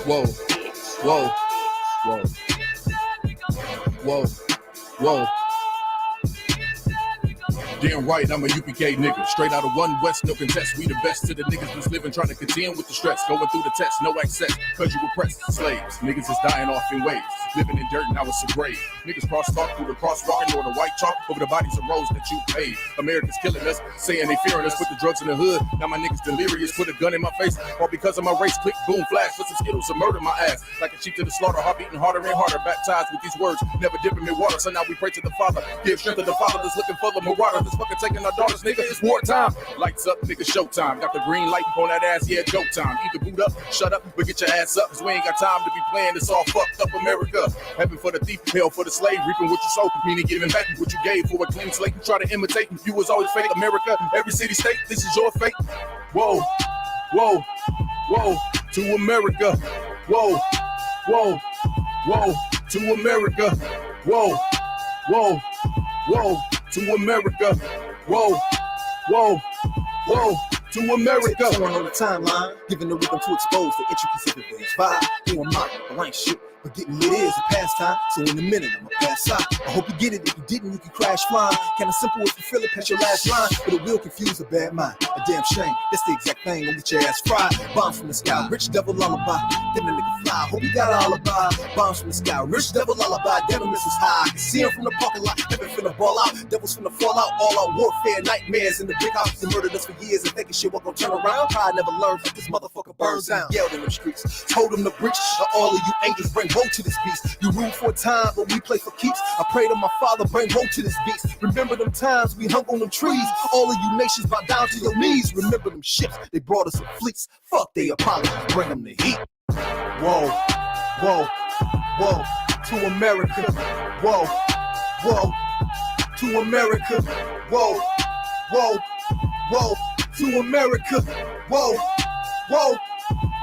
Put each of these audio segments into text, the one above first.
Whoa, whoa, whoa, whoa, whoa. Damn right, I'm a UPK nigga. Straight out of one West, no contest. We the best to the niggas that's living, trying to contend with the stress. Going through the test, no access, cause you oppressed slaves. Niggas is dying off in waves. Living in dirt, now it's a grave. Niggas cross-talk through the crosswalk or the white chalk over the bodies of roads that you paid. Americans killing us, saying they fearing us. Put the drugs in the hood, now my niggas delirious. Put a gun in my face, all because of my race. Click, boom, flash, put some Skittles and murder my ass. Like a sheep to the slaughter, heart beating harder and harder. Baptized with these words, never dipping in water. So now we pray to the Father. Give strength to the Father that's looking for the marauder. This fucking taking our daughters, nigga, it's wartime. Lights up, nigga, showtime. Got the green light on that ass, yeah, joke time. Either boot up, shut up, but get your ass up, cause we ain't got time to be playing this all fucked up America. Heaven for the thief, hell for the slave, reaping what you sow, meaning giving back what you gave for a clean slate. You try to imitate, you was always fake. America, every city, state, this is your fate. Whoa, whoa, whoa, to America. Whoa, whoa, whoa, to America. Whoa, whoa, whoa, to America. Whoa, whoa, whoa, to America. Someone on the timeline, giving the rhythm to expose the intricacies of things. Vibe, doing mine, I ain't shit, but getting lit is a pastime. So in a minute, I'ma pass out. I hope you get it. If you didn't, you can crash flying. Kinda simple if you feel it, past your last line, but it will confuse a bad mind. A damn shame. That's the exact thing. Gonna get your ass fried. Bombs from the sky, rich devil lullaby. Then the nigga fly. Hope you got an alibi. Bombs from the sky, rich devil lullaby. Devil misses high. I can see him from the parking lot. Heaven finna ball out. Devils finna fall out. All out warfare, nightmares in the big house. They murdered us for years and thinking shit wasn't gonna turn around. Pride never learns that this motherfucker burns down. Yelled in them streets. Told them to breach. All of you angels bring woe to this beast. You rule for a time, but we play for keeps. I pray to my Father, bring woe to this beast. Remember them times we hung on them trees. All of you nations bow down to your knees. Remember them ships, they brought us in fleets. Fuck they Apollo, bring them the heat. Whoa, whoa, whoa, to America. Whoa, whoa, to America. Whoa, whoa, whoa, to America. Whoa, whoa,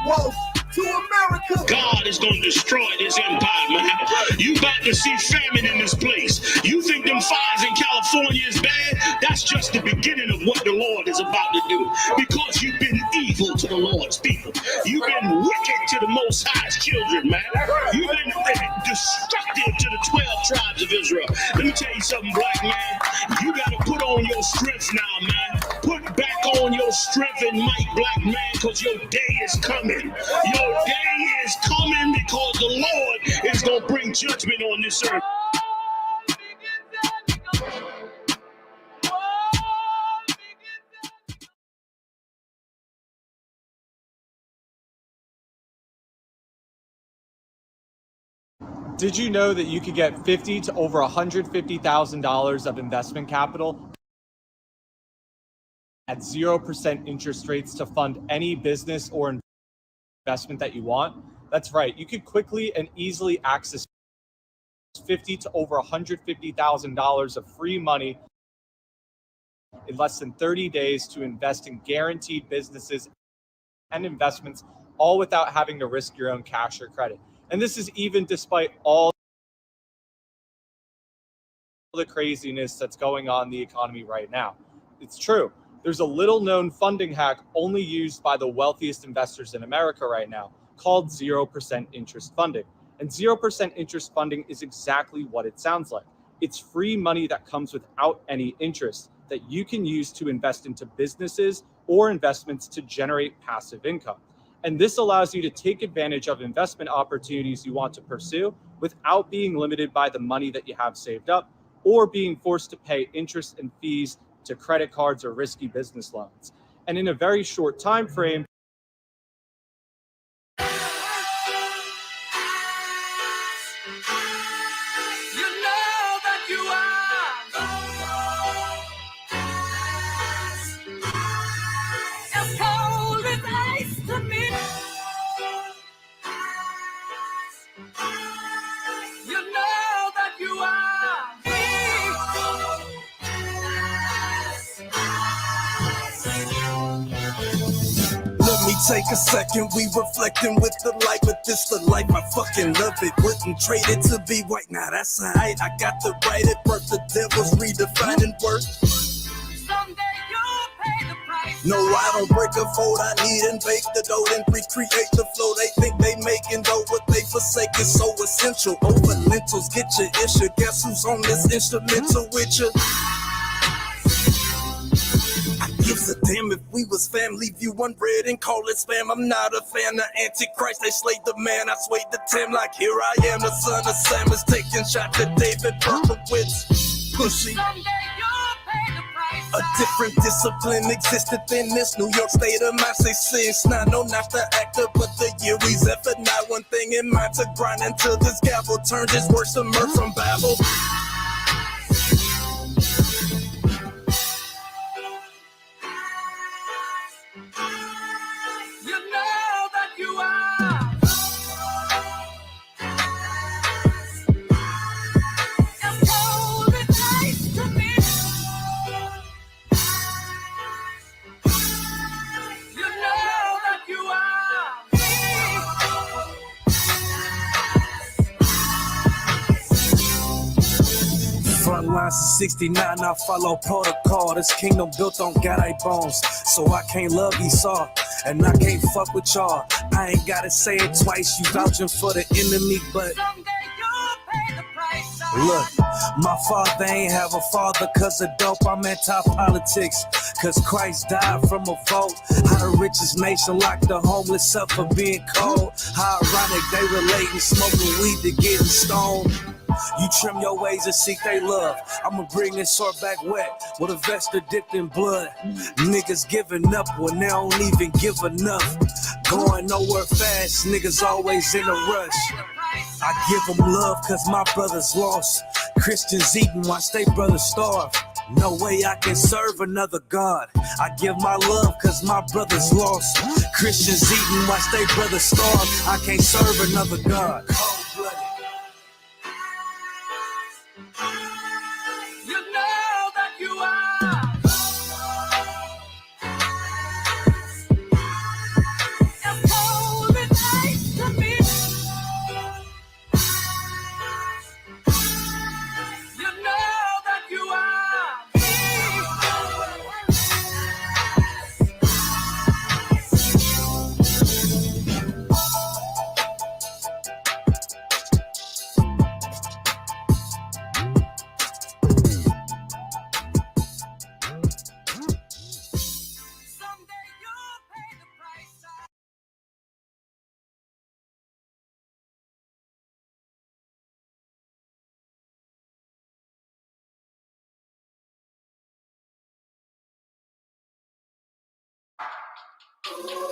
whoa, to America. God is going to destroy this empire, man. You about to see famine in this place. You think them fires in California is bad? That's just the beginning of what the Lord is about to do. Because you've been evil to the Lord's people. You've been wicked to the Most High's children, man. You've been destructive to the 12 tribes of Israel. Let me tell you something, black man. You got to put on your strength now, man. Put back on your strength and might, black man, because your day is coming. Your day is coming because the Lord is going to bring judgment on this earth. Did you know that you could get $50,000 to over $150,000 of investment capital at 0% interest rates to fund any business or investment that you want? That's right. You could quickly and easily access $50,000 to over $150,000 of free money in less than 30 days to invest in guaranteed businesses and investments, all without having to risk your own cash or credit. And this is even despite all the craziness that's going on in the economy right now. It's true. There's a little known funding hack only used by the wealthiest investors in America right now called 0% interest funding. And 0% interest funding is exactly what it sounds like. It's free money that comes without any interest that you can use to invest into businesses or investments to generate passive income. And this allows you to take advantage of investment opportunities you want to pursue without being limited by the money that you have saved up or being forced to pay interest and fees to credit cards or risky business loans. And in a very short time frame, Take a second, we reflecting with the light, but this the life, I fucking love it. Wouldn't trade it to be white, now that's alright. I got the right at birth, the devil's redefining worth. Someday you'll pay the price. No, I don't break a fold, I need and bake the dough, then recreate the flow. They think they making dough, what they forsake is so essential. Over lentils, get your issue. Guess who's on this instrumental with you? Gives a damn if we was family, view one bread and call it spam. I'm not a fan of Antichrist, they slayed the man, I swayed the Tim like here I am, the son of Sam is taking shots at David Berkowitz. Pushy. A different discipline existed in this New York state of mind. Say since now, no, not the actor, but the year we's effort. Not one thing in mind to grind until this gavel turned his words to mirth from Babel. Front lines is 69, I follow protocol. This kingdom built on God bones, so I can't love Esau, and I can't fuck with y'all. I ain't gotta say it twice, you vouching for the enemy, but look, my father ain't have a father cause of dope, I'm anti-politics. Cause Christ died from a vote. How the richest nation locked the homeless up for being cold. How ironic they relating smoking weed to getting stoned. You trim your ways and seek they love. I'ma bring this sword back wet with a vesta dipped in blood. Niggas giving up when they don't even give enough. Going nowhere fast, niggas always in a rush. I give them love cause my brothers lost. Christians eating, watch they brothers starve. No way I can serve another God. I give my love cause my brothers lost. Christians eating, watch they brothers starve. I can't serve another God.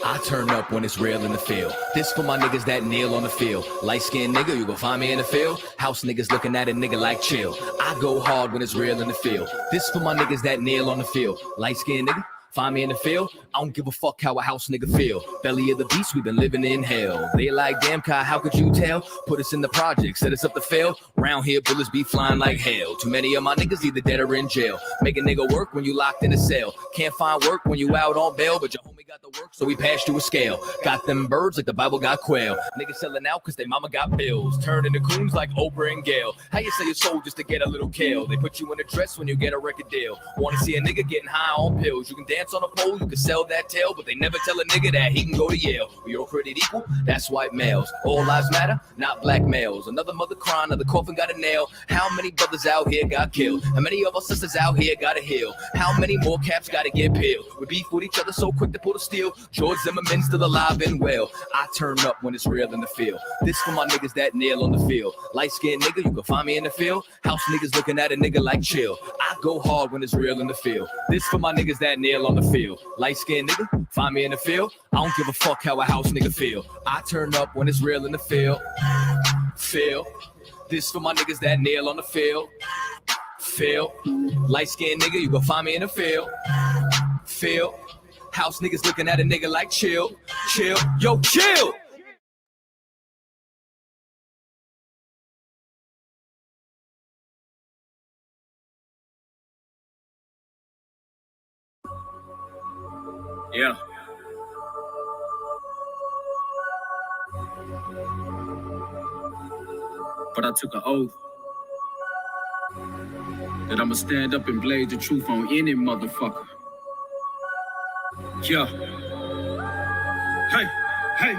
I turn up when it's real in the field. This for my niggas that kneel on the field. Light-skinned nigga, you gon' find me in the field. House niggas looking at a nigga like chill. I go hard when it's real in the field. This for my niggas that kneel on the field. Light-skinned nigga, find me in the field. I don't give a fuck how a house nigga feel. Belly of the beast, we been living in hell. They like, damn, Kai, how could you tell? Put us in the project, set us up to fail. Round here, bullets be flying like hell. Too many of my niggas either dead or in jail. Make a nigga work when you locked in a cell. Can't find work when you out on bail, but your homie got the work, so we passed you a scale. Got them birds like the Bible got quail. Niggas selling out cause they mama got bills. Turn into coons like Oprah and Gail. How you sell your soul just to get a little kale? They put you in a dress when you get a record deal. Wanna see a nigga getting high on pills? You can dance on a pole, you can sell that tail, but they never tell a nigga that he can go to Yale. We all created equal, that's white males. All lives matter, not black males. Another mother crying, another coffin got a nail. How many brothers out here got killed? How many of our sisters out here gotta heal? How many more caps gotta get peeled? We beef with each other so quick to pull the steel. George Zimmerman still alive and well. I turn up when it's real in the field. This for my niggas that kneel on the field. Light-skinned nigga, you can find me in the field. House niggas looking at a nigga like chill. I go hard when it's real in the field. This for my niggas that kneel on the field. Light-skinned nigga, find me in the field. I don't give a fuck how a house nigga feel. I turn up when it's real in the field. Feel. This for my niggas that kneel on the field. Feel. Light-skinned nigga, you gon' find me in the field. Feel. House niggas looking at a nigga like chill. Chill. Yo, chill. Yeah. But I took an oath that I'ma stand up and blaze the truth on any motherfucker Yeah. Hey, hey,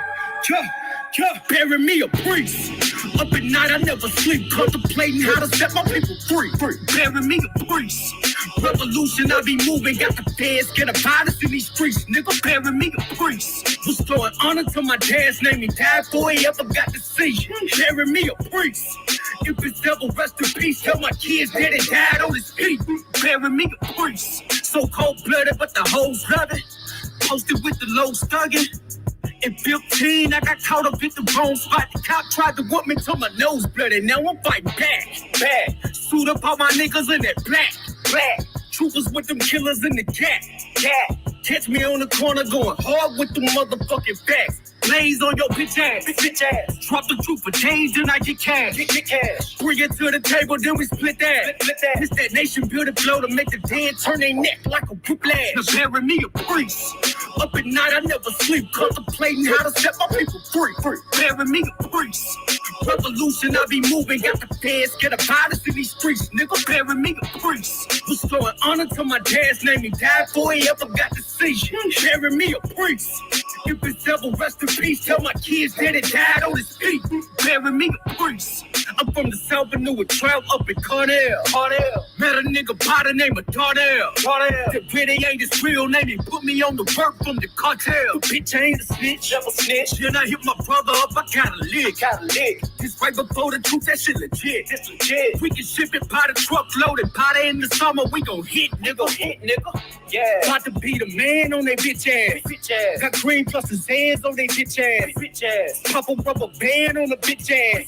bury me a priest. Up at night, I never sleep, contemplating how to set my people free. Bury me a priest. Revolution, I be moving, got the feds, get a virus in these streets. Nigga, bury me a priest. Was throwing honor to my dad's name, he died before he ever got to see. Bury me a priest. If it's devil, rest in peace. Tell my kids that it died on his feet. Bury me a priest. So cold-blooded, but the hoes love it. Posted with the low stugging. At 15, I got caught up at the wrong spot. The cop tried to whoop me till my nose blooded. Now I'm fighting back. Suit up all my niggas in that black. Troopers with them killers in the cat. Catch me on the corner going hard with the motherfucking facts. Blaze on your bitch ass. Drop the truth for change, then I get cash. Bring it to the table, then we split that. It's that nation building flow to make the dead turn their neck like a whiplash. Now bury me a priest. Up at night, I never sleep, contemplating how to set my people free. Bury me a priest. Revolution, I be moving, got the feds, get a virus in these streets. Nigga, bury me a priest. Was throwing honor to my dad's name, he died before he ever got to see. Bury me a priest. If it's devil, rest in peace. Tell my kids that it died on his feet. Bury me a priest. I'm from the South and knew a trout up in Cornell. Met a nigga by the name of Darnell. The pretty ain't his real name. He put me on the work from the cartel. Bitch, I ain't a snitch. Never snitch. Then I hit my brother up. I got a lick. This right before the truth. That shit legit. We can ship it by the truckload and powder in the summer. We gon' hit, nigga. Yeah. About to be the man on they bitch ass. Got green plus his hands on they bitch ass. Pop a rubber band on the bitch ass.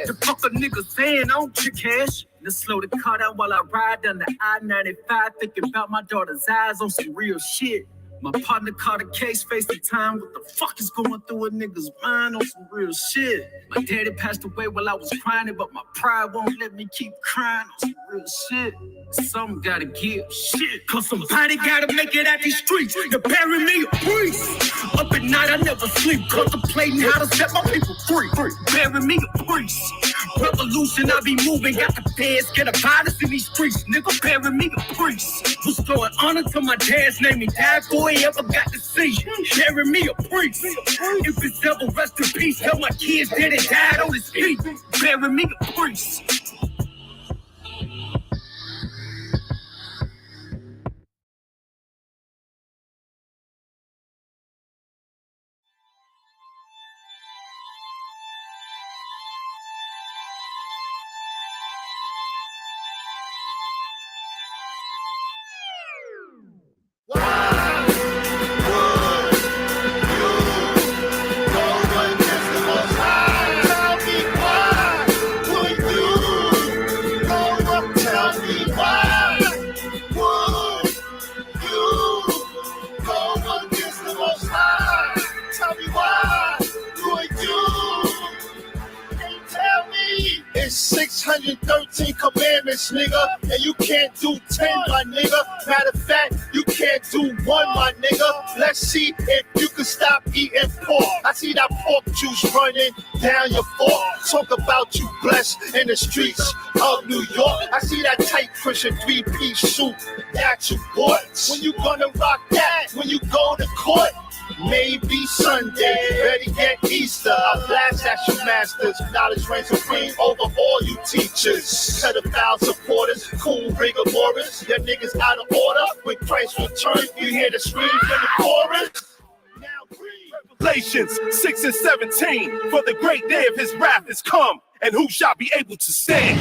The fuck a nigga saying I don't chick cash. Let's slow the car down while I ride down the I-95, thinking about my daughter's eyes on some real shit. My partner caught a case, faced the time. What the fuck is going through a nigga's mind on some real shit? My daddy passed away while I was crying, but my pride won't let me keep crying on some real shit. Something gotta give, shit. Cause somebody gotta make it out these streets. To bury me a priest. Up at night, I never sleep, contemplating how to set my people free. Bury me a priest. Revolution, I be moving, got the feds, get a virus in these streets. Nigga, bury me a priest. Was throwing honor to my dad's name, he died before he ever got to see. Bury me a priest. If it's devil, rest in peace. Tell my kids that it died on his feet. Bury me a priest. It's 613 commandments, nigga, and you can't do 10, my nigga. Matter of fact, you can't do 1, my nigga. Let's see if you can stop eating pork. I see that pork juice running down your fork. Talk about you blessed in the streets of New York. I see that tight Christian 3-piece suit that you bought. When you gonna rock that? When you go to court? Maybe Sunday, better yet Easter. I blast at you masters. Knowledge reigns supreme over all you teachers. Pedophile supporters, cool rigor mortis. Your niggas out of order. When Christ returns, you hear the screams in the chorus. Now read Galatians 6 and 17. For the great day of his wrath is come, and who shall be able to stand?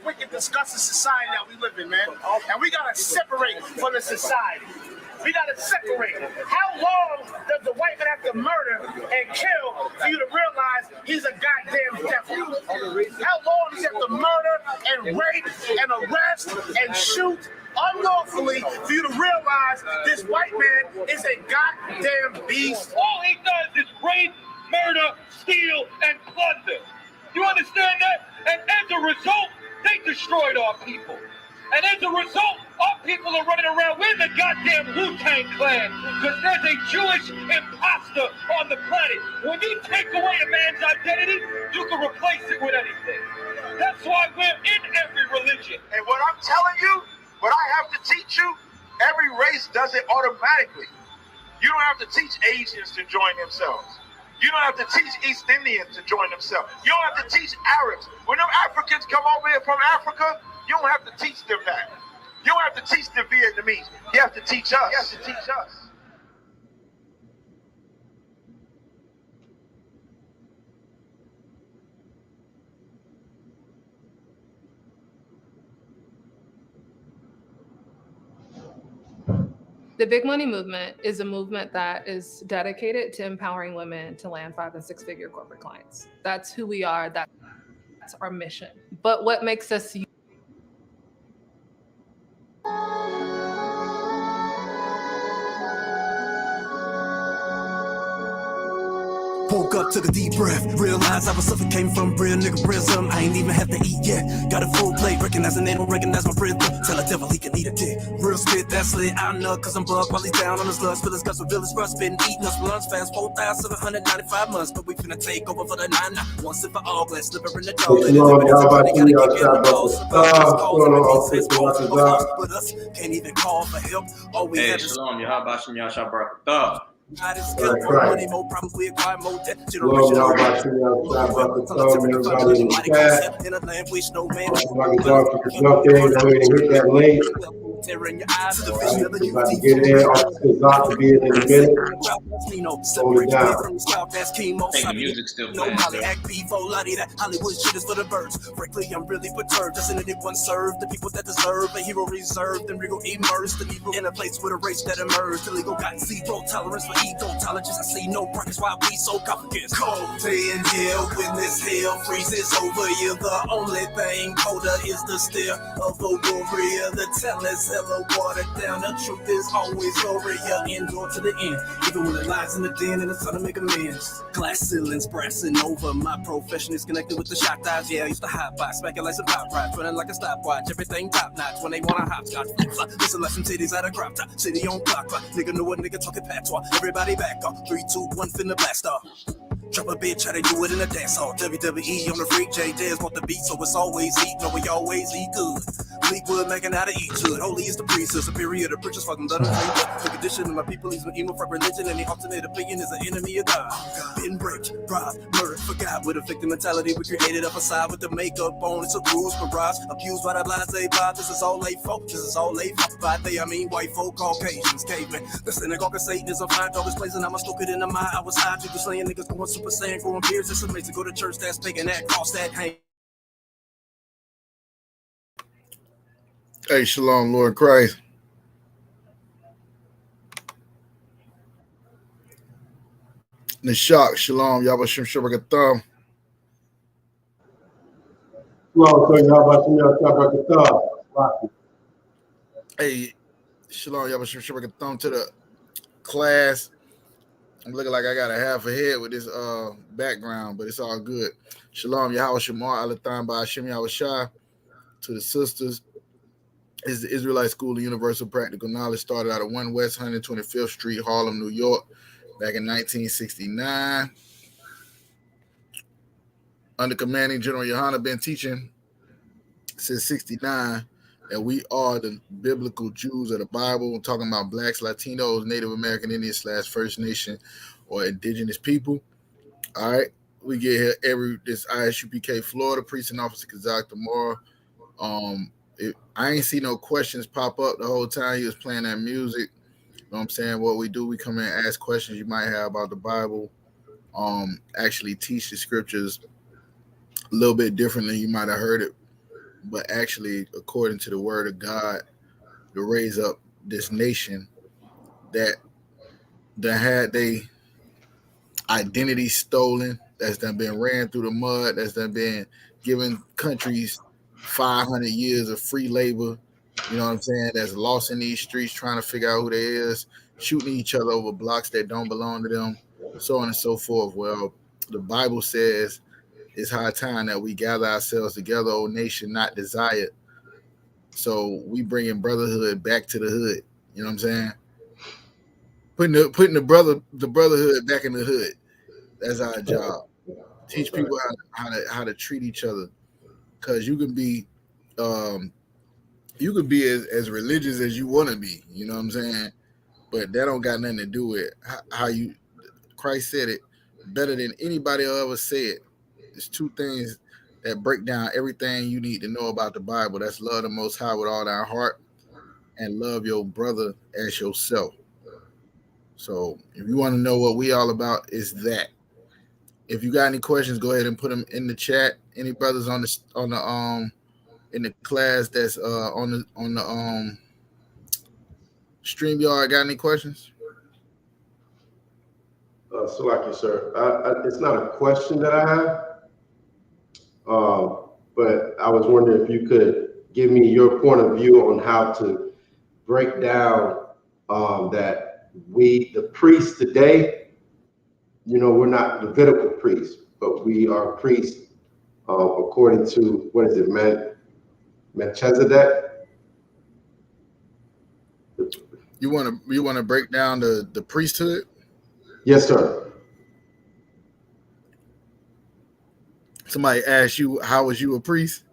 Wicked, disgusting society that we live in, man. And we gotta separate from the society. We gotta separate. How long does the white man have to murder and kill for you to realize he's a goddamn devil? How long does he have to murder and rape and arrest and shoot unlawfully for you to realize this white man is a goddamn beast? All he does is rape, murder, steal, and plunder. You understand that? And as a result, they destroyed our people. And as a result, our people are running around with the goddamn Wu-Tang Clan because there's a Jewish imposter on the planet. When you take away a man's identity, you can replace it with anything. That's why we're in every religion. And what I'm telling you, what I have to teach you, every race does it automatically. You don't have to teach Asians to join themselves. You don't have to teach East Indians to join themselves. You don't have to teach Arabs. When them Africans come over here from Africa, you don't have to teach them that. You don't have to teach the Vietnamese. You have to teach us. You have to teach us. The Big Money Movement is a movement that is dedicated to empowering women to land 5- and 6-figure corporate clients. That's who we are. That's our mission. But what makes us Woke up, took a deep breath, realized I was suffocating from real niggerism. I ain't even have to eat yet. Got a full plate, recognizing they don't recognize my rhythm. Tell a devil he can eat a dick. Real spit, that's lit. I know, cause I'm bugged while he's down on his lust. Feel his guts with village rust, been eating us lunch fast. 4,795 months, but we finna take over for the 9. Once if for all glass, slipper in the dog. But us can't even call for help. All we have is Shalom, Yahabashim Yasha Barakatah. God is good, more money, more problems, we acquire more debt. Generation of in a language no man. Tearing your eyes to the vision of the youth. Get in, Officer to be in a minute. Separate me from the scout, that's chemo. Hey, the music still No playing. Molly, act bevo, lottie, that Hollywood shit is for the birds. Frankly, I'm really perturbed. Doesn't anyone serve the people that deserve a hero reserved and regal immersed the Negro in a place with a race that emerged. Illegal got zero tolerance for ego tolerance. I see no progress. Why we so confident? Cold day in hell when this hell freezes over you. The only thing colder is the stare of a warrior. The talent's hella watered down. The truth is always warrior. Endure to the end, even when it lies in the den and it's time to make amends. Glass ceilings brassing over. My profession is connected with the shot dives. Yeah, I used to hot box, smacking like some pop rods, running like a stopwatch. Everything top notch when they wanna hopscotch. Listen like some titties out of crop top. City on clock. Nigga know a nigga talking patois. Everybody back off. 3, 2, 1, finna blast off. Drop a bitch, try to do it in a dance hall. WWE on the freak, J Dez want the beat, so it's always eat. No, we always eat good. Fleetwood making out of each hood. Holy is the priesthood, superior to preachers, fucking done. The condition of my people is an evil for religion, and the alternate opinion is an enemy of God. Been raped, robbed, murdered, forgot. With a victim mentality, we created up a side with the makeup on. It's a bruise, barrage, abused by the blase vibe. This is all they folk, this is all they folk. By they, I mean white folk, Caucasians, cavemen. The synagogue of Satan is a fine dog, is blazing. I'ma stoke it in the mind. I was high, people slaying niggas going Super Saiyan, growing beards. It's amazing. Go to church, that's big and that cost that hang. Hey, shalom, Lord Christ. Nishak, shalom, Yabashim Shabakatam. Hey, shalom, Yabashim Shabakatam to the class. I'm looking like I got a half a head with this background, but it's all good. Shalom, Yahweh Shemar, Alatham, Ba'ashim Yahushai. To the sisters, is the Israelite School of Universal Practical Knowledge, started out of 1 West 125th Street, Harlem, New York, back in 1969. Under commanding General Yohana, been teaching since 69, and we are the biblical Jews of the Bible, talking about blacks, Latinos, Native American Indians / First Nation or indigenous people. All right, we get here this ISUPK Florida precinct officer Kazak tomorrow. I ain't see no questions pop up the whole time he was playing that music. You know what I'm saying? What we do, we come in and ask questions you might have about the Bible. Actually teach the scriptures a little bit differently. You might have heard it, but actually, according to the word of God, to raise up this nation that had their identity stolen, that's done been ran through the mud, that's done been given countries 500 years of free labor, you know what I'm saying, that's lost in these streets trying to figure out who they is, shooting each other over blocks that don't belong to them, so on and so forth. Well, the Bible says it's high time that we gather ourselves together, O nation not desired. So we bringing brotherhood back to the hood. You know what I'm saying? Putting the brotherhood back in the hood. That's our job. Teach people how to treat each other. Because you can be as religious as you want to be. You know what I'm saying? But that don't got nothing to do with how you. Christ said it better than anybody will ever say it. There's two things that break down everything you need to know about the Bible. That's love the Most High with all thy heart and love your brother as yourself. So if you want to know what we all about, is that. If you got any questions, go ahead and put them in the chat. Any brothers on the in the class that's on the StreamYard got any questions? So like you, sir, it's not a question that I have, but I was wondering if you could give me your point of view on how to break down that we, the priests today, we're not Levitical priests, but we are priests according to, what is it, Melchizedek? You want to break down the priesthood? Yes, sir. Somebody asked you, how was you a priest?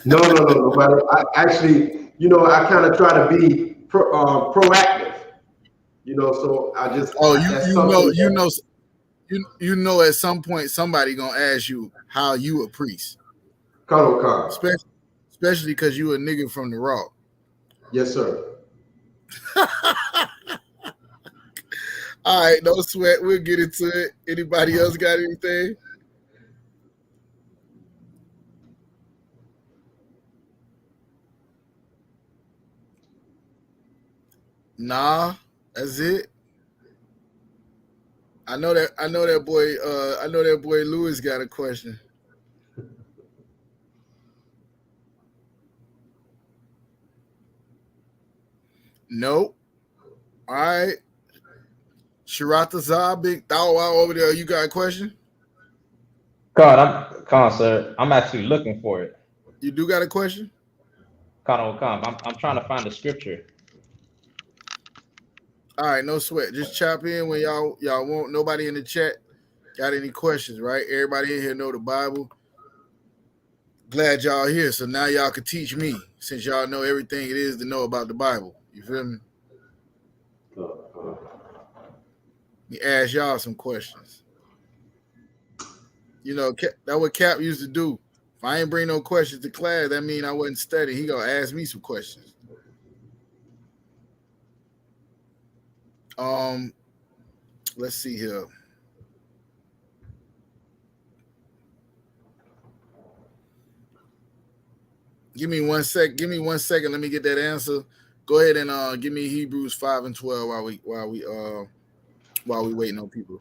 No. I actually, I kind of try to be proactive. So I just you know at some point somebody gonna ask you how you a priest. Khan. Especially because you a nigga from the raw. Yes, sir. All right, no sweat. We'll get into it. Anybody else got anything? Nah, that's it. I know that boy Louis got a question. Nope. All right. Sharata Zah, Big Dawa over there. You got a question? Sir. I'm actually looking for it. You do got a question? I'm trying to find the scripture. All right, no sweat. Just chop in when y'all want. Nobody in the chat got any questions, right? Everybody in here know the Bible. Glad y'all here. So now y'all can teach me, since y'all know everything it is to know about the Bible. You feel me? Let me ask y'all some questions. That's what Cap used to do. If I ain't bring no questions to class, that mean I wasn't studying. He gonna ask me some questions. Let's see here. Give me 1 sec. Give me 1 second. Let me get that answer. Go ahead and give me Hebrews 5 and 12 while we waiting on people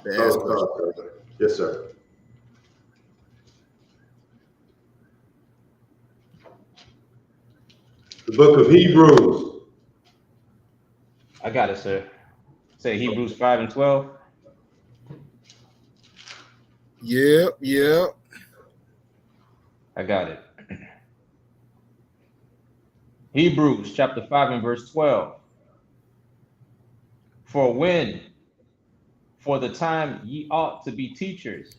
to ask questions. Yes, sir. The book of Hebrews. I got it, sir. Say Hebrews 5 and 12. Yep. I got it. Hebrews chapter 5 and verse 12. For the time ye ought to be teachers,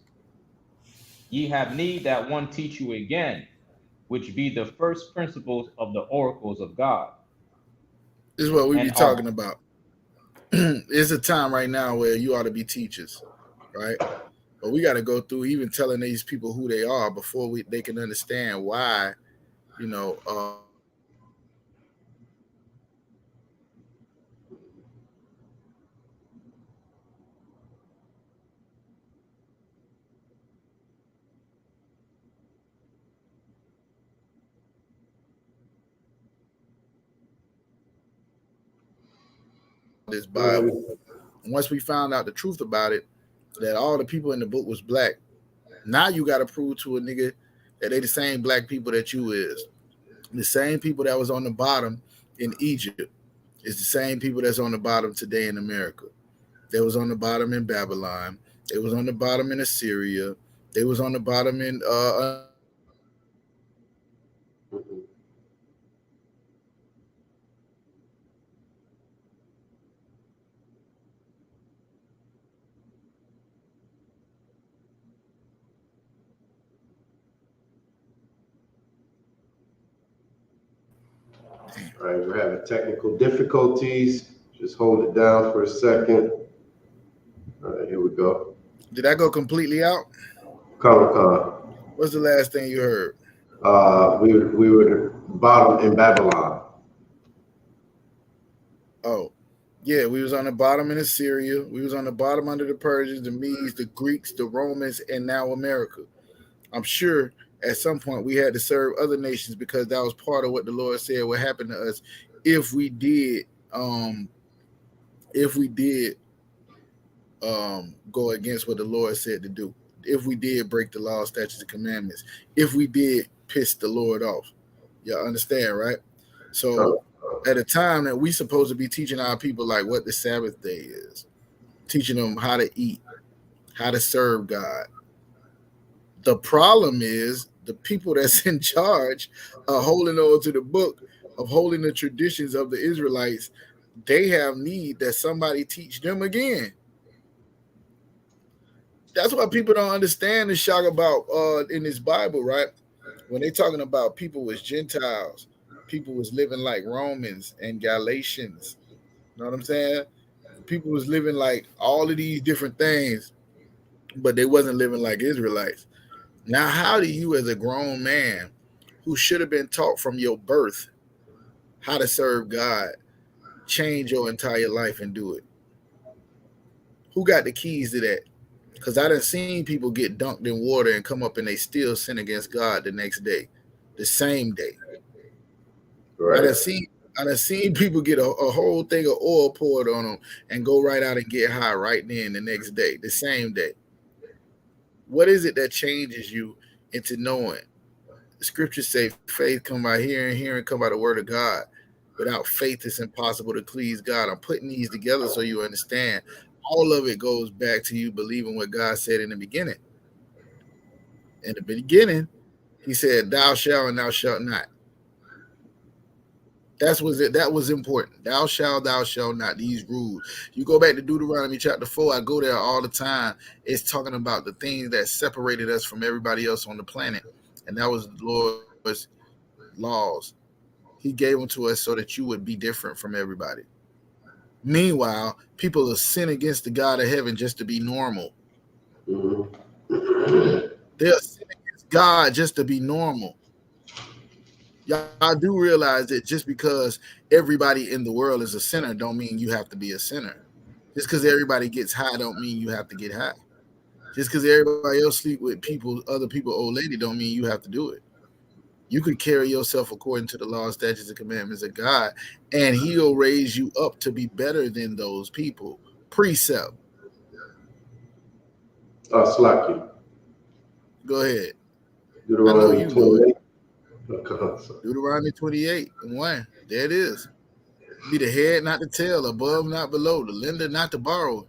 ye have need that one teach you again, which be the first principles of the oracles of God. This is what we be talking about. It's a time right now where you ought to be teachers, right? But we got to go through even telling these people who they are before they can understand why, this Bible. Once we found out the truth about it, that all the people in the book was black. Now you got to prove to a nigga that they the same black people that you is. The same people that was on the bottom in Egypt is the same people that's on the bottom today in America. They was on the bottom in Babylon. They was on the bottom in Assyria. They was on the bottom in All right, we're having technical difficulties. Just hold it down for a second. All right, here we go. Did I go completely out? Comic-Con. What's the last thing you heard? We were bottom in Babylon. Oh, yeah, we was on the bottom in Assyria. We was on the bottom under the Persians, the Medes, the Greeks, the Romans, and now America. I'm sure at some point we had to serve other nations because that was part of what the Lord said would happen to us if we did go against what the Lord said to do. If we did break the law, statutes, and commandments, if we did piss the Lord off. Y'all understand, right? So at a time that we supposed to be teaching our people like what the Sabbath day is, teaching them how to eat, how to serve God. The problem is the people that's in charge are holding on to the book of holding the traditions of the Israelites. They have need that somebody teach them again. That's why people don't understand the shock about in this Bible, right? When they talking about people was Gentiles, people was living like Romans and Galatians. You know what I'm saying? People was living like all of these different things, but they wasn't living like Israelites. Now, how do you, as a grown man who should have been taught from your birth how to serve God, change your entire life and do it? Who got the keys to that? Because I done seen people get dunked in water and come up and they still sin against God the next day, the same day. Right. I done seen people get a whole thing of oil poured on them and go right out and get high right then the next day, the same day. What is it that changes you into knowing? The scriptures say faith come by hearing, hearing come by the word of God. Without faith, it's impossible to please God. I'm putting these together so you understand. All of it goes back to you believing what God said in the beginning. In the beginning, he said, thou shalt and thou shalt not. That was important. Thou shalt not. These rules. You go back to Deuteronomy chapter 4. I go there all the time. It's talking about the things that separated us from everybody else on the planet, and that was the Lord's laws. He gave them to us so that you would be different from everybody. Meanwhile, people will sin against the God of heaven just to be normal. They'll sin against God just to be normal. Y'all do realize that just because everybody in the world is a sinner don't mean you have to be a sinner. Just because everybody gets high don't mean you have to get high. Just because everybody else sleep with other people, old lady, don't mean you have to do it. You can carry yourself according to the law, statutes, and commandments of God, and he'll raise you up to be better than those people. Precept. Slack you. Go ahead. Deuteronomy 28. Deuteronomy 28 and 1. There it is. Be the head, not the tail, above, not below, the lender, not the borrower.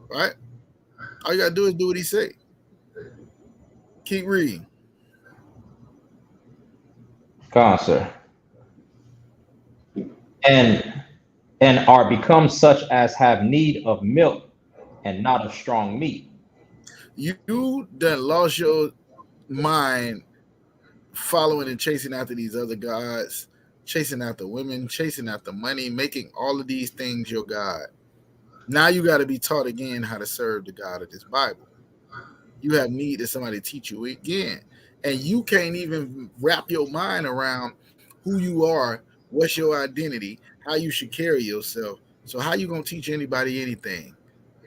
Right? All you gotta do is do what he say. Keep reading. Come on, sir. And are become such as have need of milk and not of strong meat. You done lost your mind following and chasing after these other gods, chasing after women, chasing after money, making all of these things your God. Now you got to be taught again how to serve the God of this Bible. You have need that somebody teach you again. And you can't even wrap your mind around who you are, what's your identity, how you should carry yourself. So how you going to teach anybody anything?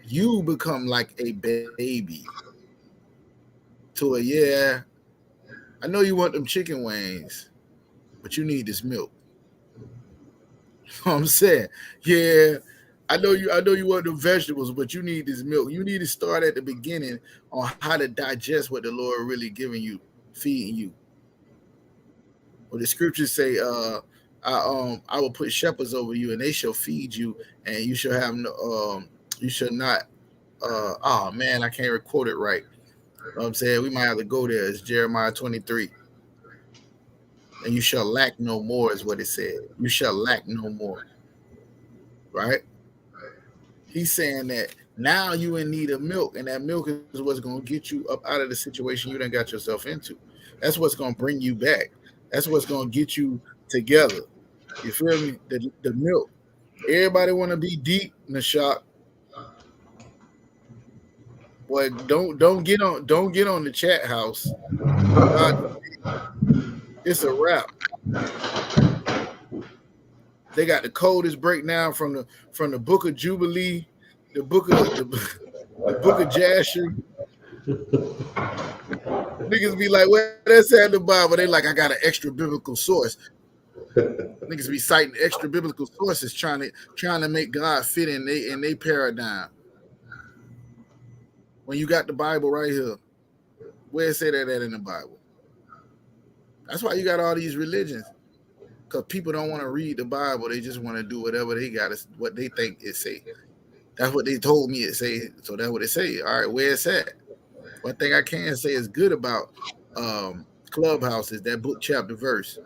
You become like a baby to I know you want them chicken wings, but you need this milk. You know what I'm saying? Yeah, I know you want the vegetables, but you need this milk. You need to start at the beginning on how to digest what the Lord really giving you, feeding you. Well, the scriptures say, I will put shepherds over you, and they shall feed you, and you shall have no, you shall not. Oh man, I can't quote it right. know what I'm saying? We might have to go there. It's Jeremiah 23. And you shall lack no more is what it said. You shall lack no more. Right? He's saying that now you in need of milk, and that milk is what's going to get you up out of the situation you done got yourself into. That's what's going to bring you back. That's what's going to get you together. You feel me? The milk. Everybody want to be deep in the shop. Boy, don't get on the chat house. It's a wrap. They got the coldest breakdown from the Book of Jubilee, the book of Jasher. Niggas be like, well, that's at the Bible. They like, I got an extra biblical source. Niggas be citing extra biblical sources trying to make God fit in they paradigm. When you got the Bible right here, where it say that in the Bible? That's why you got all these religions. Because people don't want to read the Bible. They just want to do whatever they got, what they think it say. That's what they told me it say. So that's what it say. All right, where it's at. One thing I can say is good about Clubhouse is that book, chapter, verse.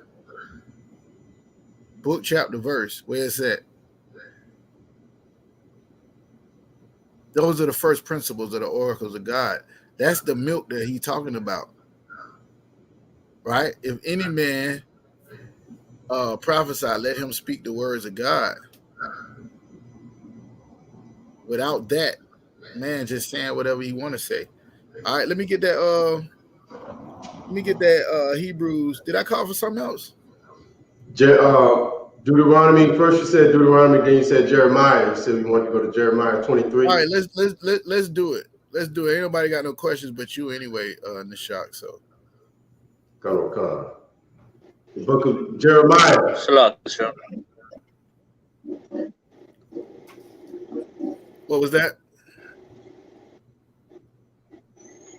Book, chapter, verse. Where it's at. Those are the first principles of the oracles of God. That's the milk that he's talking about. Right? If any man prophesy, let him speak the words of God. Without that, man just saying whatever he want to say. All right, let me get that Hebrews. Did I call for something else? Deuteronomy. First you said Deuteronomy, then you said Jeremiah. You said we wanted to go to Jeremiah 23. All right, let's do it. Let's do it. Ain't nobody got no questions but you anyway, Nishak. So come. The book of Jeremiah. What was that?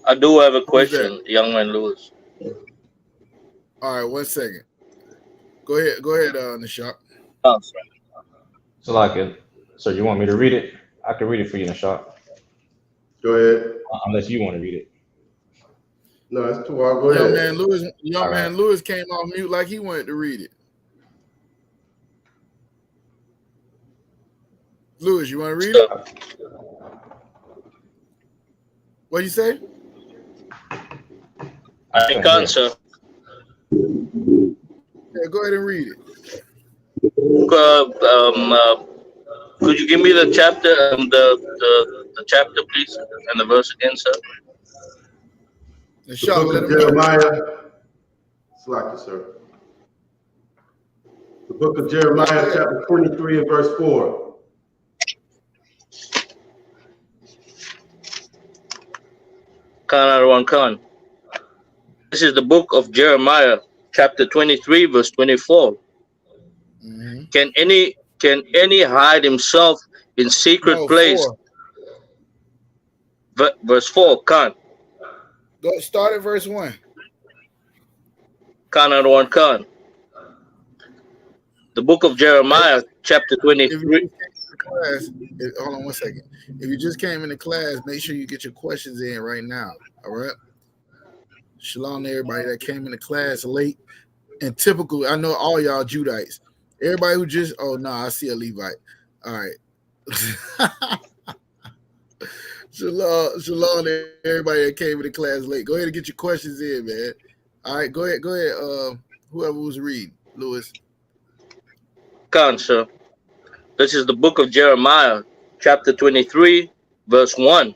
I do have a question, young man Lewis. All right, 1 second. Go ahead, Nishak. Salakia. So you want me to read it? I can read it for you, Nishak. Go ahead. Unless you want to read it. No, it's too hard. Go ahead. Young man Lewis came off mute like he wanted to read it. Lewis, you want to read it? What do you say? I can't, sir. Yeah, go ahead and read it. Could you give me the chapter, the chapter, please, and the verse again, sir? The book of Jeremiah. Slack you, sir. The book of Jeremiah, chapter 23 and verse 4. Khan. This is the book of Jeremiah, chapter 23, verse 24. Mm-hmm. Can any hide himself in secret place? 4. Verse 4, Khan. Go start at verse 1. Khan. The book of Jeremiah, chapter 23. Hold on 1 second. If you just came into class, make sure you get your questions in right now. All right. Shalom to everybody that came into class late. And typical, I know all y'all Judites. Everybody who just, I see a Levite. All right. Shalom to everybody that came into class late. Go ahead and get your questions in, man. All right, go ahead. Whoever was reading, Lewis. Khan, sir. This is the book of Jeremiah, chapter 23, verse 1.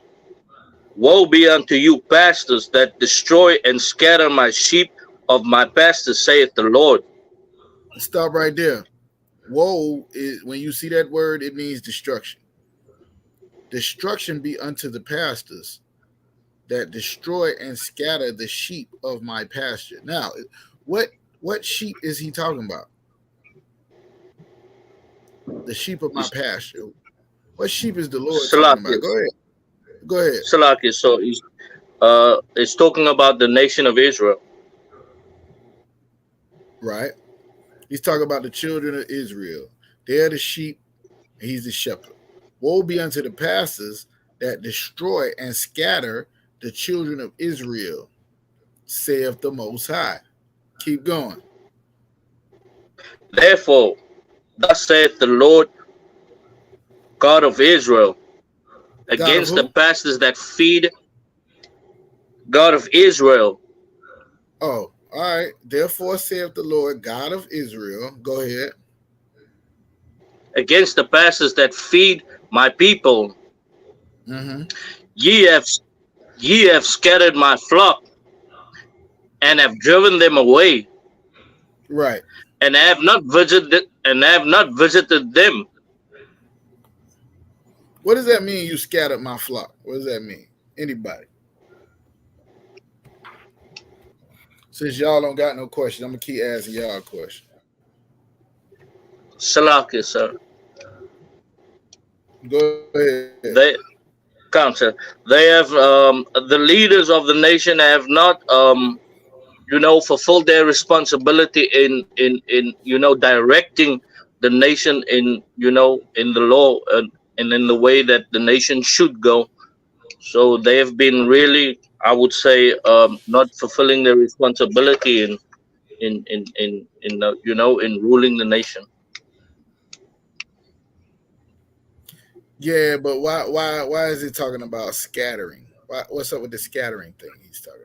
Woe be unto you, pastors, that destroy and scatter my sheep of my pastors, saith the Lord. Stop right there. Woe is, when you see that word, it means destruction. Destruction be unto the pastors that destroy and scatter the sheep of my pasture. Now, what sheep is he talking about? The sheep of my pasture. What sheep is the Lord talking about? Go ahead. Salaki. So it's talking about the nation of Israel. Right. He's talking about the children of Israel. They're the sheep, and he's the shepherd. Woe be unto the pastors that destroy and scatter the children of Israel, saith the Most High. Keep going. Therefore, thus saith the Lord God of Israel, against the pastors that feed, God of Israel. Oh, all right. Therefore saith the Lord God of Israel. Go ahead. Against the pastors that feed my people. Mm-hmm. Ye have scattered my flock, and have driven them away. Right. And have not visited them. What does that mean? You scattered my flock. What does that mean? Anybody? Since y'all don't got no questions, I'm gonna keep asking y'all a question. Salaki, sir. Go ahead. They have the leaders of the nation have not fulfilled their responsibility in directing the nation in the law and in the way that the nation should go. So they have been really, I would say, not fulfilling their responsibility in ruling the nation. Yeah, but why is he talking about scattering? What's up with the scattering thing he's talking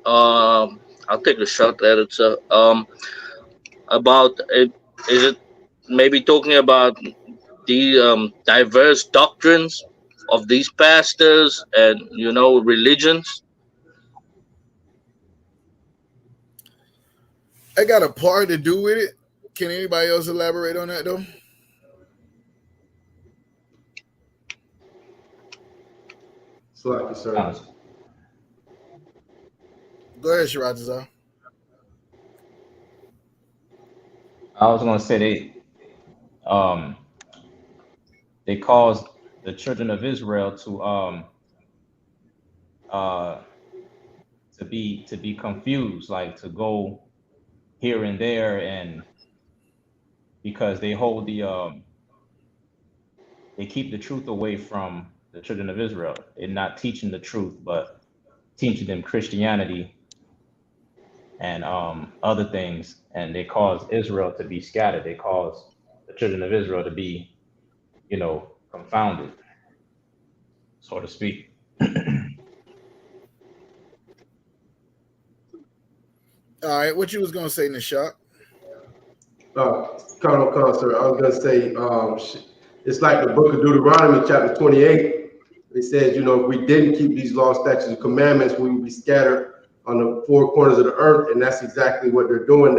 about? I'll take a shot at it, sir. About it, is it maybe talking about the diverse doctrines of these pastors and religions? I got a part to do with it. Can anybody else elaborate on that though? Slacky, sir. Go ahead, Shirazazar. I was going to say they caused the children of Israel to be confused, like to go here and there, and because they hold they keep the truth away from the children of Israel. They're not teaching the truth, but teaching them Christianity and other things, and they cause Israel to be scattered. They cause the children of Israel to be, confounded, so to speak. All right, what you was gonna say, Nishak? Colonel, sir. I was gonna say, it's like the book of Deuteronomy, chapter 28. It says, if we didn't keep these laws, statutes, and commandments, we would be scattered on the four corners of the earth, and that's exactly what they're doing.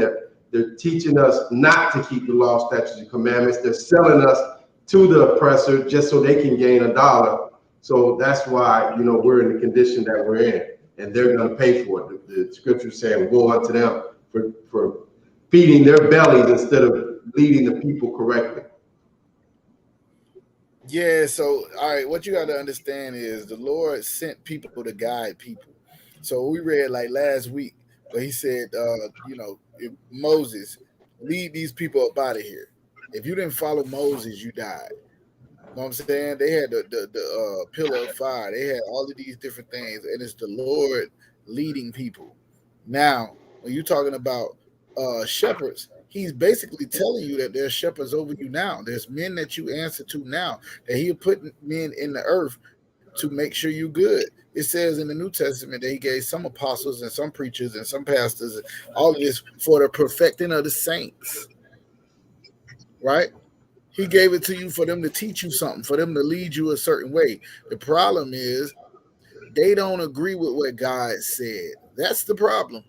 They're teaching us not to keep the law, statutes, and commandments. They're selling us to the oppressor just so they can gain $1. So that's why we're in the condition that we're in, and they're going to pay for it. The scripture's saying, "Woe unto them for feeding their bellies instead of leading the people correctly." Yeah, so all right, what you got to understand is the Lord sent people to guide people. So we read like last week where he said, if Moses, lead these people up out of here. If you didn't follow Moses, you died. You know what I'm saying? They had the pillar of fire. They had all of these different things, and it's the Lord leading people. Now, when you're talking about shepherds, he's basically telling you that there's shepherds over you now. There's men that you answer to now, that he'll put men in the earth to make sure you're good. It says in the New Testament that he gave some apostles and some preachers and some pastors, all of this for the perfecting of the saints, right? He gave it to you for them to teach you something, for them to lead you a certain way. The problem is they don't agree with what God said. That's the problem.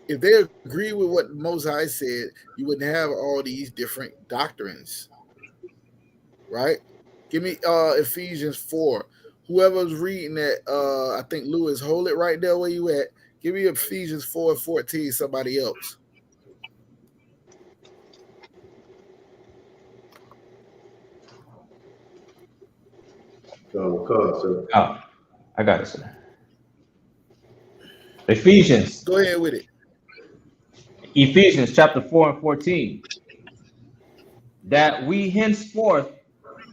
If they agree with what Most High said, you wouldn't have all these different doctrines, right? Give me Ephesians 4. Whoever's reading that, I think Lewis, hold it right there where you at. Give me Ephesians 4:14, somebody else. Sir. Oh, I got it, sir. Ephesians. Go ahead with it. Ephesians chapter 4 and 14. that we henceforth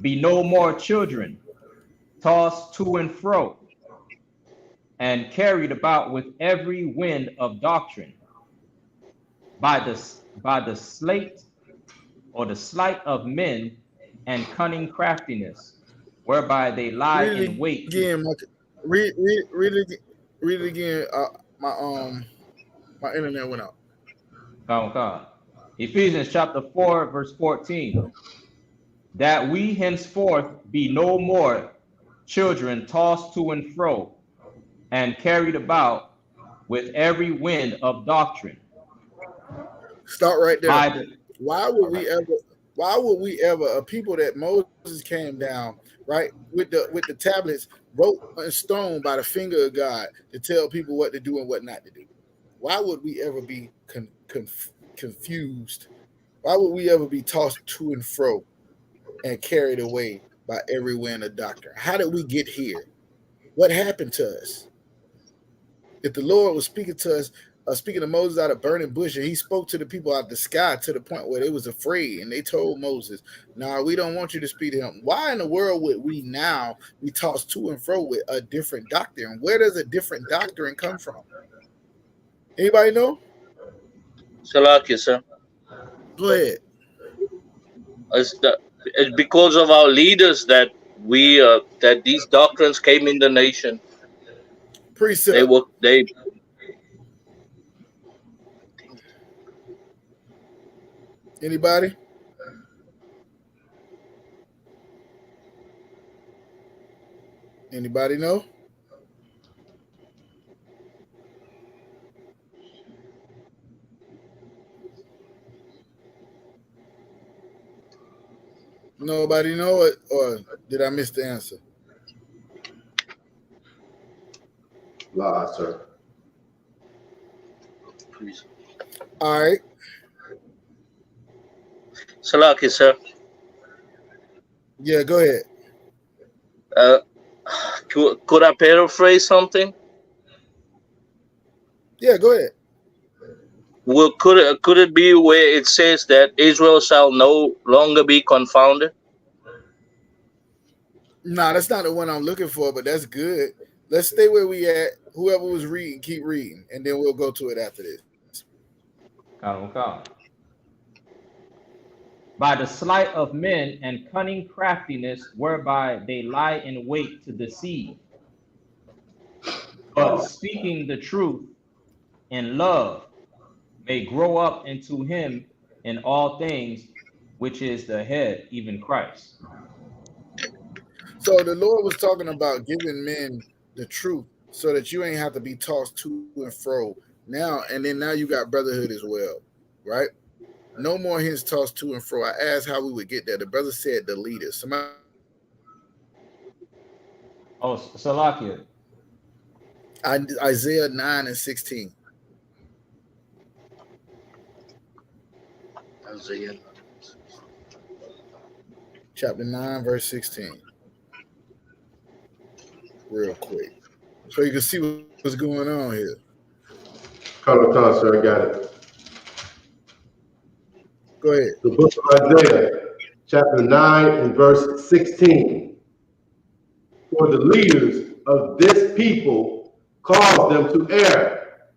be no more children, tossed to and fro, and carried about with every wind of doctrine, by the sleight or the sleight of men and cunning craftiness, whereby they lie Read in it wait. again, Mike. Read it again. My internet went out. God. Ephesians chapter 4, verse 14. That we henceforth be no more children tossed to and fro and carried about with every wind of doctrine. Start right there. By the, Why would we ever a people that Moses came down, right, with the tablets wrote in stone by the finger of God to tell people what to do and what not to do? Why would we ever be confused? Why would we ever be tossed to and fro and carried away by every wind of doctrine? How did we get here? What happened to us? If the Lord was speaking to us, speaking to Moses out of burning bush, and he spoke to the people out of the sky to the point where they was afraid, and they told Moses, "No, we don't want you to speak to him." Why in the world would we now be tossed to and fro with a different doctrine? Where does a different doctrine come from? Anybody know? Salakia, sir. Go ahead. It's because of our leaders that that these doctrines came in the nation. Precept. They Anybody? Anybody know? Nobody know it, or did I miss the answer? La, sir. All right. Salakia, sir. Yeah, go ahead. Could I paraphrase something? Yeah, go ahead. Well, could it be where it says that Israel shall no longer be confounded? Nah, that's not the one I'm looking for, but that's good. Let's stay where we at. Whoever was reading, keep reading, and then we'll go to it after this. By the sleight of men and cunning craftiness, whereby they lie in wait to deceive. But speaking the truth in love may grow up into him in all things, which is the head, even Christ. So the Lord was talking about giving men the truth so that you ain't have to be tossed to and fro now, and then now you got brotherhood as well, right? No more hens tossed to and fro. I asked how we would get there. The brother said the leaders. Somebody. Oh, Salakia. Isaiah 9 and 16. Isaiah. Chapter 9, verse 16. Real quick. So you can see what's going on here. Come, sir, I got it. Go ahead. The book of Isaiah, chapter 9 and verse 16. For the leaders of this people cause them to err,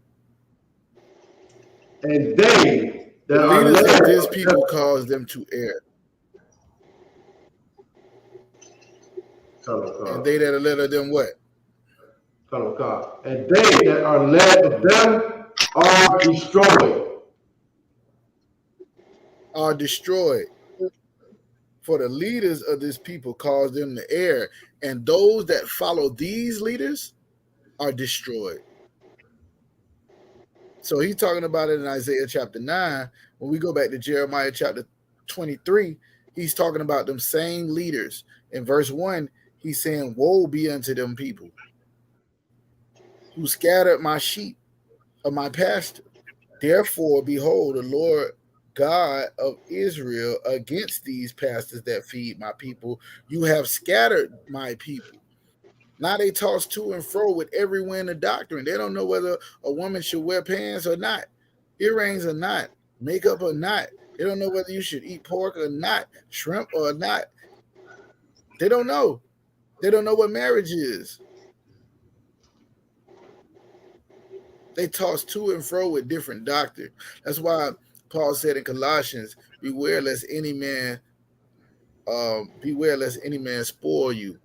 and they that the are leaders led of this people cause them to err. And they that are led of them what? And they that are led of them are destroyed. Are destroyed. For the leaders of this people cause them to err, and those that follow these leaders are destroyed. So he's talking about it in Isaiah chapter 9. When we go back to Jeremiah chapter 23, he's talking about them same leaders. In verse 1, he's saying, "Woe be unto them people who scattered my sheep of my pasture. Therefore, behold, the Lord God of Israel against these pastors that feed my people. You have scattered my people." Now they toss to and fro with every wind of doctrine. They don't know whether a woman should wear pants or not, earrings or not, makeup or not. They don't know whether you should eat pork or not, shrimp or not. They don't know. They don't know what marriage is. They toss to and fro with different doctrine. That's why Paul said in Colossians, beware lest any man spoil you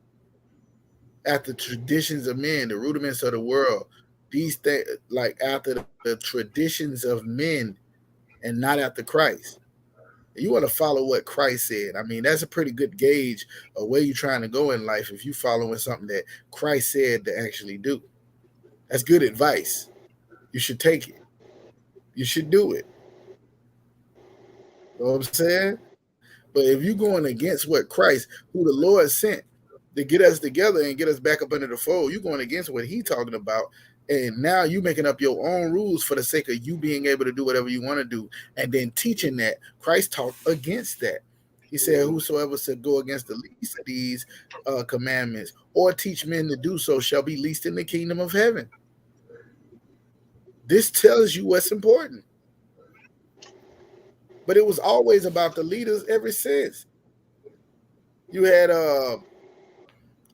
after traditions of men, the rudiments of the world. These things, like after the traditions of men and not after Christ. You want to follow what Christ said. I mean, that's a pretty good gauge of where you're trying to go in life if you're following something that Christ said to actually do. That's good advice. You should take it. You should do it. You know what I'm saying? But if you're going against what Christ, who the Lord sent to get us together and get us back up under the fold, you're going against what he's talking about. And now you're making up your own rules for the sake of you being able to do whatever you want to do. And then teaching that, Christ taught against that. He said, whosoever should go against the least of these commandments or teach men to do so shall be least in the kingdom of heaven. This tells you what's important. But it was always about the leaders ever since. You had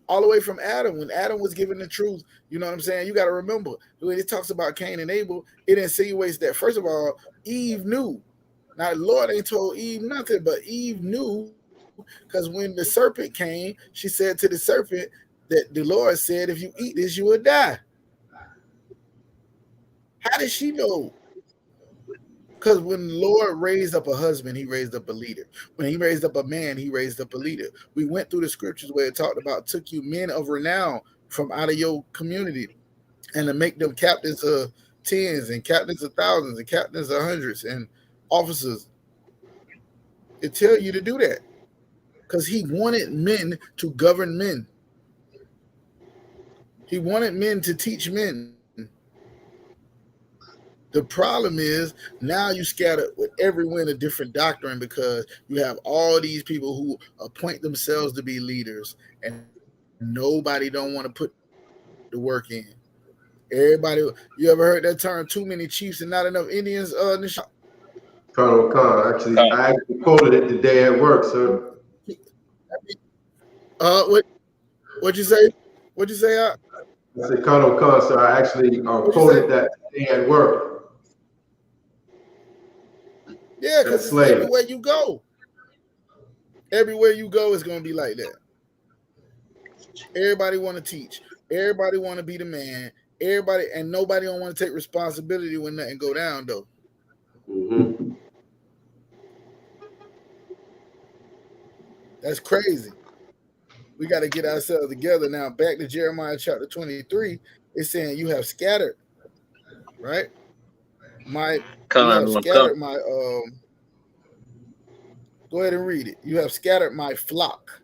all the way from Adam, when Adam was given the truth, you know what I'm saying? You got to remember, when it talks about Cain and Abel, it insinuates that, first of all, Eve knew. Now, the Lord ain't told Eve nothing, but Eve knew, because when the serpent came, she said to the serpent that the Lord said, if you eat this, you will die. How did she know? Because when the Lord raised up a husband, he raised up a leader. When he raised up a man, he raised up a leader. We went through the scriptures where it talked about took you men of renown from out of your community and to make them captains of tens and captains of thousands and captains of hundreds and officers. It tell you to do that because he wanted men to govern men. He wanted men to teach men. The problem is now you scatter with every wind a different doctrine because you have all these people who appoint themselves to be leaders and nobody don't want to put the work in. Everybody, you ever heard that term, too many chiefs and not enough Indians in the shop? Colonel Khan, I actually quoted it today at work, sir. What'd you say? What'd you say? I said, Colonel Khan, sir, I actually quoted that today at work. Yeah, because it's everywhere you go. Everywhere you go is going to be like that. Everybody want to teach. Everybody want to be the man. Everybody, and nobody don't want to take responsibility when nothing go down, though. Mm-hmm. That's crazy. We got to get ourselves together now. Back to Jeremiah chapter 23. It's saying you have scattered, right? You have scattered my go ahead and read it. You have scattered my flock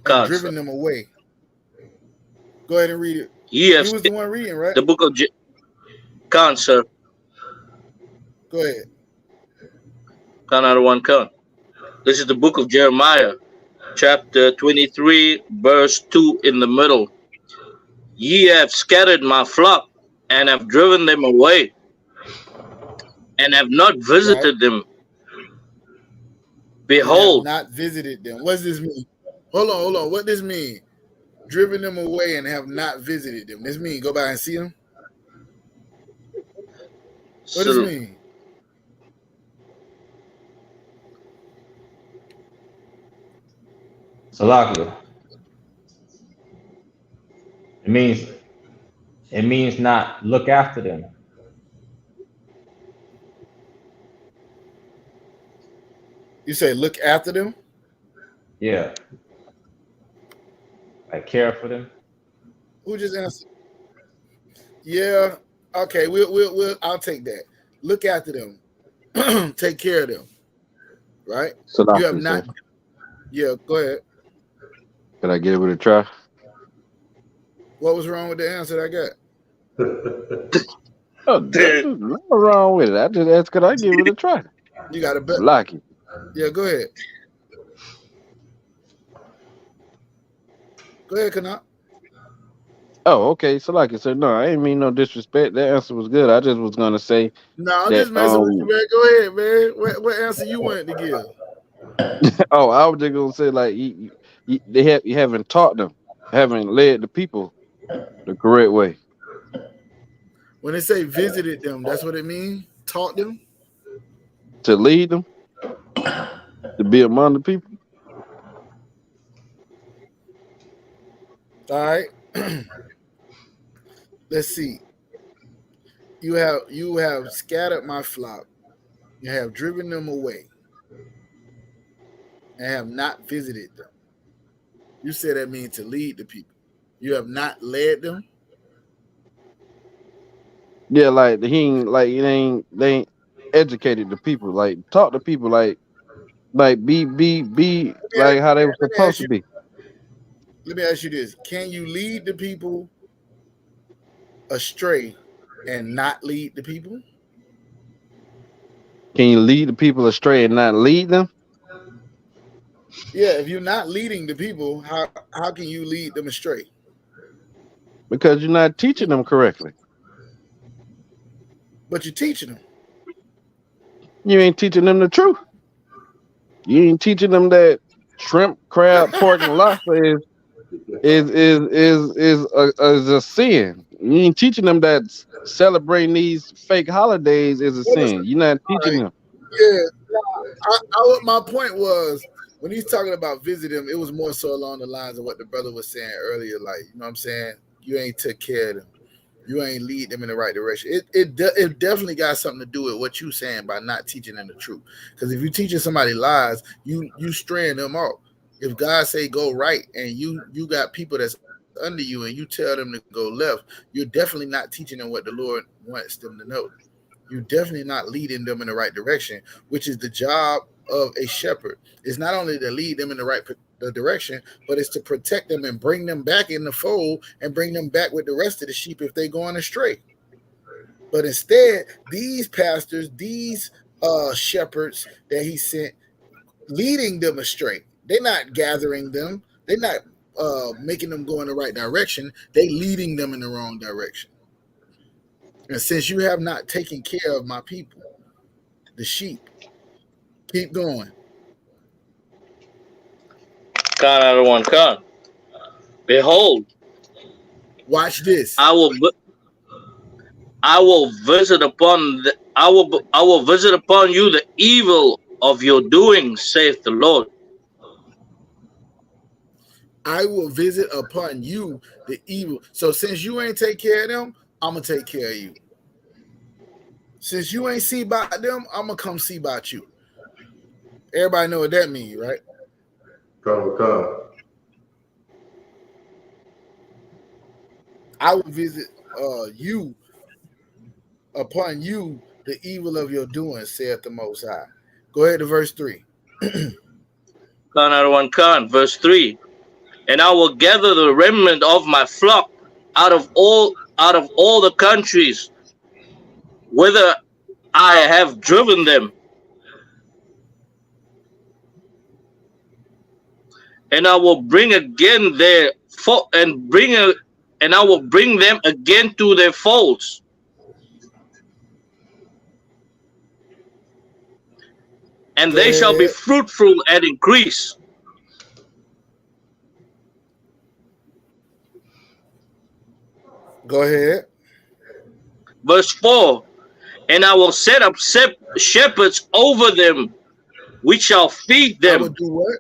and driven them away. Go ahead and read it. You was the one reading, right? The book of Khan, sir. Go ahead. Khan out of one Khan. This is the book of Jeremiah, chapter 23, verse 2 in the middle. Ye have scattered my flock and have driven them away and have not visited them. Behold. Not visited them. What does this mean? Hold on. What does this mean? Driven them away and have not visited them. This mean go by and see them? What does this mean? Salakia. It means not look after them. You say look after them? Yeah. Like care for them. Who just answered? Yeah. Okay. We'll I'll take that. Look after them. Take care of them. Right? Salakia, you have not. Sir. Yeah. Go ahead. Could I get it with a try? What was wrong with the answer that I got? Oh, there's nothing wrong with it. I just asked, could I give it a try? You got a bet. Lucky. Yeah, go ahead. Go ahead, Kana. Oh, okay. So like I said, no, I ain't mean no disrespect. That answer was good. I just was gonna say No, I'm that just messing with you, man. Go ahead, man. What answer you wanted to give? oh, I was just gonna say like you haven't taught them, haven't led the people the correct way When they say visited them, that's what it means? Taught them? to lead them, to be among the people. All right. Let's see. You have scattered my flock, you have driven them away, and have not visited them. You said that means to lead the people. You have not led them. Yeah, like he ain't like it ain't they ain't educated the people. Like talk to people like be like how they were Let me supposed ask to you. be. Let me ask you this: can you lead the people astray and not lead the people? Can you lead the people astray and not lead them? Yeah, if you're not leading the people, how can you lead them astray? Because you're not teaching them correctly. But you're teaching them. You ain't teaching them the truth. You ain't teaching them that shrimp, crab, pork, and lobster is a sin. You ain't teaching them that celebrating these fake holidays is a Well, listen, sin. You're not all teaching right. them. Yeah, what my point was when he's talking about visit him, it was more so along the lines of what the brother was saying earlier. Like, you know what I'm saying? You ain't took care of them. You ain't lead them in the right direction. It definitely got something to do with what you saying by not teaching them the truth. Because if you teaching somebody lies, you straying them off. If God say go right and you got people that's under you and you tell them to go left, you're definitely not teaching them what the Lord wants them to know. You're definitely not leading them in the right direction, which is the job of a shepherd. It's not only to lead them in the direction, but it's to protect them and bring them back in the fold and bring them back with the rest of the sheep if they're going astray. But instead, these pastors, these shepherds that he sent, leading them astray. They're not gathering them. They're not making them go in the right direction. They leading them in the wrong direction. And since you have not taken care of my people, the sheep, keep going. Khan out of one Khan. Behold, watch this. I will visit upon I will visit upon you the evil of your doing, saith the Lord. I will visit upon you the evil. So since you ain't take care of them, I'm gonna take care of you. Since you ain't see about them, I'm gonna come see about you. Everybody know what that means, right? Come. I will visit you upon you the evil of your doing, saith the Most High. Go ahead to verse 3. Khan out of one Khan, verse 3. And I will gather the remnant of my flock out of all the countries whither I have driven them, and I will bring again and I will bring them again to their folds, and Go they shall be ahead. fruitful and increase. Go ahead. Verse 4. And I will set up shepherds over them, which shall feed I will them. do what?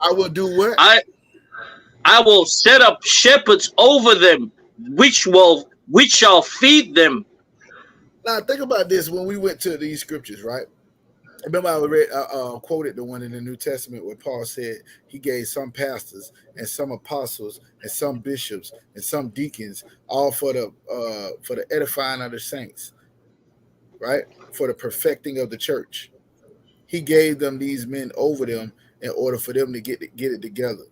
I will do what? I will set up shepherds over them, which shall feed them. Now think about this. When we went to these scriptures, right? Remember, I quoted the one in the New Testament where Paul said he gave some pastors and some apostles and some bishops and some deacons, all for the edifying of the saints, right? For the perfecting of the church. He gave them these men over them in order for them to get it together.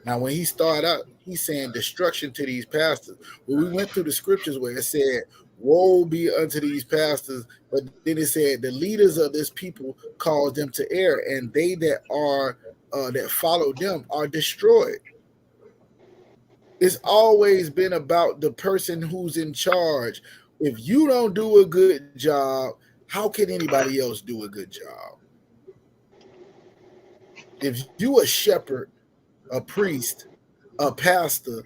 Now, when he started out, he's saying destruction to these pastors. When we went through the scriptures where it said, woe be unto these pastors, but then it said the leaders of this people cause them to err, and they that are that follow them are destroyed. It's always been about the person who's in charge. If you don't do a good job, how can anybody else do a good job? If you a shepherd, a priest, a pastor,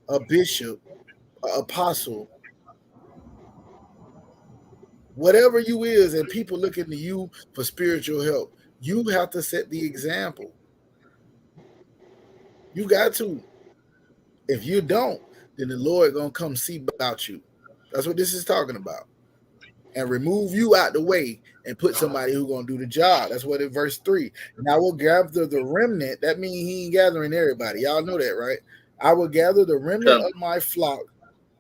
a bishop, an apostle, whatever you is, and people looking to you for spiritual help, you have to set the example. You got to. If you don't, then the Lord gonna come see about you. That's what this is talking about. And remove you out the way and put somebody who's gonna do the job. That's what in verse 3. And I will gather the remnant. That means he ain't gathering everybody. Y'all know that, right? I will gather the remnant of my flock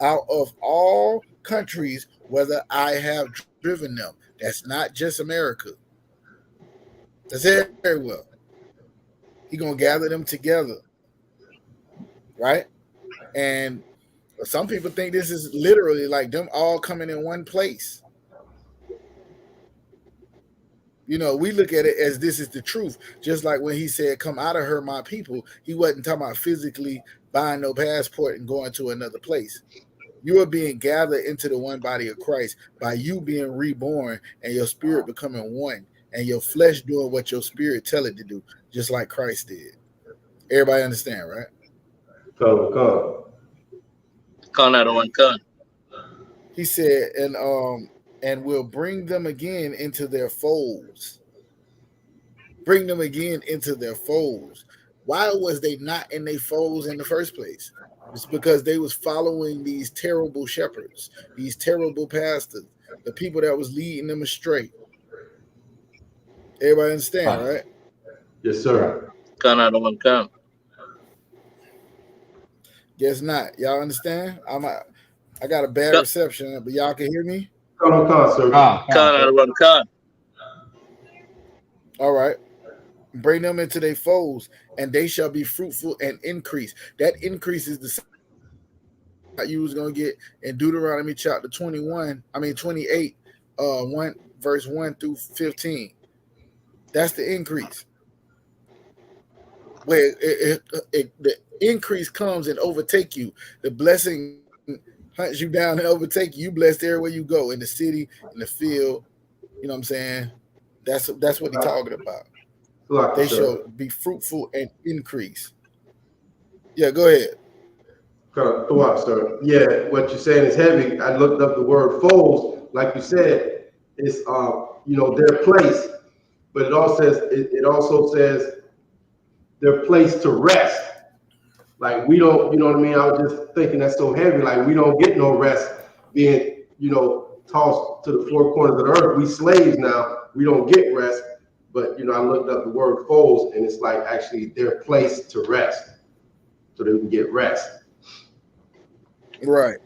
out of all countries, whether I have driven them. That's not just America. That's everywhere. He gonna gather them together, right? And some people think this is literally like them all coming in one place. You know, we look at it as this is the truth. Just like when he said, "Come out of her, my people," he wasn't talking about physically buying no passport and going to another place. You are being gathered into the one body of Christ by you being reborn and your spirit becoming one and your flesh doing what your spirit tell it to do, just like Christ did. Everybody understand, right? Come. Con out of one con. He said, and will bring them again into their folds. Bring them again into their folds. Why was they not in their folds in the first place? It's because they was following these terrible shepherds, these terrible pastors, the people that was leading them astray. Everybody understand, right? Yes, sir. Con out of one con. Guess not. Y'all understand? I got a bad reception, but y'all can hear me? Come, sir. Con out of one con. All right. Bring them into their folds, and they shall be fruitful and increase. That increase is the you was gonna get in Deuteronomy chapter 28, 1 through 15. That's the increase. Where the increase comes and overtake you. The blessing hunts you down and overtake you. You blessed everywhere you go, in the city, in the field. You know what I'm saying? That's what he's talking about. They shall be fruitful and increase. Yeah, go ahead. Sir. Yeah, what you're saying is heavy. I looked up the word folds, like you said, it's their place, but it also says their place to rest. Like we don't, you know what I mean? I was just thinking that's so heavy. Like we don't get no rest being, tossed to the four corners of the earth. We slaves now. We don't get rest. But I looked up the word folds, and it's like actually their place to rest, so they can get rest. Right.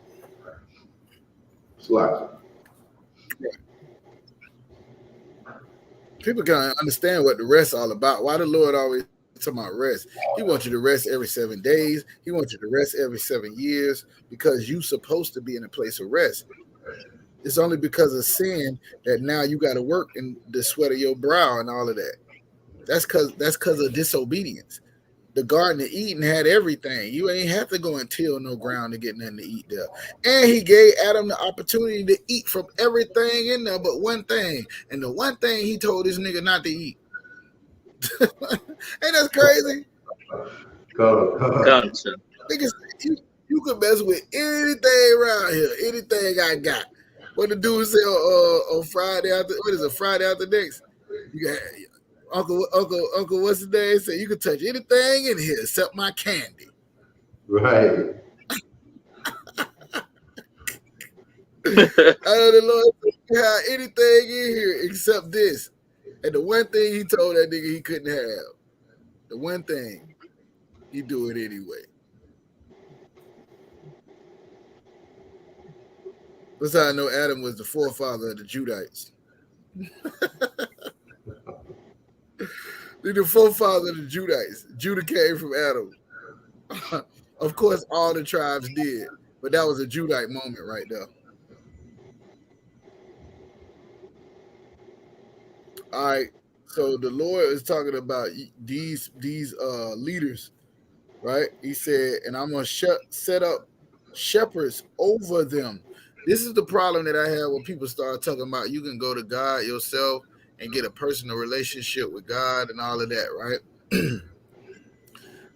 People can't understand what the rest is all about. Why the Lord always talking about rest? He wants you to rest every 7 days. He wants you to rest every 7 years because you're supposed to be in a place of rest. It's only because of sin that now you got to work in the sweat of your brow and all of that. That's because of disobedience. The Garden of Eden had everything. You ain't have to go and till no ground to get nothing to eat there. And he gave Adam the opportunity to eat from everything in there but one thing. And the one thing he told this nigga not to eat. Ain't that crazy? Niggas, you could mess with anything around here. Anything I got. What the dude say on Friday after, what is it, Friday after next? You got Uncle, what's his name? Said you can touch anything in here except my candy. Right. I know the Lord have anything in here except this. And the one thing he told that nigga he couldn't have. The one thing, he do it anyway. That's how I know Adam was the forefather of the Judites. The forefather of the Judites. Judah came from Adam. Of course, all the tribes did, but that was a Judite moment right there. All right, so the Lord is talking about these leaders right? He said, and I'm going to set up shepherds over them. This is the problem that I have when people start talking about you can go to God yourself and get a personal relationship with God and all of that, right?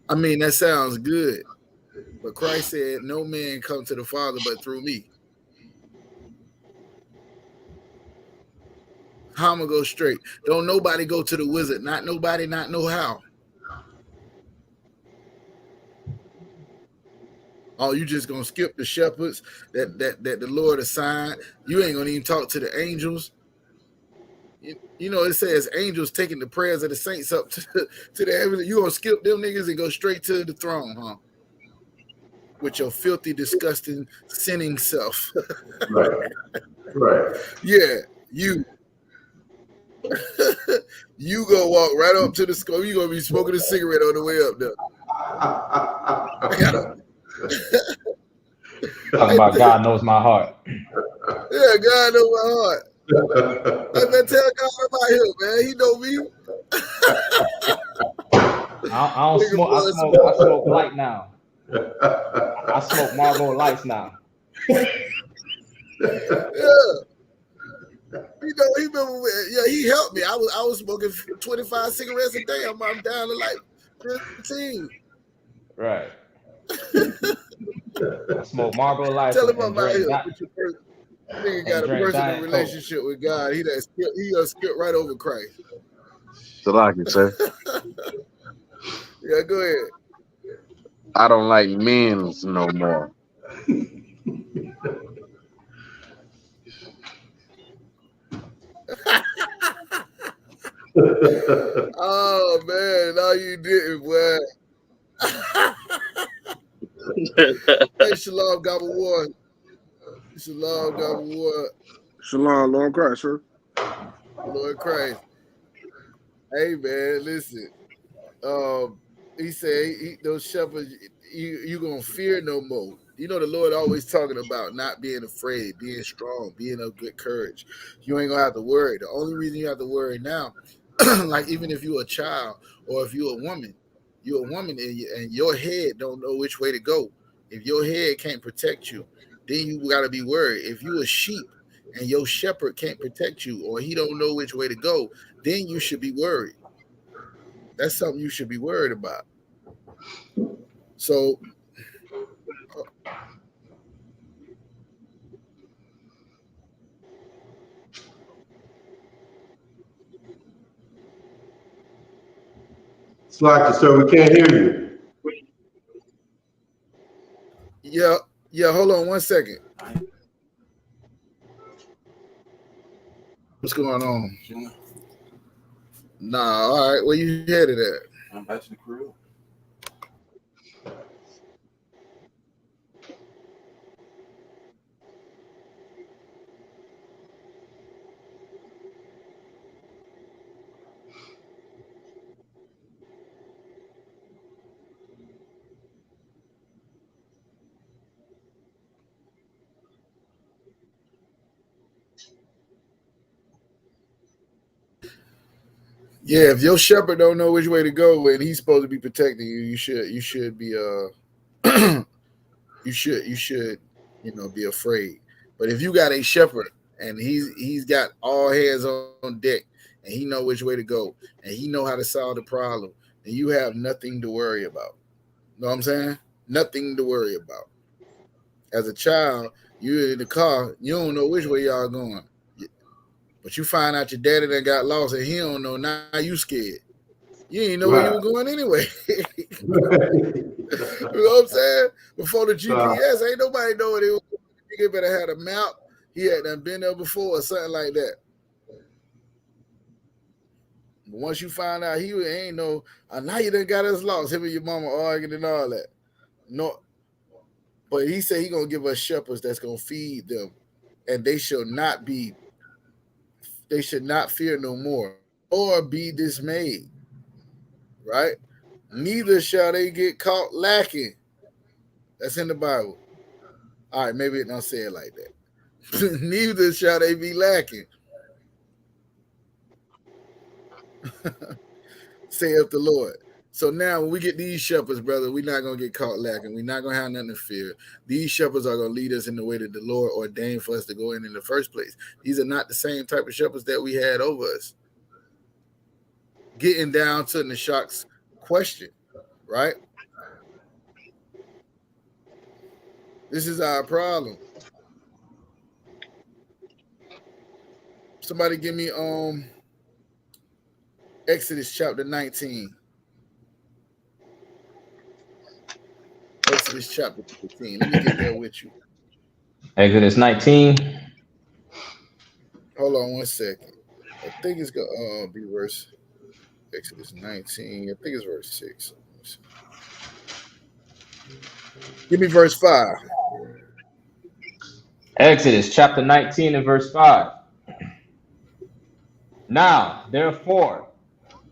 I mean, that sounds good. But Christ said, no man come to the Father but through me. How I'm going to go straight? Don't nobody go to the wizard. Not nobody, not know how. Oh, you just going to skip the shepherds that the Lord assigned. You ain't going to even talk to the angels. You know, it says angels taking the prayers of the saints up to the heavens. You going to skip them niggas and go straight to the throne, huh? With your filthy, disgusting, sinning self. Right. Right. Yeah, you. You go walk right up to the skull. You gonna be smoking a cigarette on the way up there. Talking about God knows my heart. Yeah, God knows my heart. Man, tell God about him, man. He know me. I don't smoke. I smoke light now. I smoke Marlboro Lights now. Yeah. He helped me. I was smoking 25 cigarettes a day. I'm down to like 15. Right. I smoke Marlboro Lights. Tell him about him. Nigga got a personal Diet relationship with God. He done skipped right over Christ. Salaki, sir. Yeah, go ahead. I don't like men's no more. Oh man, no, you didn't, boy. Hey, Shalom, Gobble One. Shalom, Gobble One. Shalom, Lord Christ, sir. Lord Christ. Hey man, listen. He said those shepherds, you gonna fear no more. You know the Lord always talking about not being afraid, being strong, being of good courage. You ain't gonna have to worry. The only reason you have to worry now, like even if you're a child or if you're a woman and your head don't know which way to go. If your head can't protect you, then you gotta be worried. If you a sheep and your shepherd can't protect you or he don't know which way to go, then you should be worried. That's something you should be worried about. So, Slacky, sir, we can't hear you. Yeah, hold on 1 second. What's going on? Nah, all right. Where you headed at? I'm back to the crew. Yeah, if your shepherd don't know which way to go and he's supposed to be protecting you, you should be you should be afraid. But if you got a shepherd and he's got all hands on deck and he know which way to go and he know how to solve the problem, then you have nothing to worry about. Know what I'm saying? Nothing to worry about. As a child, you're in the car, you don't know which way y'all going. But you find out your daddy done got lost and he don't know, now you scared. You didn't know where you were going anyway. You know what I'm saying? Before the GPS, ain't nobody know what it was. Nigga better had a map. He had done been there before or something like that. But once you find out he ain't no, now you done got us lost. Him and your mama arguing and all that. No, but he said he gonna give us shepherds that's gonna feed them, and they should not fear no more or be dismayed. Right? Neither shall they get caught lacking. That's in the Bible. All right, maybe it don't say it like that. Neither shall they be lacking. Saith the Lord. So now when we get these shepherds, brother, we're not going to get caught lacking. We're not going to have nothing to fear. These shepherds are going to lead us in the way that the Lord ordained for us to go in the first place. These are not the same type of shepherds that we had over us. Getting down to Nashak's question, right? This is our problem. Somebody give me Exodus chapter 19. Exodus chapter 15. Let me get there with you. Exodus 19. Hold on 1 second. I think it's gonna be verse Exodus 19. I think it's verse 6. Give me verse 5. Exodus chapter 19 and verse 5. Now, therefore,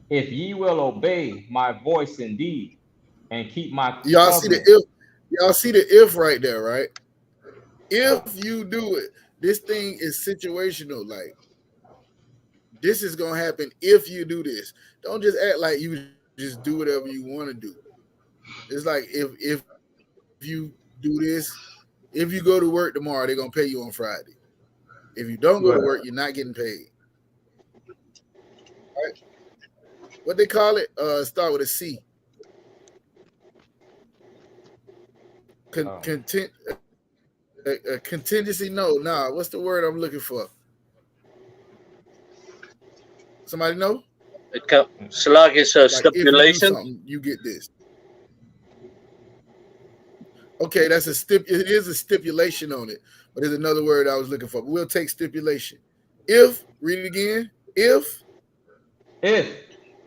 if ye will obey my voice indeed, and keep my Y'all see the covenant. if. Y'all see the if right there, right? If you do it, this thing is situational. Like, this is gonna happen if you do this. Don't just act like you just do whatever you want to do. It's like if you do this, if you go to work tomorrow, they're gonna pay you on Friday. If you don't go to work, you're not getting paid. Right? What they call it? Start with a C. Contingency? No, nah. What's the word I'm looking for? Somebody know? Salag is a Like stipulation. if you do something, you get this. Okay, that's it is a stipulation on it, but there's another word I was looking for. We'll take stipulation. If, read it again. If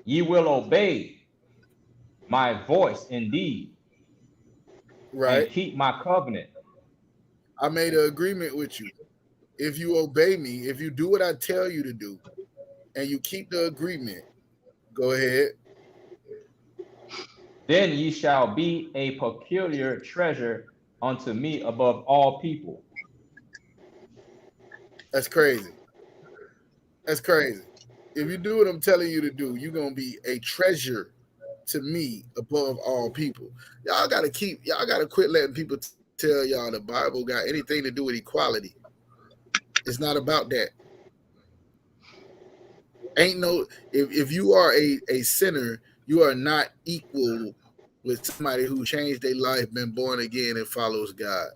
ye will obey my voice indeed, right, and keep my covenant. I made an agreement with you. If you obey me, if you do what I tell you to do, and you keep the agreement, go ahead. Then ye shall be a peculiar treasure unto me above all people. That's crazy. That's crazy. If you do what I'm telling you to do, you're gonna be a treasure to me above all people. Y'all gotta quit letting people tell y'all the Bible got anything to do with equality. It's not about that. Ain't no if you are a sinner, you are not equal with somebody who changed their life, been born again, and follows God.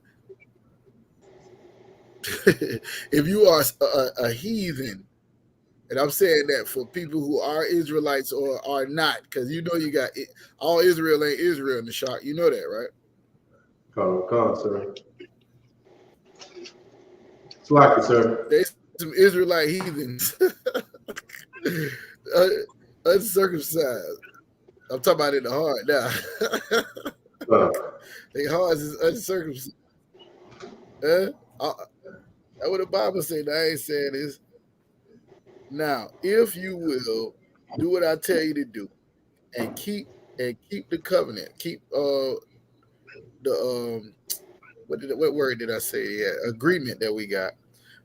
If you are a heathen, and I'm saying that for people who are Israelites or are not, because you know you got all Israel ain't Israel in the shot. You know that, right? Come on, sir. Slack, sir. There's some Israelite heathens, uncircumcised. I'm talking about in the heart now. Their hearts is uncircumcised. That's what the Bible said. I ain't saying this. Now, if you will do what I tell you to do, and keep the covenant, keep the what word did I say? Yeah, agreement that we got.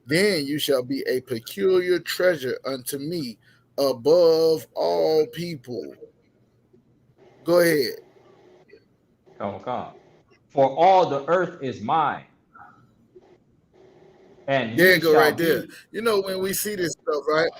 Then you shall be a peculiar treasure unto me above all people. Go ahead. Come. For all the earth is mine. And There ye you go, shall right there. be. You know, when we see this stuff, right?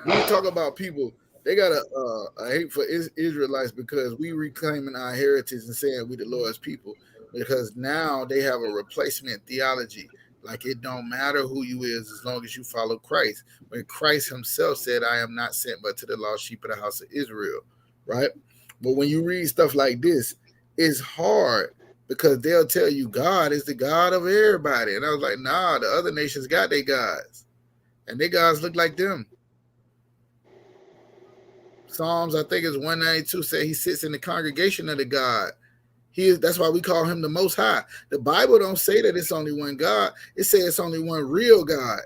When we talk about people, they got a hate for Israelites because we reclaiming our heritage and saying we the Lord's people. Because now they have a replacement theology. Like it don't matter who you is as long as you follow Christ. When Christ himself said, I am not sent but to the lost sheep of the house of Israel, right? But when you read stuff like this, it's hard because they'll tell you God is the God of everybody. And I was like, nah, the other nations got their gods. And their gods look like them. Psalms, I think it's 192, say he sits in the congregation of the God. That's why we call him the Most High. The Bible don't say that it's only one God. It says it's only one real God.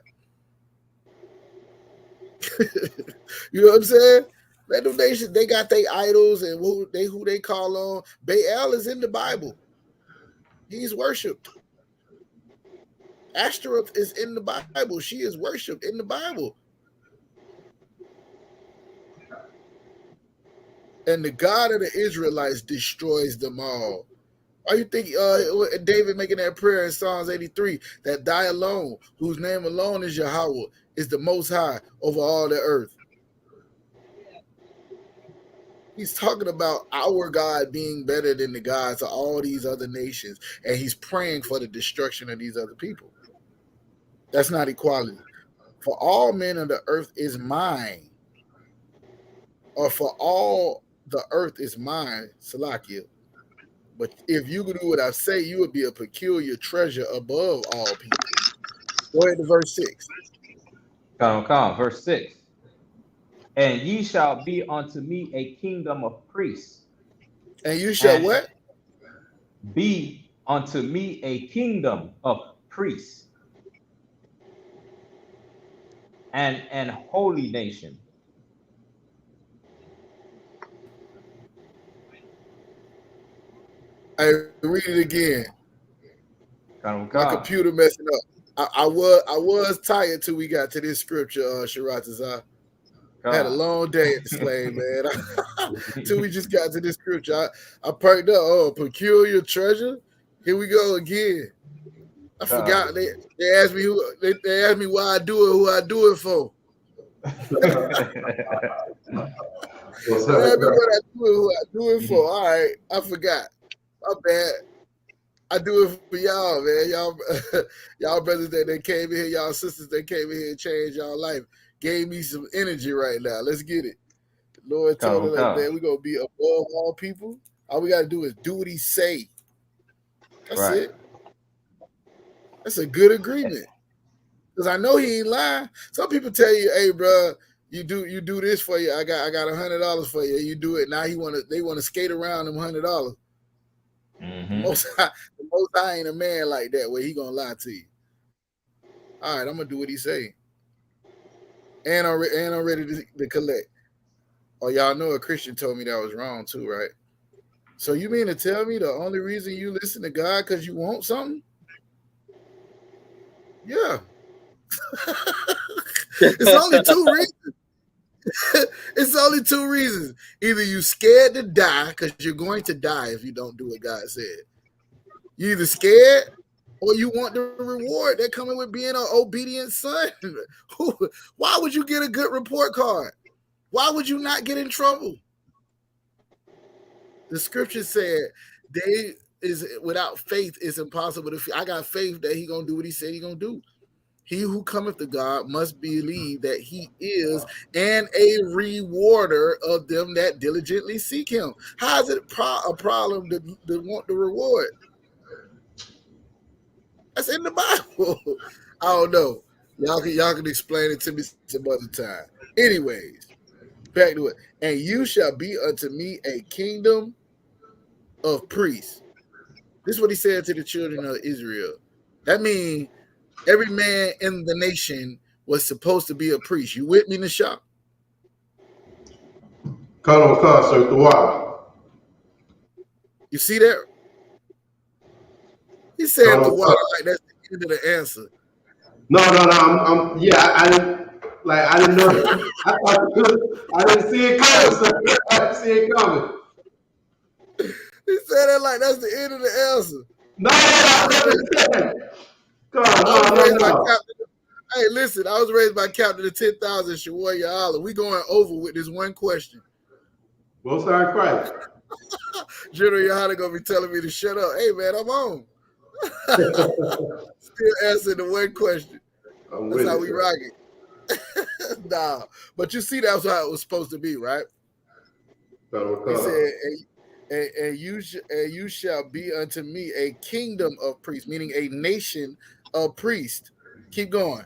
You know what I'm saying? Let them nations, they got their idols and who they call on. Baal is in the Bible. He's worshipped. Ashtaroth is in the Bible. She is worshipped in the Bible. and the God of the Israelites destroys them all. Why you think David making that prayer in Psalms 83 that thy alone, whose name alone is Yahweh, is the most high over all the earth? He's talking about our God being better than the gods of all these other nations, and he's praying for the destruction of these other people. That's not equality. For all men of the earth is mine, or for all the earth is mine, Salakia. But if you could do what I say, you would be a peculiar treasure above all people. Go ahead to verse 6. Come. Verse 6. And ye shall be unto me a kingdom of priests. And you shall what? Be unto me a kingdom of priests and an holy nation. I read it again. Come. My computer messing up. I was tired till we got to this scripture, Sharatazah. I had a long day at the slave, man. Till we just got to this scripture. I perked up. Oh, peculiar treasure. Here we go again. I forgot. They asked me they asked me why I do it, who I do it for. They asked me what I do it, who I do it for. All right, I forgot. My bad. I do it for y'all, man. Y'all brothers that came in here, y'all sisters that came in here and changed y'all life. Gave me some energy right now. Let's get it. The Lord told us, man, we're going to be above all people. All we got to do is do what he say. That's it. That's a good agreement. Because I know he ain't lying. Some people tell you, hey, bro, you do this for you. I got $100 for you. You do it. Now they want to skate around them $100. Mm-hmm. The most high ain't a man like that where he gonna lie to you. All right, I'm gonna do what he say. And I'm ready to collect. Oh, y'all know a Christian told me that was wrong too, right? So you mean to tell me the only reason you listen to God because you want something? Yeah. It's only two reasons. It's only two reasons. Either you scared to die because you're going to die if you don't do what God said. You either scared or you want the reward that coming with being an obedient son. Why would you get a good report card? Why would you not get in trouble? The scripture said, without faith is impossible. I got faith that he gonna do what he said he gonna do. He who cometh to God must believe that he is and a rewarder of them that diligently seek him. How is it a problem to want the reward? That's in the Bible. I don't know. Y'all can explain it to me some other time. Anyways, back to it. And you shall be unto me a kingdom of priests. This is what he said to the children of Israel. That means every man in the nation was supposed to be a priest. You with me in the shop? Colonel Concert, the why? You see that? He said the why like that's the end of the answer. No. I didn't know. I didn't see it coming, sir. I didn't see it coming. He said that like that's the end of the answer. No. Hey, listen, I was raised by Captain of 10,000 Shawarya Allah. We going over with this one question. Most High Christ. General Yohana gonna be telling me to shut up. Hey man, I'm on. Still answering the one question. That's how we rock it. Nah, but you see that's how it was supposed to be, right? He said, and you shall be unto me a kingdom of priests, meaning a nation of priests. Keep going.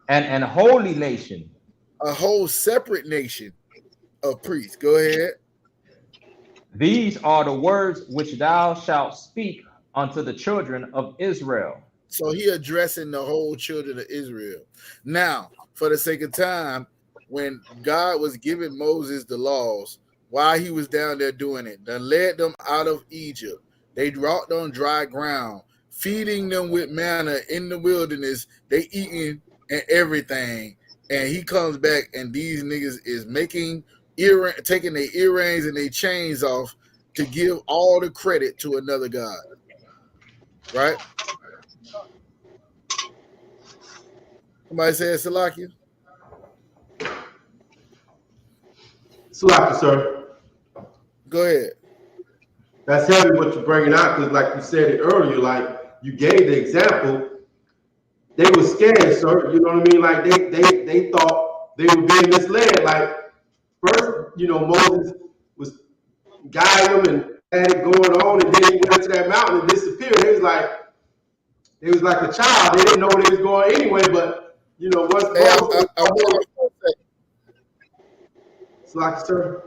And a holy nation. A whole separate nation of priests. Go ahead. These are the words which thou shalt speak unto the children of Israel. So he addressing the whole children of Israel. Now, for the sake of time, when God was giving Moses the laws, while he was down there doing it, they led them out of Egypt. They walked on dry ground, feeding them with manna in the wilderness. They eating and everything. and he comes back, and these niggas is making taking their earrings and their chains off to give all the credit to another god, right? Somebody said Salakia. Salakia, sir. Go ahead. That's heavy what you're bringing out, because like you said it earlier, like you gave the example, they were scared, sir. You know what I mean? Like they thought they were being misled. Like first, Moses was guiding them and had it going on, and then he went to that mountain and disappeared. They was like a child. They didn't know where they was going anyway. But once Moses, it's like, sir.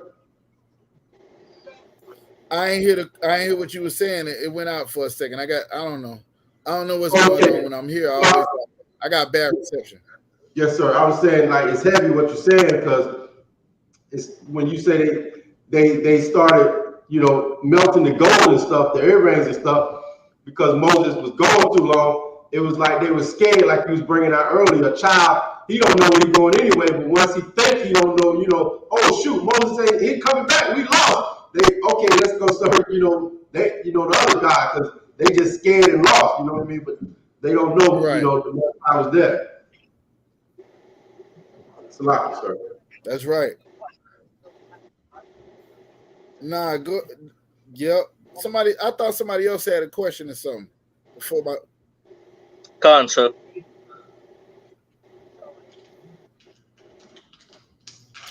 I ain't hear what you were saying. It went out for a second. I don't know what's going on when I'm here. I got bad reception. Yes, sir. I was saying, like, it's heavy what you're saying, because it's when you say they started, melting the gold and stuff, the earrings and stuff, because Moses was going too long. It was like they were scared, like you was bringing out earlier. A child, he don't know where he's going anyway, but once he think he don't know, oh shoot, Moses said he coming back, we lost. Okay, let's go start, the other guy, because they just scared and lost, you know what I mean? But they don't know, right. I was there. Salakia, sir. That's right. Nah, good. Yep. I thought somebody else had a question or something before my. Khan, sir.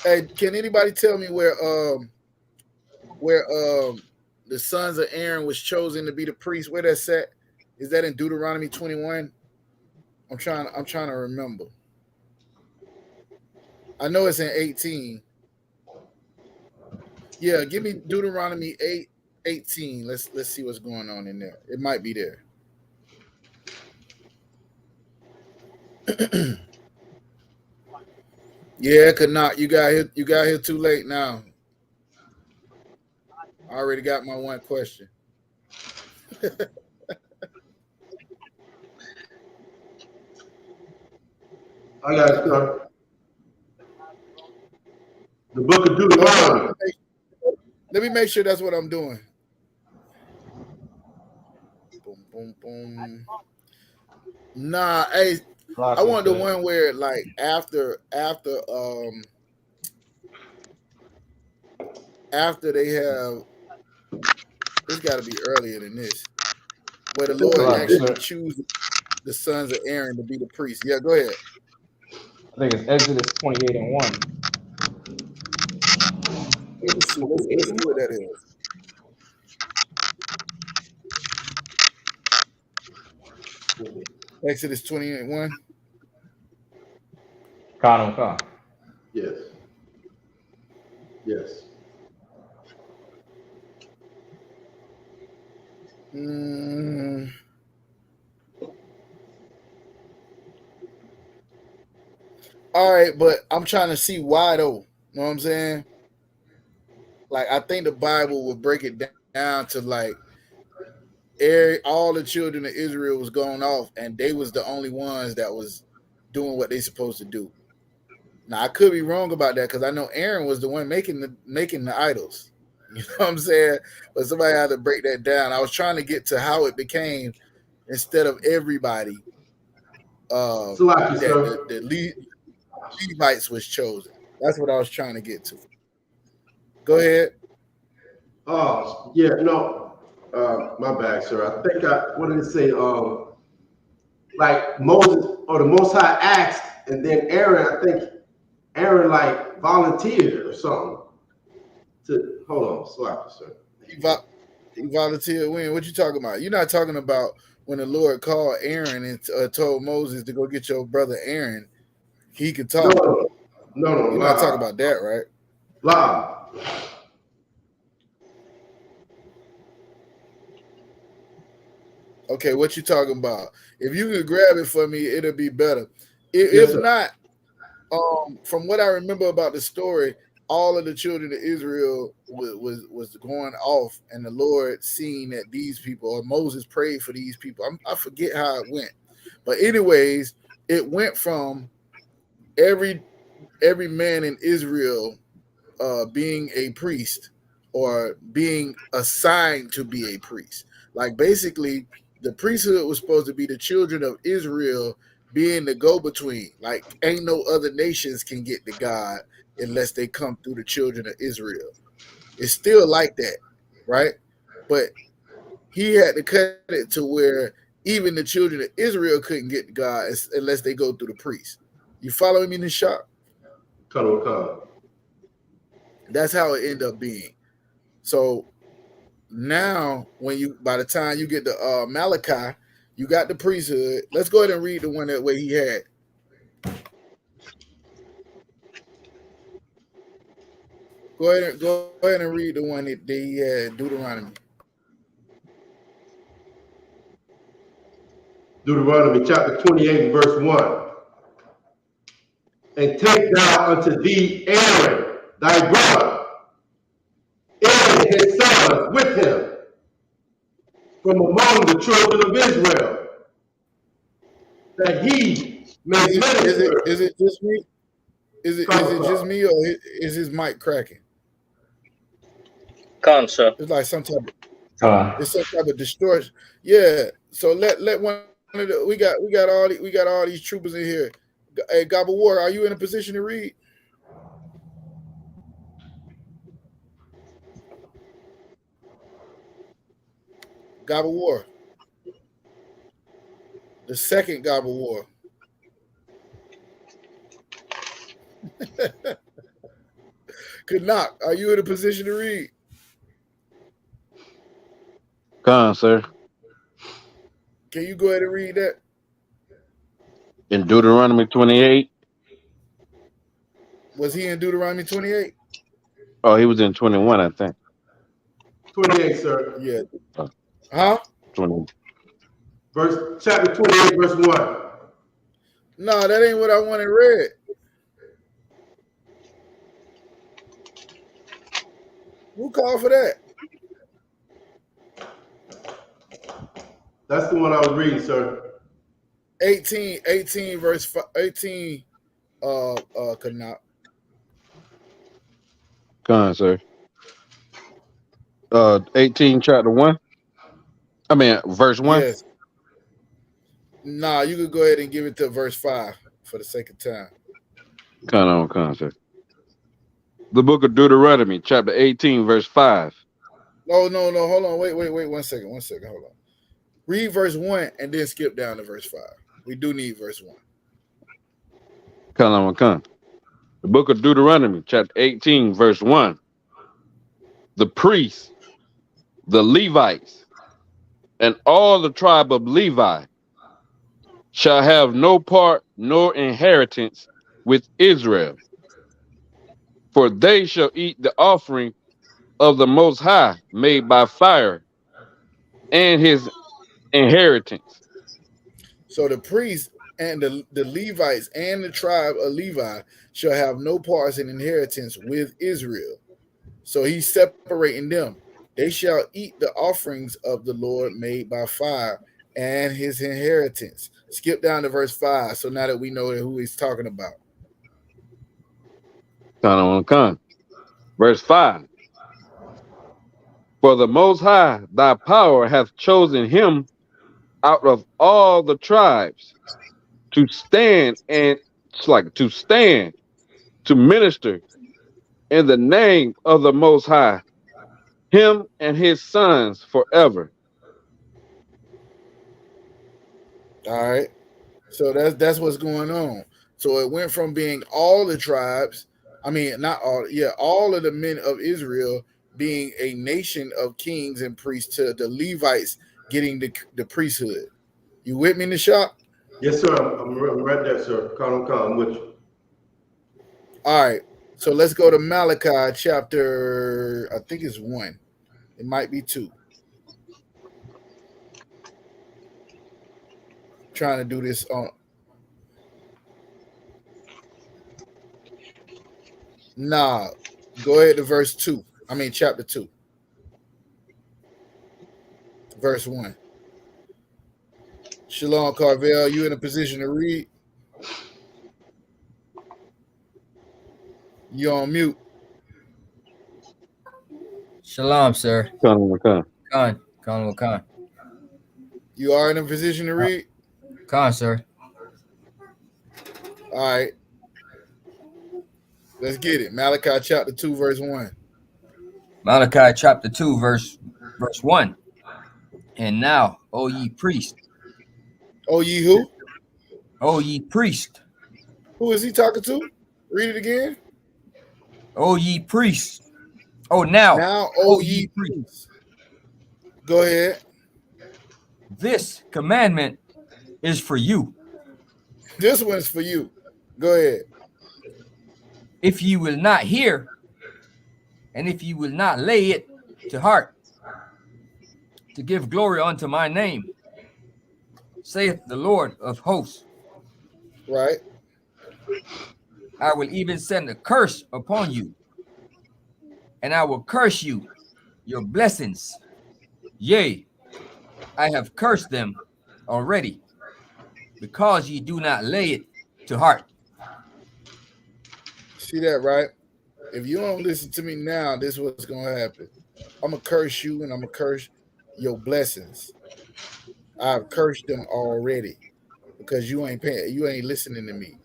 Hey, can anybody tell me where the sons of Aaron was chosen to be the priest? Where that's at? Is that in Deuteronomy 21? I'm trying to remember. I know it's in 18. Yeah, give me Deuteronomy 8:18. Let's see what's going on in there. It might be there. Yeah, could not. You got here too late now. I already got my one question. I got it, sir. The book of Deuteronomy. Let me make sure that's what I'm doing. Boom, boom, boom. Nah, hey, I want the one where like after they have, it's got to be earlier than this, where the Lord actually chooses the sons of Aaron to be the priest. Yeah, go ahead. I think it's Exodus 28:1. Let's see what that is. Exodus 28:1. Khan. Yes. Yes. All right, but I'm trying to see why though. You know what I'm saying? Like, I think the Bible would break it down to like all the children of Israel was going off, and they was the only ones that was doing what they supposed to do. Now I could be wrong about that, because I know Aaron was the one making the idols. You know what I'm saying? But somebody had to break that down. I was trying to get to how it became, instead of everybody, the Levites was chosen. That's what I was trying to get to. Go ahead. Oh, yeah, no, my bad, sir. I think what did it say? Like Moses or the Most High asked, and then Aaron, I think Aaron like volunteered or something. Hold on, Slacker, sir. He volunteered when? What you talking about? You're not talking about when the Lord called Aaron and told Moses to go get your brother Aaron. He could talk. No. You're not talking about that, right? Lie. Okay, what you talking about? If you could grab it for me, it'll be better. If not, from what I remember about the story, all of the children of Israel was going off, and the Lord seeing that these people, or Moses prayed for these people. I forget how it went, but anyways, it went from every man in Israel being a priest or being assigned to be a priest. Like basically, the priesthood was supposed to be the children of Israel being the go-between. Like ain't no other nations can get to God unless they come through the children of Israel. It's still like that, right? But he had to cut it to where even the children of Israel couldn't get to God unless they go through the priest. You following me in the shop? Come. That's how it ended up being. So now, by the time you get to Malachi, you got the priesthood. Let's go ahead and read the one that way he had. Go ahead and read the one that he had, Deuteronomy. Deuteronomy chapter 28 verse 1. And take thou unto thee Aaron, thy brother, and his sons with him, from among the children of Israel, that he may minister. Is it just me? Is it just me, or is his mic cracking? Sir. It's like some type of distortion. Yeah. So let one of the we got all these troopers in here. Hey, Gobble War, are you in a position to read? Gobble War. The second Gobble War. Knock, are you in a position to read? Sir. Can you go ahead and read that? In Deuteronomy 28. Was he in Deuteronomy 28? Oh, he was in 21, I think. 28, sir. Yeah. Huh? 20. Chapter 28, verse 1. No, that ain't what I wanted read. Who called for that? That's the one I was reading, sir. 18 verse 18 Canuck. Sir. 18 chapter 1. I mean verse 1. Yes. Nah, you could go ahead and give it to verse 5 for the sake of time. Sir. The book of Deuteronomy, chapter 18, verse 5. No, hold on. Wait, 1 second, hold on. Read verse 1 and then skip down to verse 5. We do need verse 1. The book of Deuteronomy, chapter 18, verse 1. The priests, the Levites, and all the tribe of Levi shall have no part nor inheritance with Israel, for they shall eat the offering of the Most High made by fire and his inheritance. So the priests and the Levites and the tribe of Levi shall have no parts in inheritance with Israel. So he's separating them. They shall eat the offerings of the Lord made by fire and his inheritance. Skip down to verse 5. So now that we know who he's talking about. Verse 5. For the Most High, thy power hath chosen him out of all the tribes to stand to minister in the name of the Most High, him and his sons forever. All right. So that's what's going on. So it went from being all the tribes, all of the men of Israel being a nation of kings and priests to the Levites getting the priesthood. You with me in the shop? Yes, sir. I'm right there, sir. I'm with you. All right. So let's go to Malachi chapter, I think it's 1. It might be 2. Trying to do this on. Nah, go ahead to verse 2. Chapter 2. Verse 1. Shalom, Carvel. You in a position to read? You on mute. Shalom, sir. Khan. Khan. You are in a position to read? Khan, sir. All right. Let's get it. Malachi chapter 2, verse 1. Malachi chapter 2, verse 1. And now, O ye priest. O ye who? O ye priest. Who is he talking to? Read it again. O ye priests. Oh, now. Now, O ye priests. Go ahead. This commandment is for you. This one's for you. Go ahead. If you will not hear, and if you will not lay it to heart, to give glory unto my name, saith the Lord of hosts. Right. I will even send a curse upon you, and I will curse you, your blessings. Yea, I have cursed them already, because ye do not lay it to heart. See that, right? If you don't listen to me now, this is what's going to happen. I'm going to curse you, and I'm going to curse your blessings. I've cursed them already because you ain't listening to me.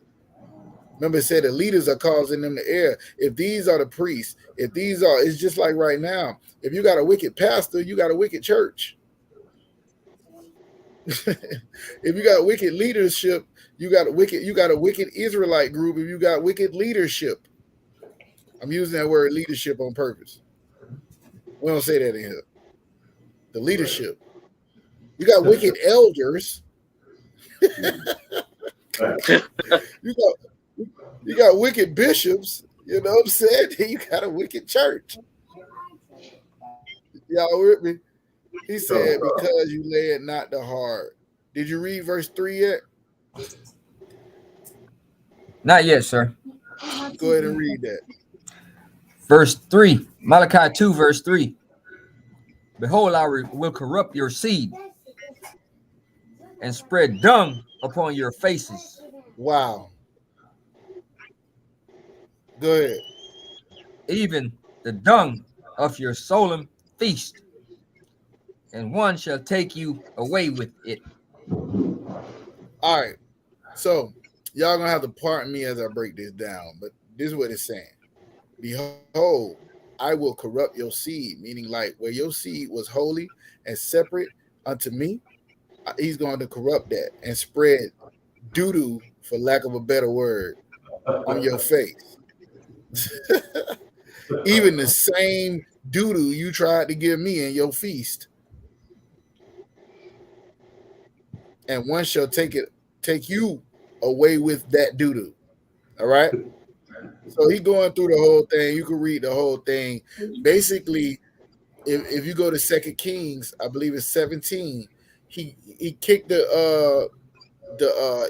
Remember, it said the leaders are causing them to err. If these are the priests, it's just like right now. If you got a wicked pastor, you got a wicked church. If you got wicked leadership, you got a wicked Israelite group. If you got wicked leadership, I'm using that word leadership on purpose. We don't say that in here. The leadership. You got wicked elders. You got wicked bishops. You know what I'm saying? You got a wicked church. Y'all with me? He said, because you lay it not to heart. Did you read verse 3 yet? Not yet, sir. Go ahead and read that. Verse 3, Malachi 2, verse 3. Behold, I will corrupt your seed and spread dung upon your faces. Wow. Go ahead. Even the dung of your solemn feast, and one shall take you away with it. All right. So y'all gonna have to pardon me as I break this down, but this is what it's saying. Behold, I will corrupt your seed, meaning like where your seed was holy and separate unto me, he's going to corrupt that and spread doo-doo, for lack of a better word, on your face. Even the same doo-doo you tried to give me in your feast. And one shall take you away with that doo-doo. All right? So he's going through the whole thing. You can read the whole thing. Basically, if you go to 2 Kings, I believe it's 17, he kicked the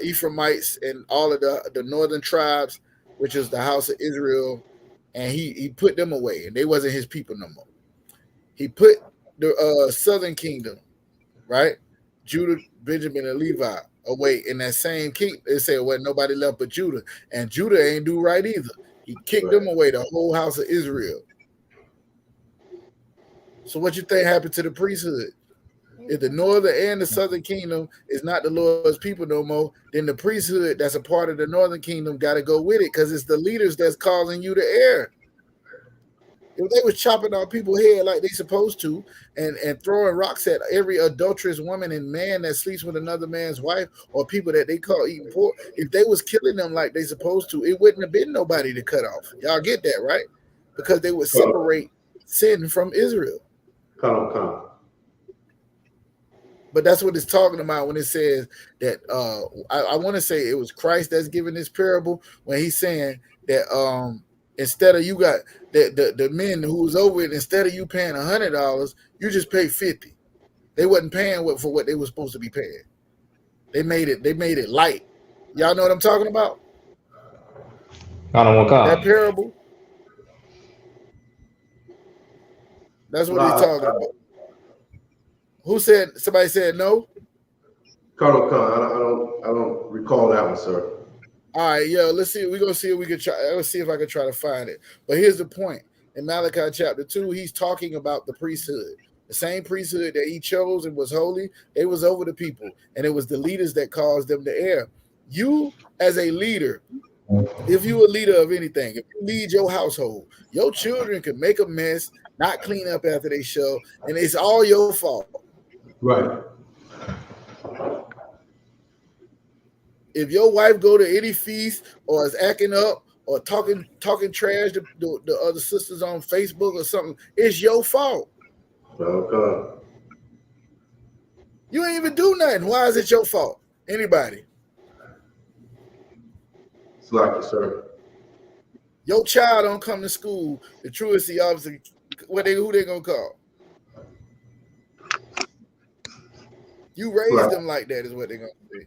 Ephraimites and all of the northern tribes, which is the house of Israel, and he put them away, and they wasn't his people no more. He put the southern kingdom, right? Judah, Benjamin, and Levi away in that same kingdom. They said, well, nobody left but Judah, and Judah ain't do right either. He kicked them away, the whole house of Israel. So what you think happened to the priesthood? If the northern and the southern kingdom is not the Lord's people no more, then the priesthood that's a part of the northern kingdom got to go with it, because it's the leaders that's causing you to err. If they was chopping off people's head like they supposed to and throwing rocks at every adulterous woman and man that sleeps with another man's wife, or people that they call eating pork, if they was killing them like they supposed to, it wouldn't have been nobody to cut off. Y'all get that, right? Because they would separate sin from Israel. Come. But that's what it's talking about when it says that I want to say it was Christ that's giving this parable when he's saying that instead of you got the men who was over it, instead of you paying $100, you just pay $50. They wasn't paying for what they were supposed to be paying. They made it light. Y'all know what I'm talking about? That parable. That's what he's talking about. Who said? Somebody said no. Colonel Khan, I don't recall that one, sir. All right, yo, let's see. We're gonna see if we can try. Let's see if I can try to find it. But here's the point: in Malachi chapter 2, he's talking about the priesthood, the same priesthood that he chose and was holy. It was over the people, and it was the leaders that caused them to err. You, as a leader, if you a leader of anything, if you lead your household, your children can make a mess, not clean up after they show, and it's all your fault. Right. If your wife go to any feast or is acting up or talking trash to the other sisters on Facebook or something, it's your fault. Okay. You ain't even do nothing. Why is it your fault? Anybody? It's like it, sir. Your child don't come to school. The truancy officer, who they gonna call? You raised them like that, is what they gonna say.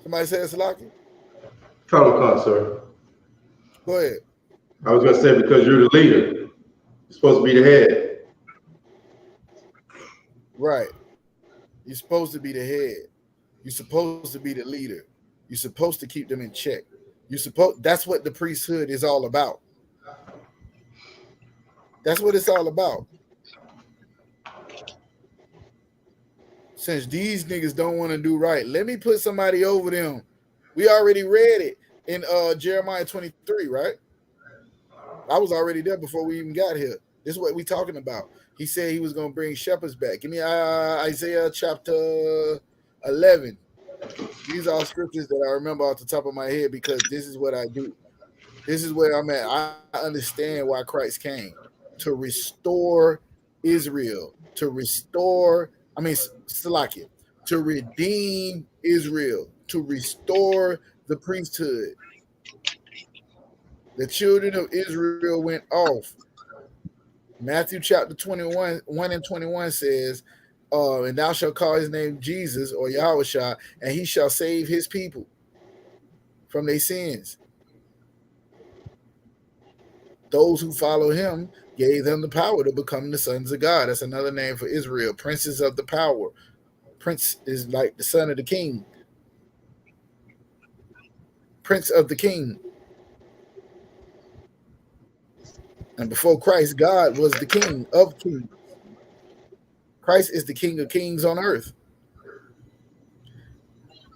Somebody say it's lucky. Come, sir. Go ahead. I was gonna say because you're the leader, you're supposed to be the head. Right. You're supposed to be the head. You're supposed to be the leader. You're supposed to keep them in check. That's what the priesthood is all about. That's what it's all about. Since these niggas don't want to do right, let me put somebody over them. We already read it in Jeremiah 23, right? I was already there before we even got here. This is what we talking about. He said he was going to bring shepherds back. Give me Isaiah chapter 11. These are scriptures that I remember off the top of my head because this is what I do. This is where I'm at. I understand why Christ came, to restore Israel, to redeem Israel, to restore the priesthood. The children of Israel went off. Matthew chapter 21, 1 and 21 says, and thou shalt call his name Jesus or Yahushua, and he shall save his people from their sins. Those who follow him gave them the power to become the sons of God. That's another name for Israel. Princes of the power. Prince is like the son of the king. Prince of the king. And before Christ, God was the king of kings. Christ is the king of kings on earth.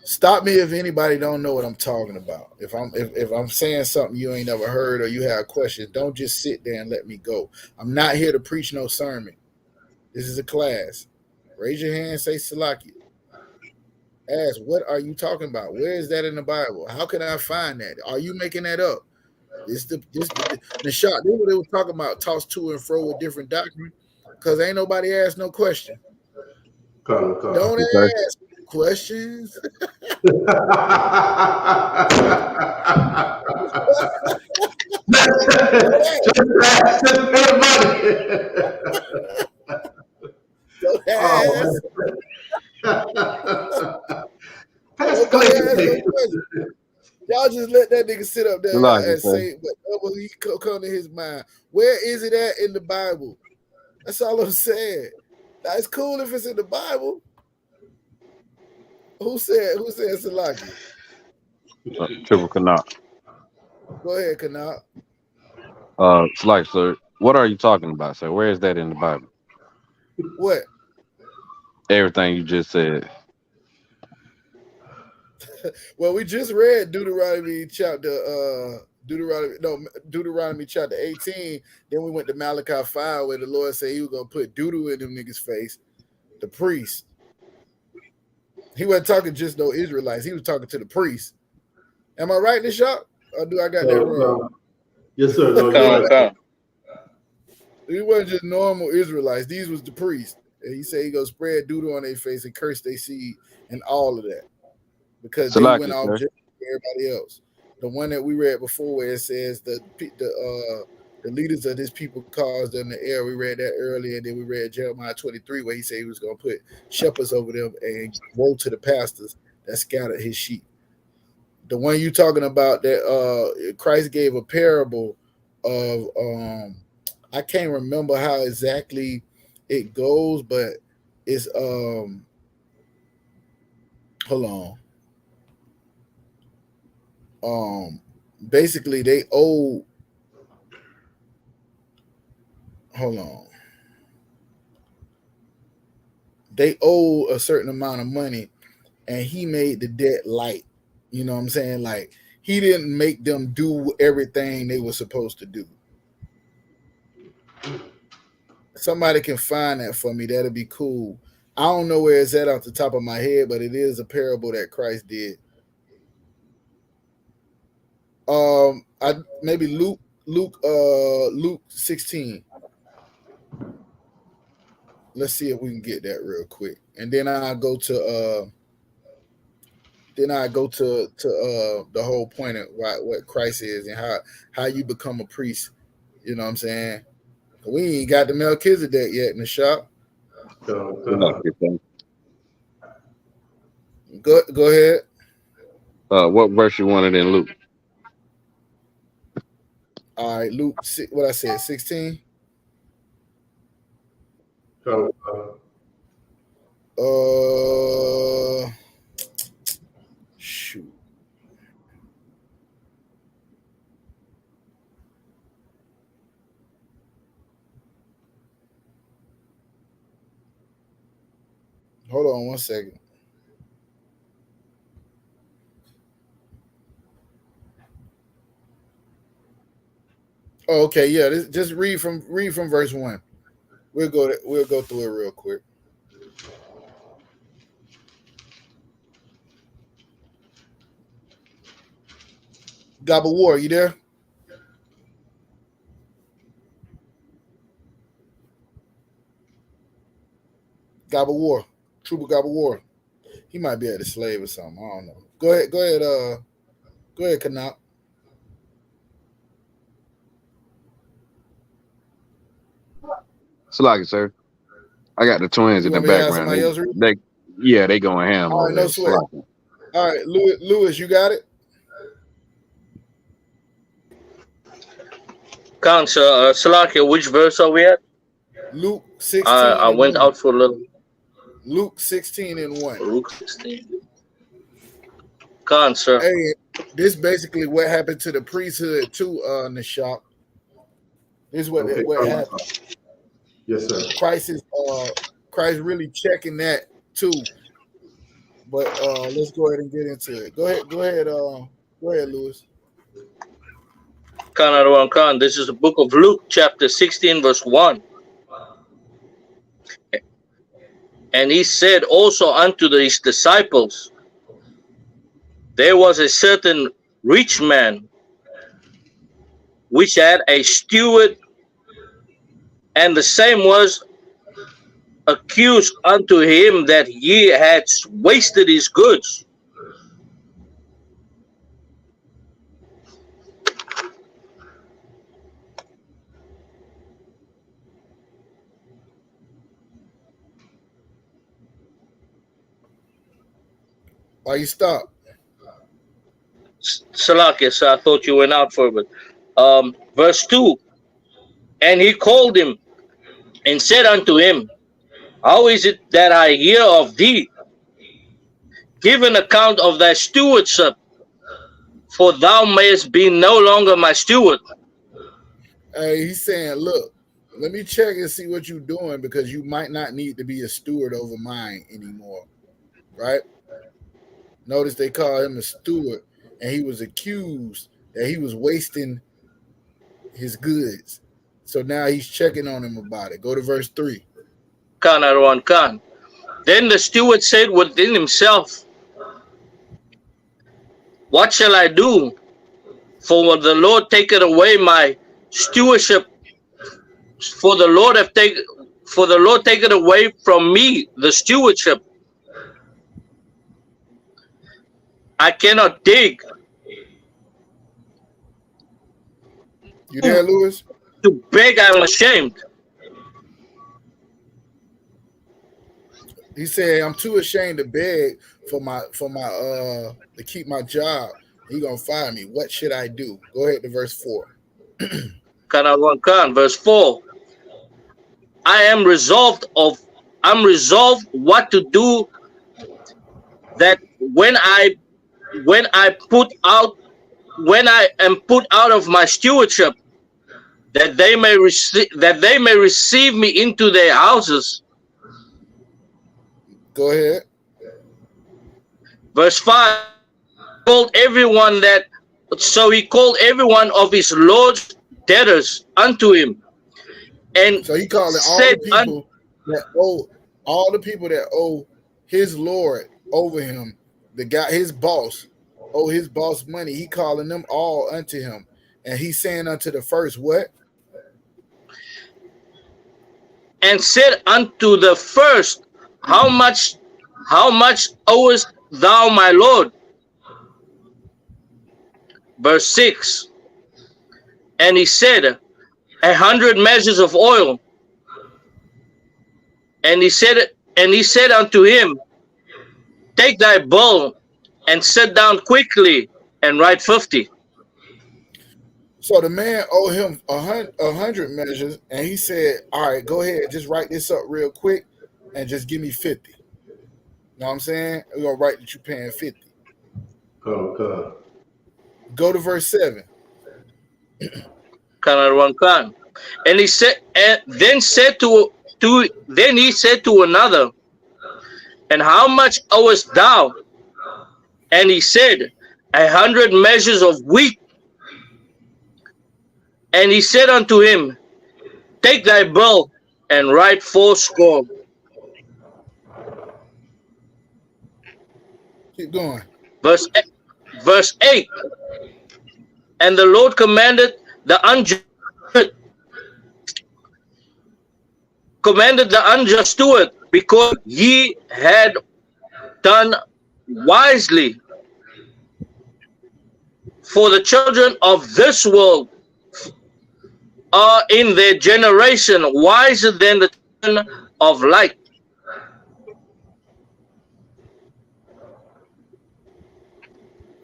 Stop me if anybody don't know what I'm talking about. If I'm saying something you ain't never heard or you have questions, don't just sit there and let me go. I'm not here to preach no sermon. This is a class. Raise your hand, say Salakia. Ask, what are you talking about? Where is that in the Bible? How can I find that? Are you making that up? The shot. This is what they were talking about, toss to and fro with different doctrine, because ain't nobody asked no question. Come. Don't ask questions. Don't ask. Y'all just let that nigga sit up there and say whatever he come to his mind. Where is it at in the Bible? That's all I'm saying. Now, it's cool if it's in the Bible. Who said Salaki? Triple Canop. Go ahead, Canop. It's like, sir, what are you talking about, sir? Where is that in the Bible? What? Everything you just said. Well, we just read Deuteronomy chapter 18. Then we went to Malachi 5, where the Lord said he was gonna put doo-doo in them niggas' face. The priest. He wasn't talking just no Israelites. He was talking to the priests. Am I right, Nishak? Or do I got that wrong? Yes, sir. No, He wasn't just normal Israelites. These was the priests. And he said he gonna spread doo-doo on their face and curse their seed and all of that. Because they went off just like everybody else. The one that we read before where it says the leaders of this people caused them to err. We read that earlier, and then we read Jeremiah 23 where he said he was going to put shepherds over them and woe to the pastors that scattered his sheep. The one you talking about that Christ gave a parable of I can't remember how exactly it goes, but it's hold on. Basically they owe. Hold on. They owe a certain amount of money, and he made the debt light. You know what I'm saying? Like he didn't make them do everything they were supposed to do. Somebody can find that for me. That'd be cool. I don't know where it's at off the top of my head, but it is a parable that Christ did. I maybe Luke 16. Let's see if we can get that real quick, and then I go to the whole point of what Christ is and how you become a priest. You know what I'm saying? We ain't got the Melchizedek yet in the shop. Go ahead. What verse you wanted in Luke? All right, Luke. What I said, 16. Shoot. Hold on 1 second. Oh, okay, yeah. Just read from verse 1. We'll go through it real quick. Gabba War, you there? Gabba War. Trooper Gabba War. He might be at a slave or something. I don't know. Go ahead, Kanop. Salaki, sir. I got the twins in the background. They going ham All over right, no there. sweat. Salaki. All right, Lewis, you got it? Counsel, Salakia, which verse are we at? Luke 16. I went out for a little. Luke 16 and 1. Luke 16. Counsel. Hey, this basically what happened to the priesthood too, Nishak. This is what happened. Yes, sir. Christ really checking that too. But let's go ahead and get into it. Go ahead, Lewis. Khan. This is the book of Luke, chapter 16, verse 1. And he said also unto his disciples, there was a certain rich man which had a steward, and the same was accused unto him that he had wasted his goods. Why you stop? Salakia, so I thought you went out for a bit. Verse 2. And he called him and said unto him, how is it that I hear of thee? Give an account of thy stewardship, for thou mayest be no longer my steward. Hey, he's saying, look, let me check and see what you're doing, because you might not need to be a steward over mine anymore. Right? Notice they call him a steward, and he was accused that he was wasting his goods. So now he's checking on him about it. Go to verse 3. Khan. Then the steward said within himself, what shall I do? For the Lord taketh away my stewardship. For the Lord taketh away from me the stewardship. I cannot dig. You there, Lewis? To beg, I'm ashamed. He said, I'm too ashamed to beg for my to keep my job. He gonna fire me. What should I do? Go ahead to verse 4. Khan, verse 4. I'm resolved what to do, that when I put out when I am put out of my stewardship, that they may receive me into their houses. Go ahead. Verse 5, so he called everyone of his Lord's debtors unto him, and so he calling all the people that owe, all the people that owe his Lord over him, the guy, his boss, owe his boss money. He calling them all unto him, and he's saying unto the first, what? And said unto the first, how much owest thou, my Lord? Verse 6, and he said, 100 measures of oil. And he said unto him, take thy bowl and sit down quickly and write 50. So the man owed him 100 measures, and he said, all right, go ahead, just write this up real quick and just give me 50. You know what I'm saying? We're going to write that you're paying 50. Come. Go to verse 7. And he said, and then he said to another, and how much owest thou? And he said, 100 measures of wheat. And he said unto him, take thy bowl and write 80. Keep going. Verse 8, and the Lord commanded the unjust steward, because ye had done wisely. For the children of this world are in their generation wiser than the children of light.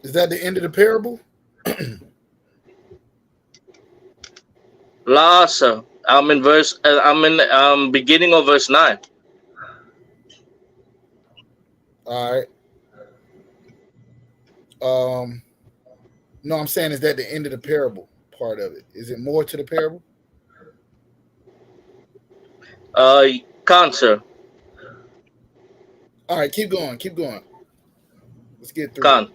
Is that the end of the parable? Last, I'm in beginning of verse 9. All right. No, I'm saying, is that the end of the parable part of it? Is it more to the parable? Can't, sir. All right, keep going. Let's get through. Can't.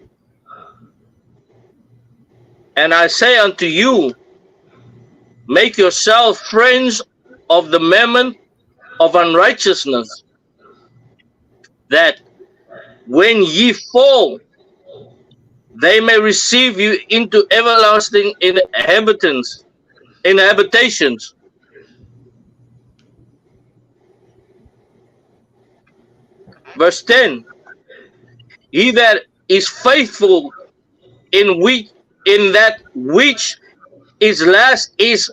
And I say unto you, make yourself friends of the mammon of unrighteousness, that when ye fall, they may receive you into everlasting inhabitations. Verse 10, he that is faithful in that which is last is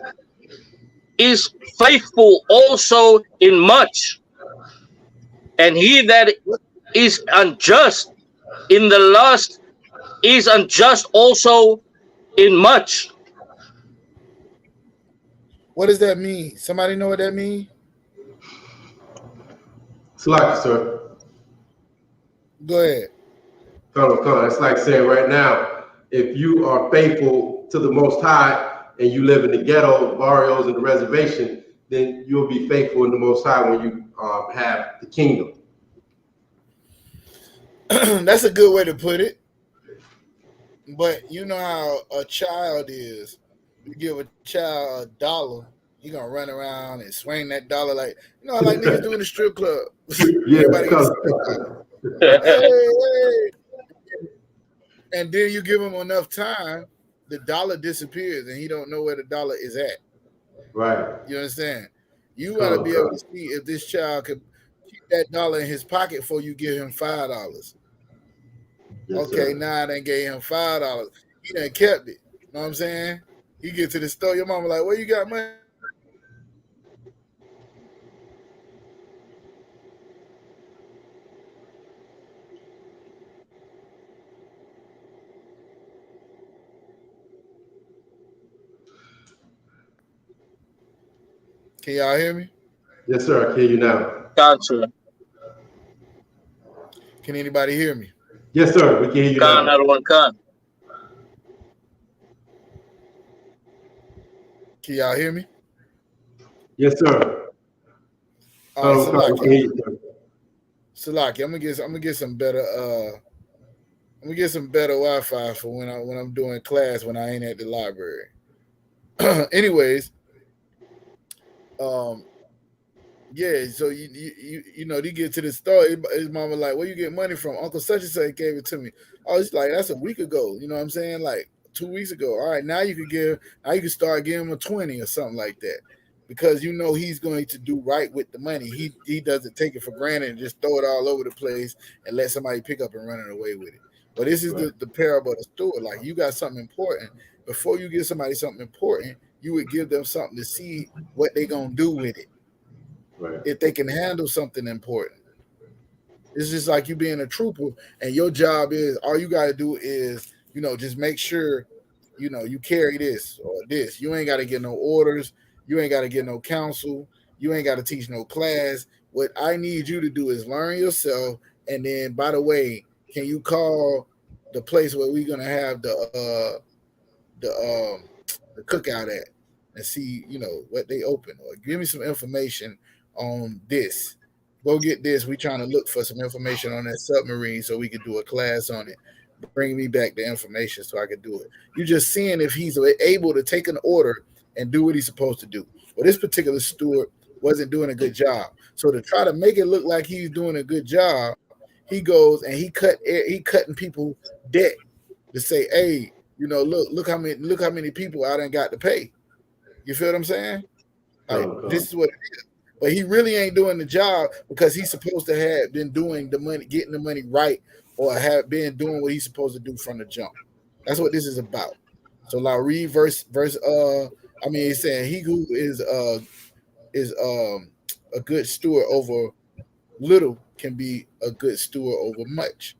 faithful also in much, and he that is unjust in the last is unjust also in much. What does that mean? Somebody know what that means? It's like, sir. Go ahead. Come. It's like saying right now, if you are faithful to the Most High and you live in the ghetto, barrios, and the reservation, then you'll be faithful in the Most High when you have the kingdom. That's a good way to put it. But you know how a child is. You give a child $1, he gonna run around and swing that dollar like, you know, like niggas do in the strip club. Yeah, hey. And then you give him enough time, the dollar disappears and he don't know where the dollar is at. Right. You understand? You gotta be able to see if this child could keep that dollar in his pocket before you give him $5. Yes, okay, sir. now I done gave him $5. He done kept it. You know what I'm saying? You get to the store, your mama like, where you got money? Can y'all hear me? Yes, sir. I can hear you now. Gotcha. Can anybody hear me? Yes, sir. We can hear you now. Everyone can. Can y'all hear me? Yes, sir. All right, Salaki. Salaki, Salaki, I'm gonna get some better I'm gonna get some better Wi-Fi for when I'm doing class when I ain't at the library. Anyways, yeah, so you know, they get to the store. His mama like, where you get money from? Uncle such and such gave it to me. Oh, it's like that's a week ago. You know what I'm saying? Like 2 weeks ago. All right, now you can start giving him a 20 or something like that, because you know he's going to do right with the money. He doesn't take it for granted and just throw it all over the place and let somebody pick up and run it away with it. But this is the parable of the steward. Like, you got something important. Before you give somebody something important, you would give them something to see what they're gonna do with it. Right. If they can handle something important. It's just like you being a trooper, and your job is, all you got to do is, you know, just make sure, you know, you carry this or this. You ain't got to get no orders. You ain't got to get no counsel. You ain't got to teach no class. What I need you to do is learn yourself. And then, by the way, can you call the place where we're gonna have the cookout at and see, you know, what they open, or give me some information on this. Go get this. We trying to look for some information on that submarine so we could do a class on it. Bring me back the information so I could do it. You're just seeing if he's able to take an order and do what he's supposed to do. Well, this particular steward wasn't doing a good job. So to try to make it look like he's doing a good job, he goes and he cutting people debt to say, hey, you know, look how many people I done got to pay. You feel what I'm saying? Like, this is what it is. But he really ain't doing the job, because he's supposed to have been doing the money, getting the money right, or have been doing what he's supposed to do from the jump. That's what this is about. So like, read verse he's saying, he who is a good steward over little can be a good steward over much.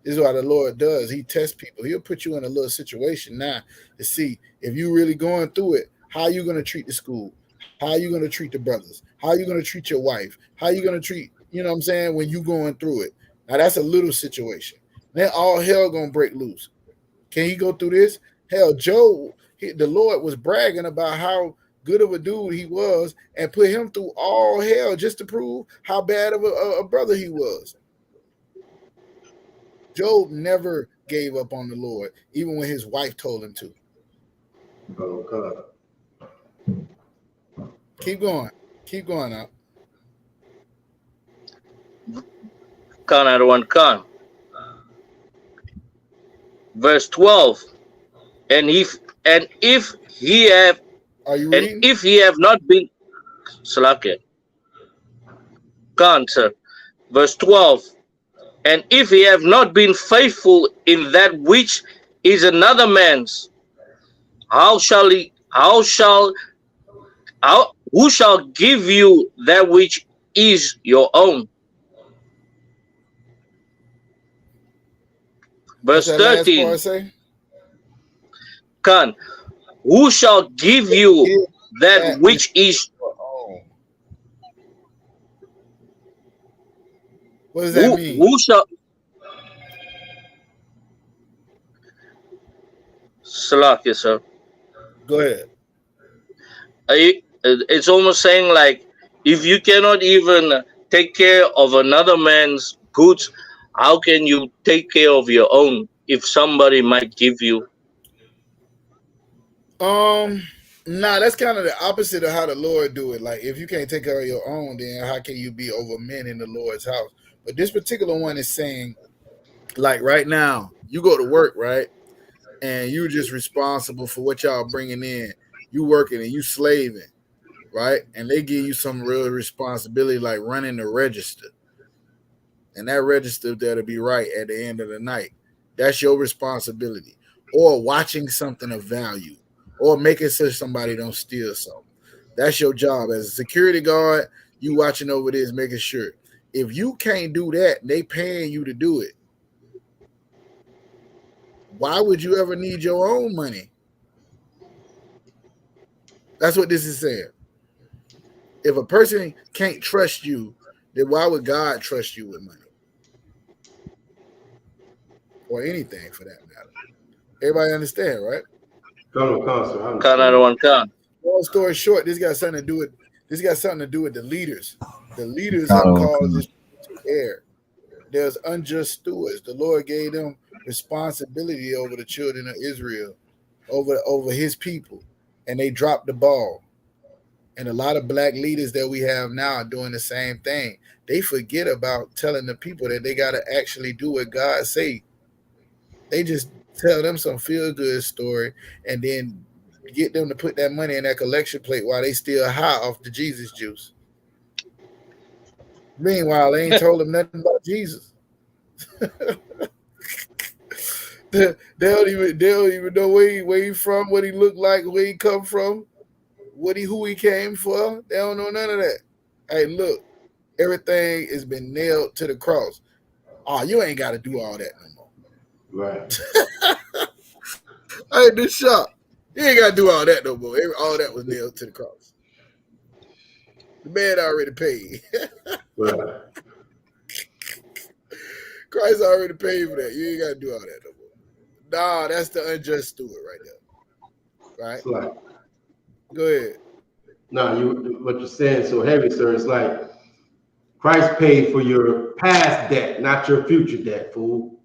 This is what the Lord does. He tests people. He'll put you in a little situation now to see if you really going through it. How are you going to treat the school? How are you going to treat the brothers? How are you going to treat your wife? How are you going to treat, you know what I'm saying, when you going through it? Now, that's a little situation. Then all hell going to break loose. Can he go through this? Hell, Job, the Lord was bragging about how good of a dude he was and put him through all hell just to prove how bad of a brother he was. Job never gave up on the Lord, even when his wife told him to. Oh, God. Keep going. Keep going up. Khan Adawan Khan. Verse 12. And if he have not been Salakia. Khan, sir. Verse 12. And if he have not been faithful in that which is another man's, who shall give you that which is your own? Verse 13. Khan, who shall give you that which is your own? What does that mean? Who shall? Salakia, sir. Go ahead. It's almost saying like, if you cannot even take care of another man's goods, how can you take care of your own if somebody might give you? Nah, that's kind of the opposite of how the Lord do it. Like, if you can't take care of your own, then how can you be over men in the Lord's house? But this particular one is saying, like, right now, you go to work, right? And you're just responsible for what y'all bringing in. You working and you slaving, right? And they give you some real responsibility, like running the register. And that register there to be right at the end of the night. That's your responsibility. Or watching something of value. Or making sure somebody don't steal something. That's your job. As a security guard, you watching over this, making sure. If you can't do that, they paying you to do it. Why would you ever need your own money? That's what this is saying. If a person can't trust you, then why would God trust you with money? Or anything for that matter. Everybody understand, right? Khan, sir. Khan Adawan Khan. long story short, this got something to do with the leaders. The leaders have caused this to err. There's unjust stewards. The Lord gave them responsibility over the children of Israel, over his people, and they dropped the ball. And a lot of black leaders that we have now are doing the same thing. They forget about telling the people that they got to actually do what God say. They just tell them some feel-good story and then get them to put that money in that collection plate while they still high off the Jesus juice. Meanwhile, they ain't told them nothing about Jesus. they don't even know where he from, what he looked like, where he come from, who he came for. They don't know none of that. Hey, look, everything has been nailed to the cross. Oh, you ain't got to do all that no more. Right. Hey, this shop, you ain't got to do all that no more. All that was nailed to the cross. The man already paid. Right. Christ already paid for that. You ain't got to do all that no more. Nah, that's the unjust steward right there. Right? It's like, go ahead. No, what you're saying is so heavy, sir. It's like Christ paid for your past debt, not your future debt, fool.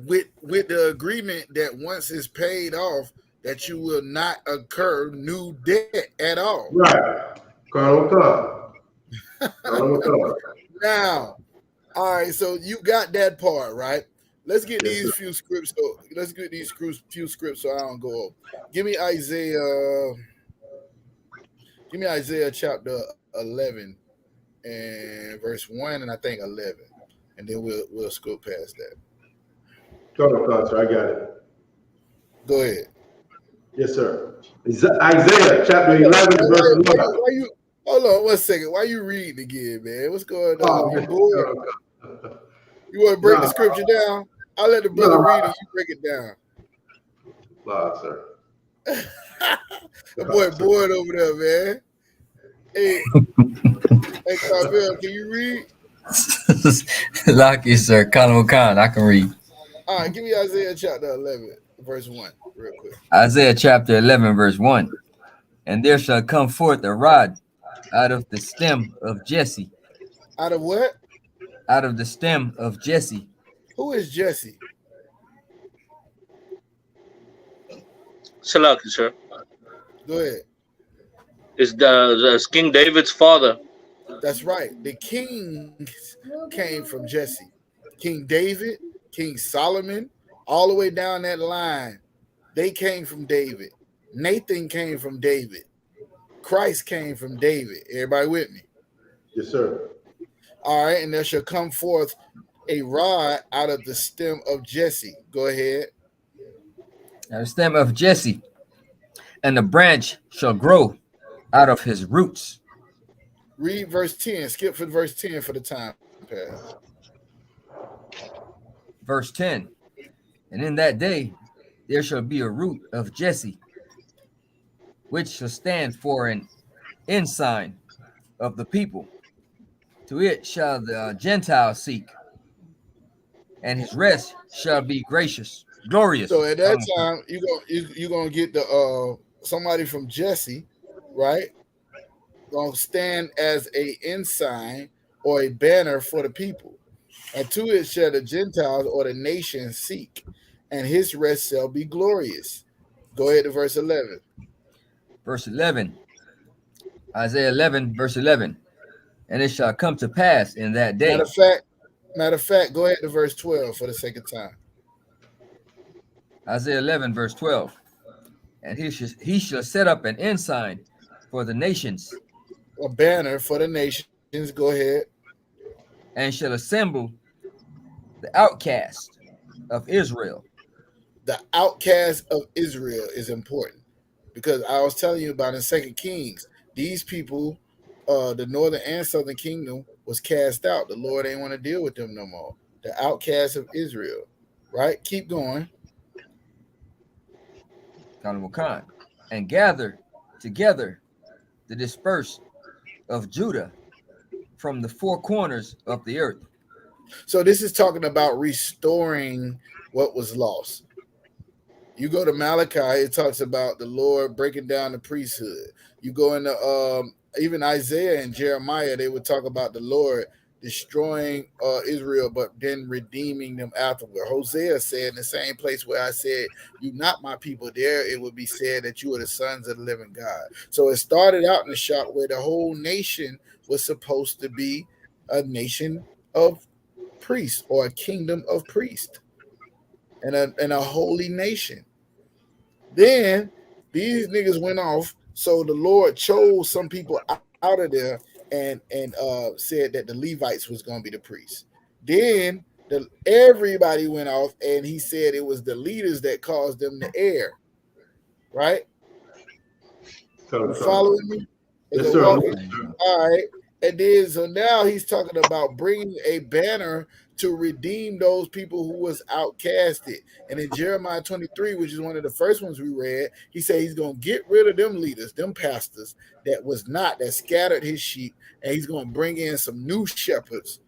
With the agreement that once it's paid off, that you will not incur new debt at all. Right. Carl. Now, all right, so you got that part, right? Let's get these few scripts. So let's get these few scripts so I don't go over. Give me Isaiah chapter 11 and verse 1 and I think 11. And then we'll scroll past that. Carl, sir, I got it. Go ahead. Yes, sir. Isaiah chapter 11 verse 1. Hold on 1 second. Why you reading again, man? What's going on? You bored? You want to break the scripture down? I'll let the brother read it. You break it down. Wow, sir. The boy bored over there, man. Hey, Carvel, can you read? Lucky, sir. Khan, I can read. All right, give me Isaiah chapter 11, verse 1, real quick. Isaiah chapter 11, verse 1. And there shall come forth a rod out of the stem of Jesse. Out of what? Out of the stem of Jesse. Who is Jesse? Salaki, sir. Go ahead. It's the King David's father. That's right. The kings came from Jesse. King David, King Solomon, all the way down that line. They came from David. Nathan came from David. Christ came from David. Everybody with me? Yes, sir. All right, and there shall come forth a rod out of the stem of Jesse. Go ahead. Out of the stem of Jesse, and the branch shall grow out of his roots. Read verse 10. Skip for verse 10 for the time pass. Verse 10. And in that day there shall be a root of Jesse, which shall stand for an ensign of the people. To it shall the Gentiles seek, and his rest shall be glorious. So at that time, you're gonna get the somebody from Jesse, right? Gonna stand as a ensign or a banner for the people. And to it shall the Gentiles or the nations seek, and his rest shall be glorious. Go ahead to verse 11. Verse 11. Isaiah 11, verse 11. And it shall come to pass in that day. Matter of fact, go ahead to verse 12 for the second time. Isaiah 11, verse 12. And he shall set up an ensign for the nations. A banner for the nations. Go ahead. And shall assemble the outcast of Israel. The outcast of Israel is important because I was telling you about in 2 Kings, these people, the northern and southern kingdom was cast out. The Lord ain't want to deal with them no more. The outcast of Israel, right? Keep going. And gather together the dispersed of Judah from the four corners of the earth. So this is talking about restoring what was lost. You go to Malachi, it talks about the Lord breaking down the priesthood. You go into even Isaiah and Jeremiah, they would talk about the Lord destroying Israel, but then redeeming them afterward. Hosea said in the same place where I said, "You not my people," there it would be said that you are the sons of the living God. So it started out in the shop where the whole nation was supposed to be a nation of priests or a kingdom of priests and a holy nation. Then these niggas went off, so the Lord chose some people out of there and said that the Levites was going to be the priests. Then everybody went off, and he said it was the leaders that caused them to err. Right? You following me? Yes, sir. All right. And then so now he's talking about bringing a banner to redeem those people who was outcasted. And in Jeremiah 23, which is one of the first ones we read, he said he's going to get rid of them leaders, them pastors that scattered his sheep, and he's going to bring in some new shepherds,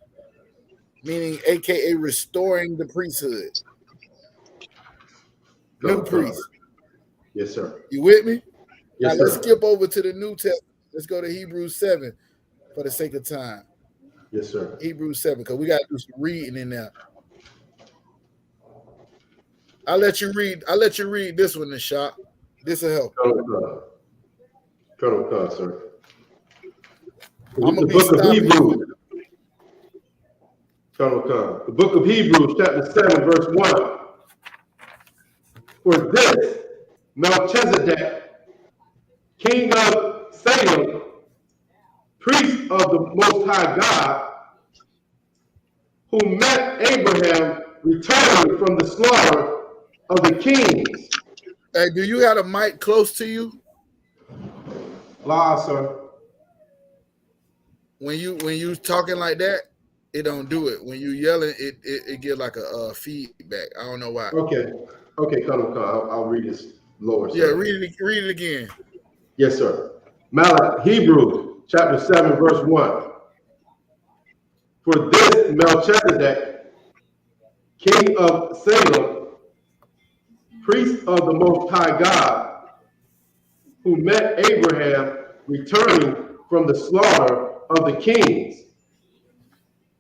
meaning AKA restoring the priesthood. New priests. Yes, sir. You with me? Yes, now let's sir. skip over to the New Testament. Let's go to Hebrews 7 for the sake of time. Yes, sir. Hebrews 7, because we got to do some reading in there. I'll let you read this one, Nishak. This will help. Colonel Khan, sir. I'm The book of Hebrews. Colonel Khan. The book of Hebrews, chapter 7, verse 1. For this Melchizedek, king of Salem, priest of the Most High God, who met Abraham returning from the slaughter of the kings. Hey, do you have a mic close to you? Law, sir. When you talking like that, it don't do it. When you yelling, it get like a feedback. I don't know why. Okay, Colonel Khan. I'll read this lower. Yeah, sir. read it again. Yes, sir. Hebrews chapter 7, verse 1. For this Melchizedek, king of Salem, priest of the Most High God, who met Abraham returning from the slaughter of the kings,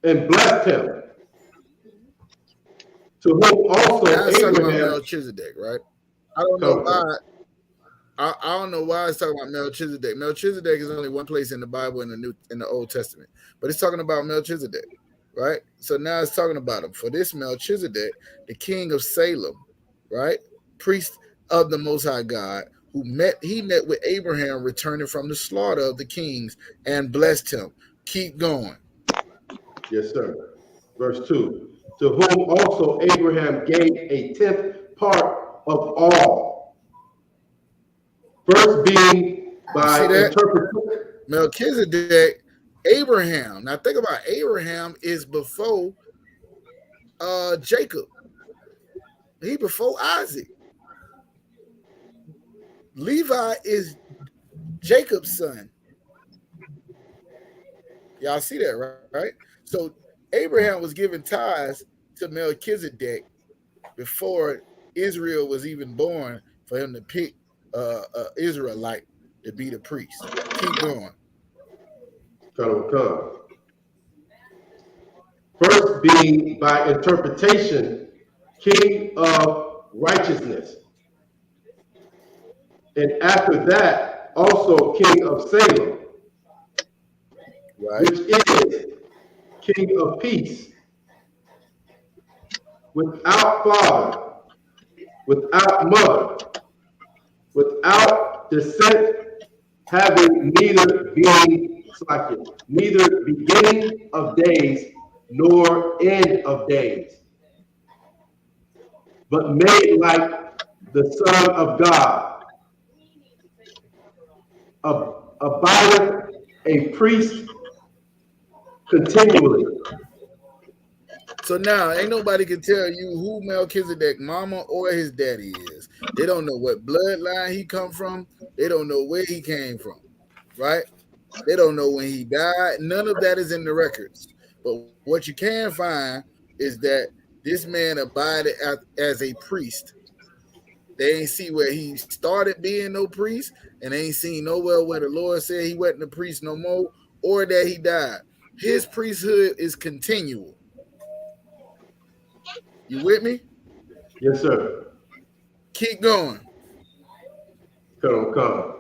and blessed him, to whom also That's talking about Abraham. Melchizedek, right? I don't know why. I don't know why it's talking about Melchizedek. Melchizedek is only one place in the Bible in the Old Testament, but it's talking about Melchizedek, right? So now it's talking about him. For this Melchizedek, the king of Salem, right, priest of the Most High God, he met with Abraham returning from the slaughter of the kings and blessed him. Keep going. Yes, sir. Verse 2. To whom also Abraham gave a 10th part of all. First being by interpretation. Melchizedek, Abraham. Now think about Abraham is before Jacob. He before Isaac. Levi is Jacob's son. Y'all see that, right? So Abraham was giving tithes to Melchizedek before Israel was even born for him to pick Israelite to be the priest. Keep going. Come. First being by interpretation, king of righteousness. And after that, also king of Salem, right, which is king of peace, without father, without mother, without descent, having neither beginning of days nor end of days, but made like the Son of God, abideth a priest continually. So now ain't nobody can tell you who Melchizedek mama or his daddy is. They don't know what bloodline he come from. They don't know where he came from, right? They don't know when he died. None of that is in the records. But what you can find is that this man abided as a priest They ain't see where he started being no priest, and they ain't seen nowhere where the Lord said he wasn't a priest no more, or that he died. His priesthood is continual. You with me? Yes, sir. Keep going. Come.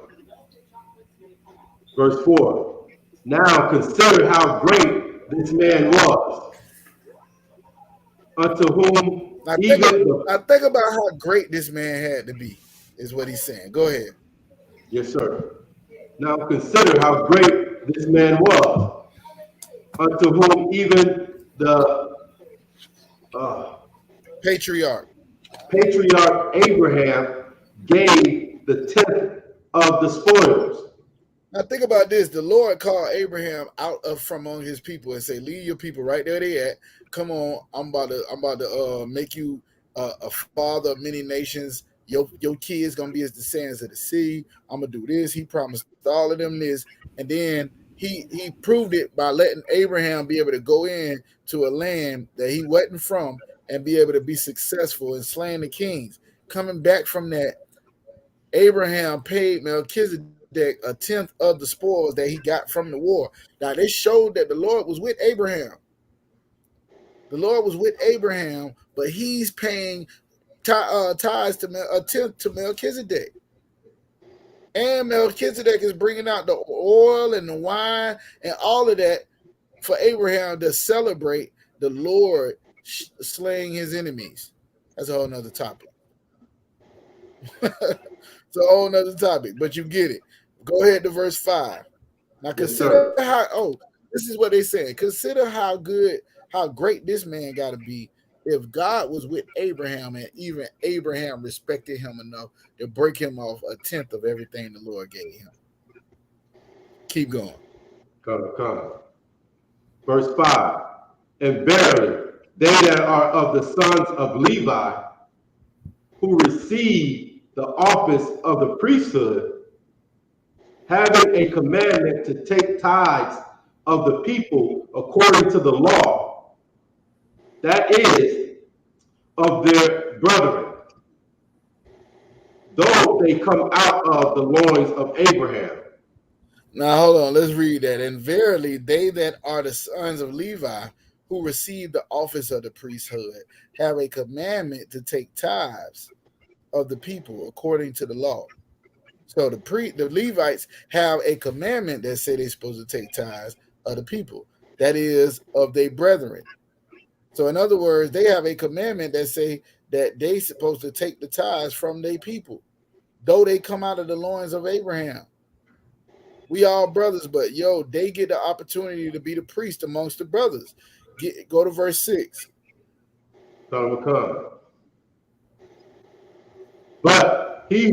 Verse 4. Now consider how great this man was, unto whom Now think about how great this man had to be, is what he's saying. Go ahead. Yes, sir. Now consider how great this man was, unto whom even the patriarch Abraham gave the tenth of the spoils. Now think about this. The Lord called Abraham out of from among his people and say, leave your people right there they at. Come on, I'm about to make you a father of many nations. Your kids gonna be as the sands of the sea. I'm gonna do this. He promised all of them this, and then he proved it by letting Abraham be able to go in to a land that he wasn't from and be able to be successful in slaying the kings. Coming back from that, Abraham paid Melchizedek a tenth of the spoils that he got from the war. Now, this showed that the Lord was with Abraham. The Lord was with Abraham, but he's paying tithes to a tenth to Melchizedek. And Melchizedek is bringing out the oil and the wine and all of that for Abraham to celebrate the Lord slaying his enemies. That's a whole nother topic. It's a whole nother topic, but you get it. Go ahead to verse 5. Now consider this is what they saying. Consider how great this man got to be if God was with Abraham and even Abraham respected him enough to break him off a tenth of everything the Lord gave him. Keep going. Come. Verse 5. And verily, they that are of the sons of Levi, who receive the office of the priesthood, having a commandment to take tithes of the people according to the law, that is, of their brethren, though they come out of the loins of Abraham. Now hold on, let's read that. And verily, they that are the sons of Levi, who receive the office of the priesthood, have a commandment to take tithes of the people according to the law. So the Levites have a commandment that say they're supposed to take tithes of the people, that is, of their brethren. So in other words, they have a commandment that say that they supposed to take the tithes from their people, though they come out of the loins of Abraham. We all brothers, but they get the opportunity to be the priest amongst the brothers. Go to verse 6. Come. But he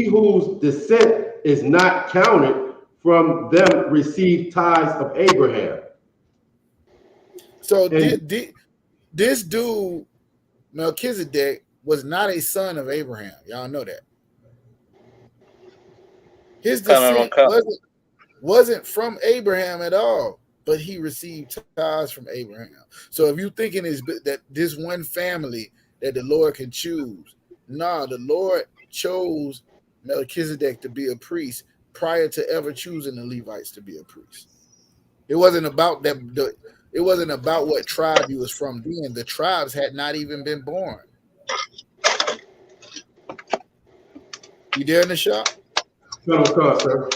whose descent is not counted from them received tithes of Abraham. So this dude, Melchizedek, was not a son of Abraham. Y'all know that. His descent wasn't from Abraham at all, but he received tithes from Abraham. So if you're thinking that this one family that the Lord can choose, the Lord chose Melchizedek to be a priest prior to ever choosing the Levites to be a priest. It wasn't about that. It wasn't about what tribe he was from then. The tribes had not even been born. You there in the shop? No, sir.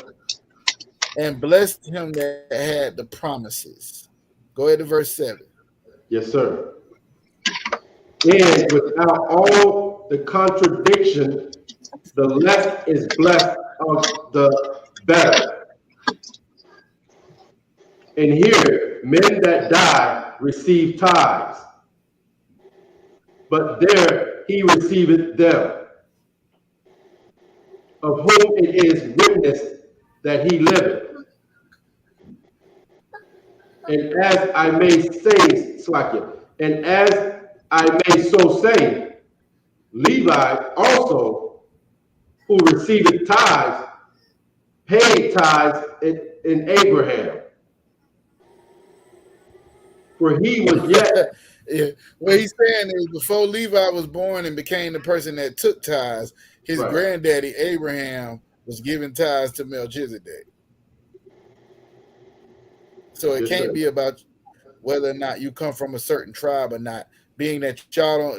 And blessed him that had the promises. Go ahead to verse 7. Yes, sir. And without all the contradiction, the less is blessed of the better. And here, men that die receive tithes, but there he receiveth them, of whom it is witnessed that he liveth. And as I may say, and as I may so say, Levi also, who received tithes, paid tithes in Abraham. For he was yet Yeah, what he's saying is before Levi was born and became the person that took tithes, his granddaddy Abraham was giving tithes to Melchizedek. So it can't be about whether or not you come from a certain tribe or not. Being that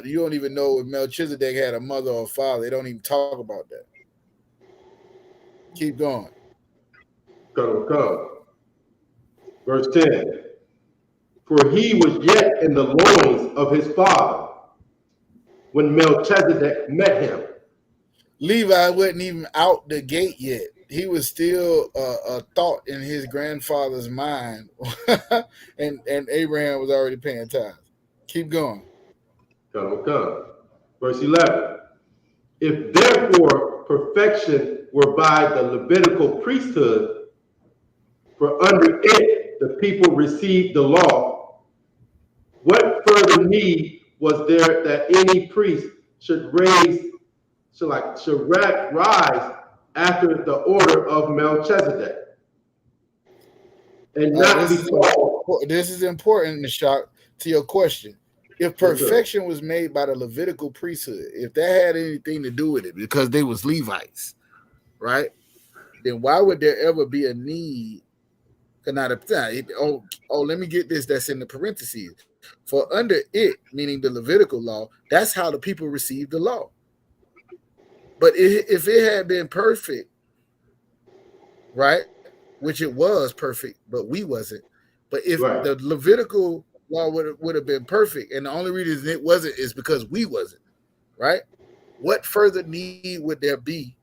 you don't even know if Melchizedek had a mother or a father. They don't even talk about that. Keep going. Come. Verse 10. For he was yet in the loins of his father when Melchizedek met him. Levi wasn't even out the gate yet. He was still a thought in his grandfather's mind, and Abraham was already paying tithes. Keep going. Come. Verse 11. If therefore perfection were by the Levitical priesthood, for under it the people received the law, what further need was there that any priest should rise after the order of Melchizedek? And not this is important, Isupk, to your question. If perfection was made by the Levitical priesthood, if that had anything to do with it, because they was Levites, right? Then why would there ever be a need? Let me get this. That's in the parentheses. For under it, meaning the Levitical law, that's how the people received the law. But if it had been perfect, right, which it was perfect, but we wasn't. But if the Levitical law would have been perfect, and the only reason it wasn't is because we wasn't, right? What further need would there be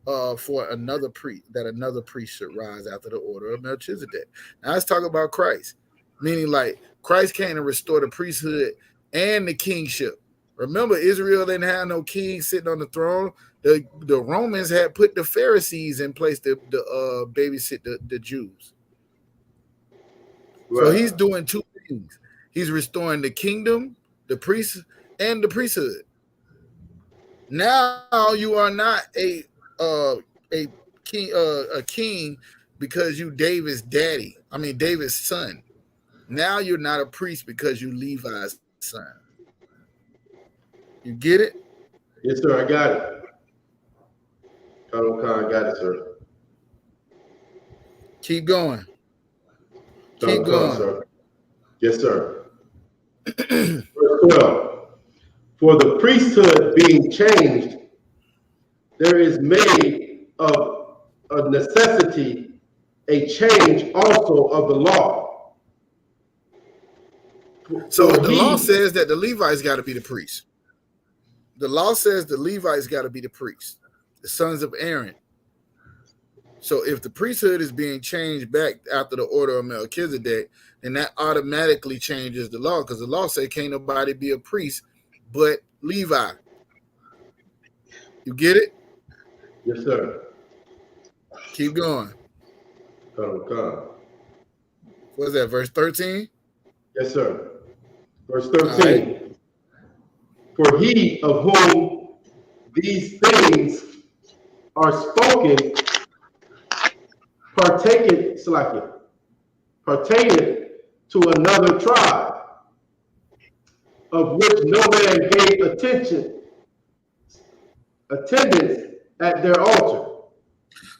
for another priest should rise after the order of Melchizedek? Now let's talk about Christ, meaning like Christ came to restore the priesthood and the kingship. Remember, Israel didn't have no king sitting on the throne. The Romans had put the Pharisees in place to babysit the Jews. So he's doing two things. He's restoring the kingdom, the priests, and the priesthood. Now you are not a king because you David's son. Now you're not a priest because you Levi's son. You get it? Yes, sir. I got it. I got it, sir. Keep going. Keep going, sir. Yes, sir. Verse 12. For the priesthood being changed, there is made of a necessity a change also of the law. So the law says that the Levites got to be the priests. The law says the Levites got to be the priests, the sons of Aaron. So if the priesthood is being changed back after the order of Melchizedek, then that automatically changes the law, because the law say can't nobody be a priest but Levi. You get it? Yes, sir. Keep going. Come. What's that, verse 13? Yes, sir. Verse 13. Right. For he of whom these things are spoken pertaineth to another tribe, of which no man gave attendance at their altar.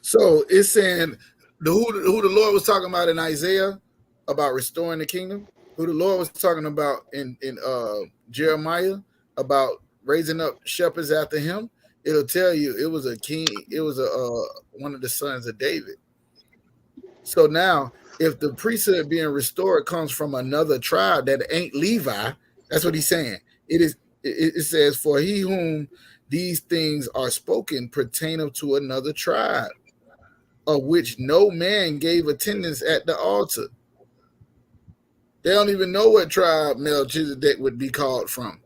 So it's saying who the Lord was talking about in Isaiah about restoring the kingdom, who the Lord was talking about in Jeremiah about raising up shepherds after him. It'll tell you it was a king. It was one of the sons of David. So now, if the priesthood being restored comes from another tribe that ain't Levi, that's what he's saying. It says, for he whom these things are spoken pertaineth to another tribe, of which no man gave attendance at the altar. They don't even know what tribe Melchizedek would be called from,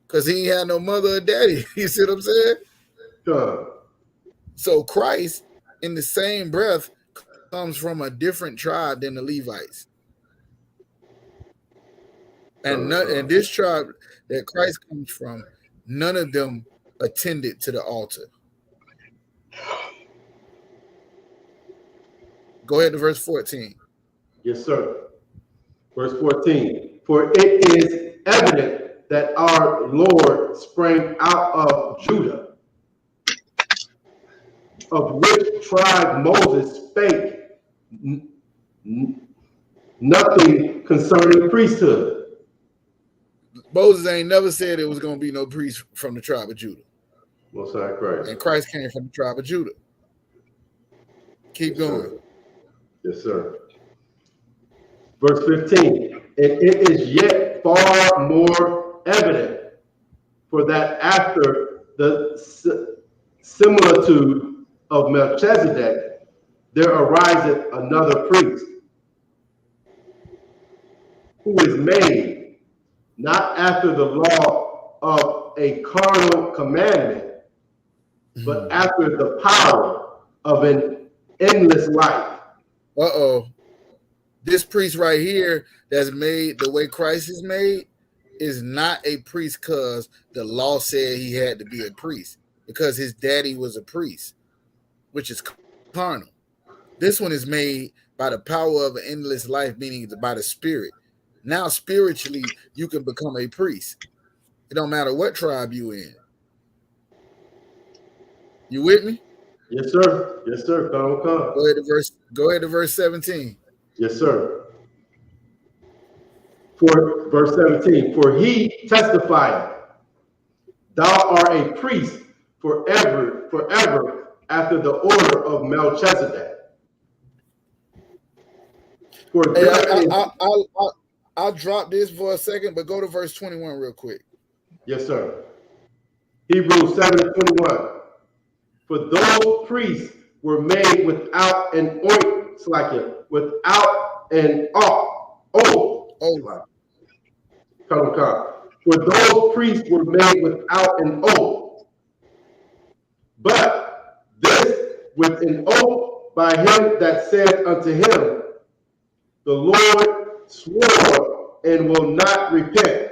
because he ain't had no mother or daddy. You see what I'm saying? So Christ, in the same breath, comes from a different tribe than the Levites. And this tribe that Christ comes from, none of them attended to the altar. Go ahead to verse 14. Yes, sir. Verse 14. For it is evident that our Lord sprang out of Judah, of which tribe Moses spake nothing concerning priesthood. Moses ain't never said it was going to be no priest from the tribe of Judah. Most High Christ. And Christ came from the tribe of Judah. Keep going. Sir. Yes, sir. Verse 15. And it is yet far more evident, for that after the similitude of Melchizedek, there ariseth another priest, who is made not after the law of a carnal commandment, but after the power of an endless life. This priest right here that's made the way Christ is made is not a priest because the law said he had to be a priest, because his daddy was a priest, which is carnal. This one is made by the power of an endless life, meaning by the Spirit. Now, spiritually, you can become a priest. It don't matter what tribe you in. You with me? Yes, sir. Yes, sir. Come. Go ahead to verse 17. Yes, sir. For verse 17, for he testified, thou art a priest forever after the order of Melchizedek. For hey, I'll drop this for a second, but go to verse 21 real quick. Yes, sir. Hebrews 7:21. For those priests were made without an without an oath. For those priests were made without an oath, but this with an oath by him that said unto him, the Lord swore and will not repent.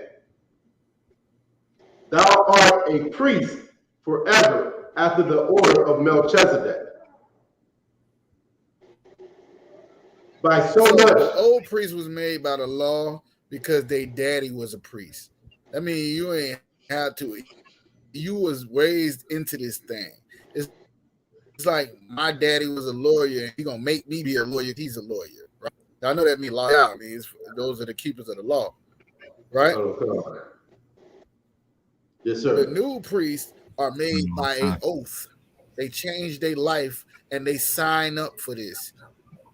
Thou art a priest forever after the order of Melchizedek. By so much. The old priest was made by the law because their daddy was a priest. I mean, you ain't had to. You was raised into this thing. It's like my daddy was a lawyer, and he gonna make me be a lawyer. He's a lawyer, right? I know that means law. I mean, those are the keepers of the law, right? Yes, sir. The new priests are made by an oath. They change their life and they sign up for this.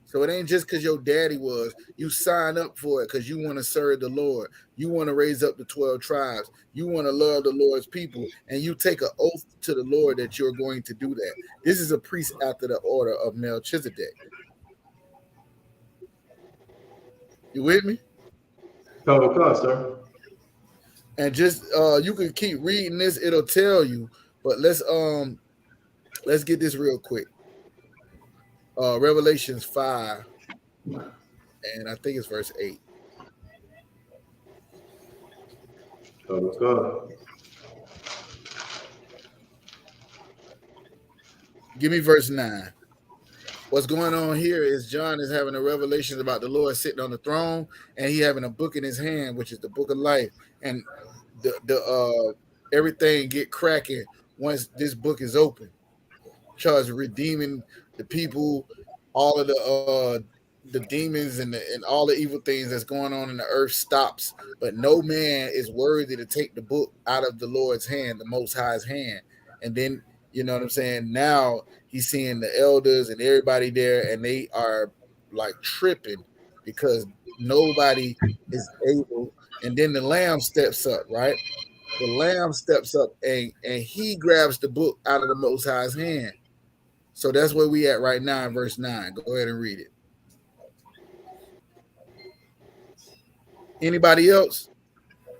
So it ain't just because your daddy was. You sign up for it because you want to serve the Lord. You want to raise up the 12 tribes. You want to love the Lord's people. And you take an oath to the Lord that you're going to do that. This is a priest after the order of Melchizedek. You with me? Come, sir. And just you can keep reading this, it'll tell you. But let's get this real quick. Revelations 5, and I think it's verse 8. Give me verse 9. What's going on here is John is having a revelation about the Lord sitting on the throne, and he having a book in his hand, which is the book of life. And the everything get cracking once this book is open. Charles redeeming the people, all of the demons and all the evil things that's going on in the earth stops, but no man is worthy to take the book out of the Lord's hand, the Most High's hand. And then, you know what I'm saying? Now he's seeing the elders and everybody there, and they are like tripping because nobody is able. And then the Lamb steps up, right? The Lamb steps up and he grabs the book out of the Most High's hand. So that's where we at right now in verse 9. Go ahead and read it. Anybody else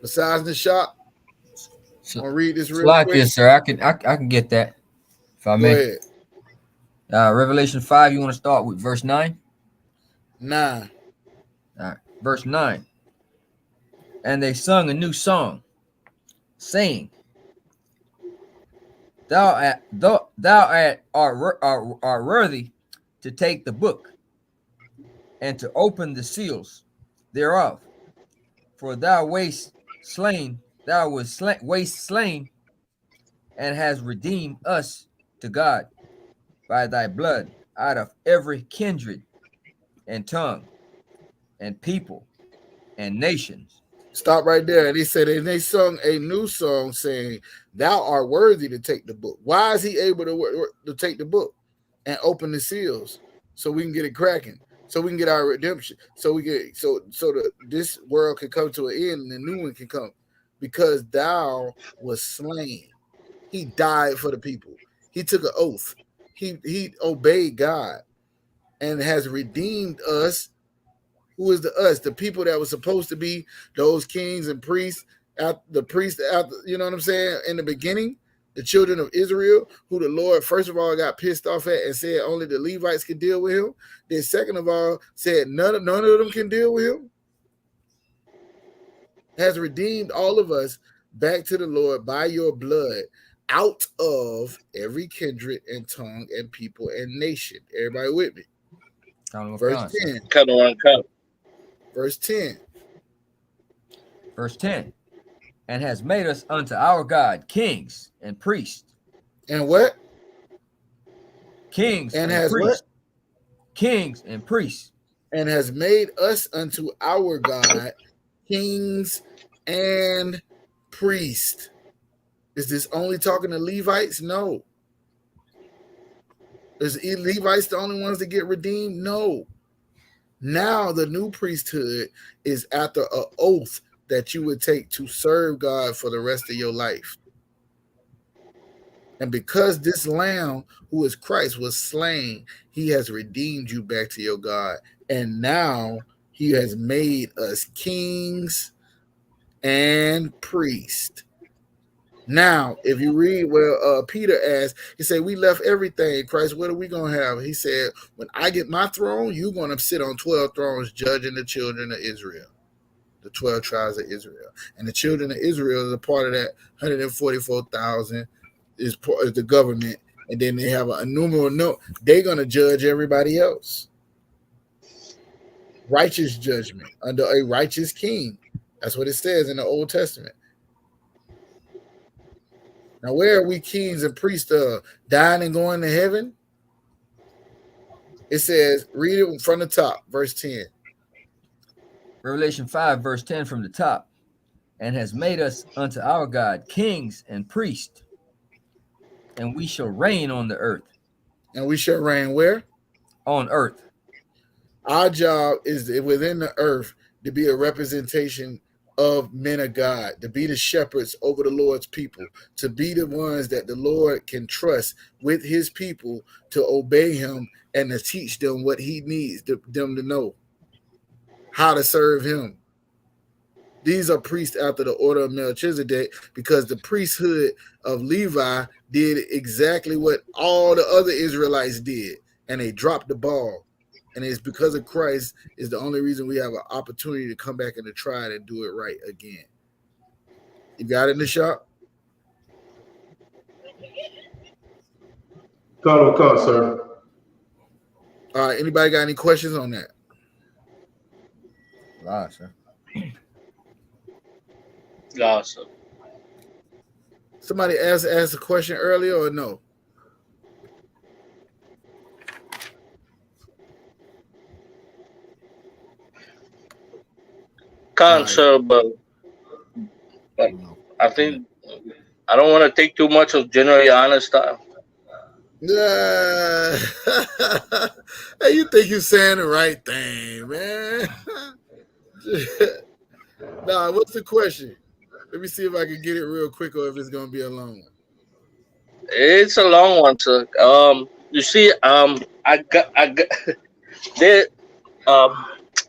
besides the shop? I'm gonna read this real quick. Yes, sir. I can get that. If I may. Go ahead. Revelation 5, you want to start with verse 9? 9. All right. Verse 9. And they sung a new song, saying, Thou art worthy to take the book and to open the seals thereof. For thou waste slain, thou was waste slain, and has redeemed us to God by thy blood out of every kindred and tongue and people and nations. Stop right there. And he said, and they sung a new song saying, thou art worthy to take the book. Why is he able to take the book and open the seals so we can get it cracking, so we can get our redemption, so we get so that this world can come to an end and the new one can come? Because thou was slain. He died for the people. He took an oath. He obeyed God and has redeemed us. Who is the us? The people that were supposed to be those kings and priests, you know what I'm saying? In the beginning, the children of Israel, who the Lord, first of all, got pissed off at and said only the Levites could deal with him. Then second of all, said none of them can deal with him. Has redeemed all of us back to the Lord by your blood out of every kindred and tongue and people and nation. Everybody with me? Verse 10. Verse 10. Verse 10. And has made us unto our God kings and priests. And what? Kings and has priests. what? Kings and priests. And has made us unto our God kings and priests. Is this only talking to Levites? No. Is Levites the only ones that get redeemed? No. Now the new priesthood is after an oath that you would take to serve God for the rest of your life. And because this lamb, who is Christ, was slain, he has redeemed you back to your God. And now he has made us kings and priests. Now, if you read where Peter asked, he said, we left everything. Christ, what are we going to have? He said, when I get my throne, you're going to sit on 12 thrones judging the children of Israel, the 12 tribes of Israel. And the children of Israel is a part of that 144,000 is the government. And then they have a numeral note. They're going to judge everybody else. Righteous judgment under a righteous king. That's what it says in the Old Testament. Now, where are we kings and priests dying and going to heaven? It says, read it from the top, verse 10. Revelation 5, verse 10 from the top. And has made us unto our God kings and priests, and we shall reign on the earth. And we shall reign where? On earth. Our job is within the earth to be a representation of men of God, to be the shepherds over the Lord's people, to be the ones that the Lord can trust with his people to obey him and to teach them what he needs them to know, how to serve him. These are priests after the order of Melchizedek, because the priesthood of Levi did exactly what all the other Israelites did, and they dropped the ball. And it's because of Christ is the only reason we have an opportunity to come back and to try it and do it right again. You got it in the shop? Come, sir. All right. Anybody got any questions on that? Sir. Awesome. Somebody asked a question earlier or no? Can't, sir, but I think I don't want to take too much of General Yana's time. Hey, you think you're saying the right thing, man? Nah, what's the question? Let me see if I can get it real quick or if it's gonna be a long one. It's a long one, sir. You see, I got there.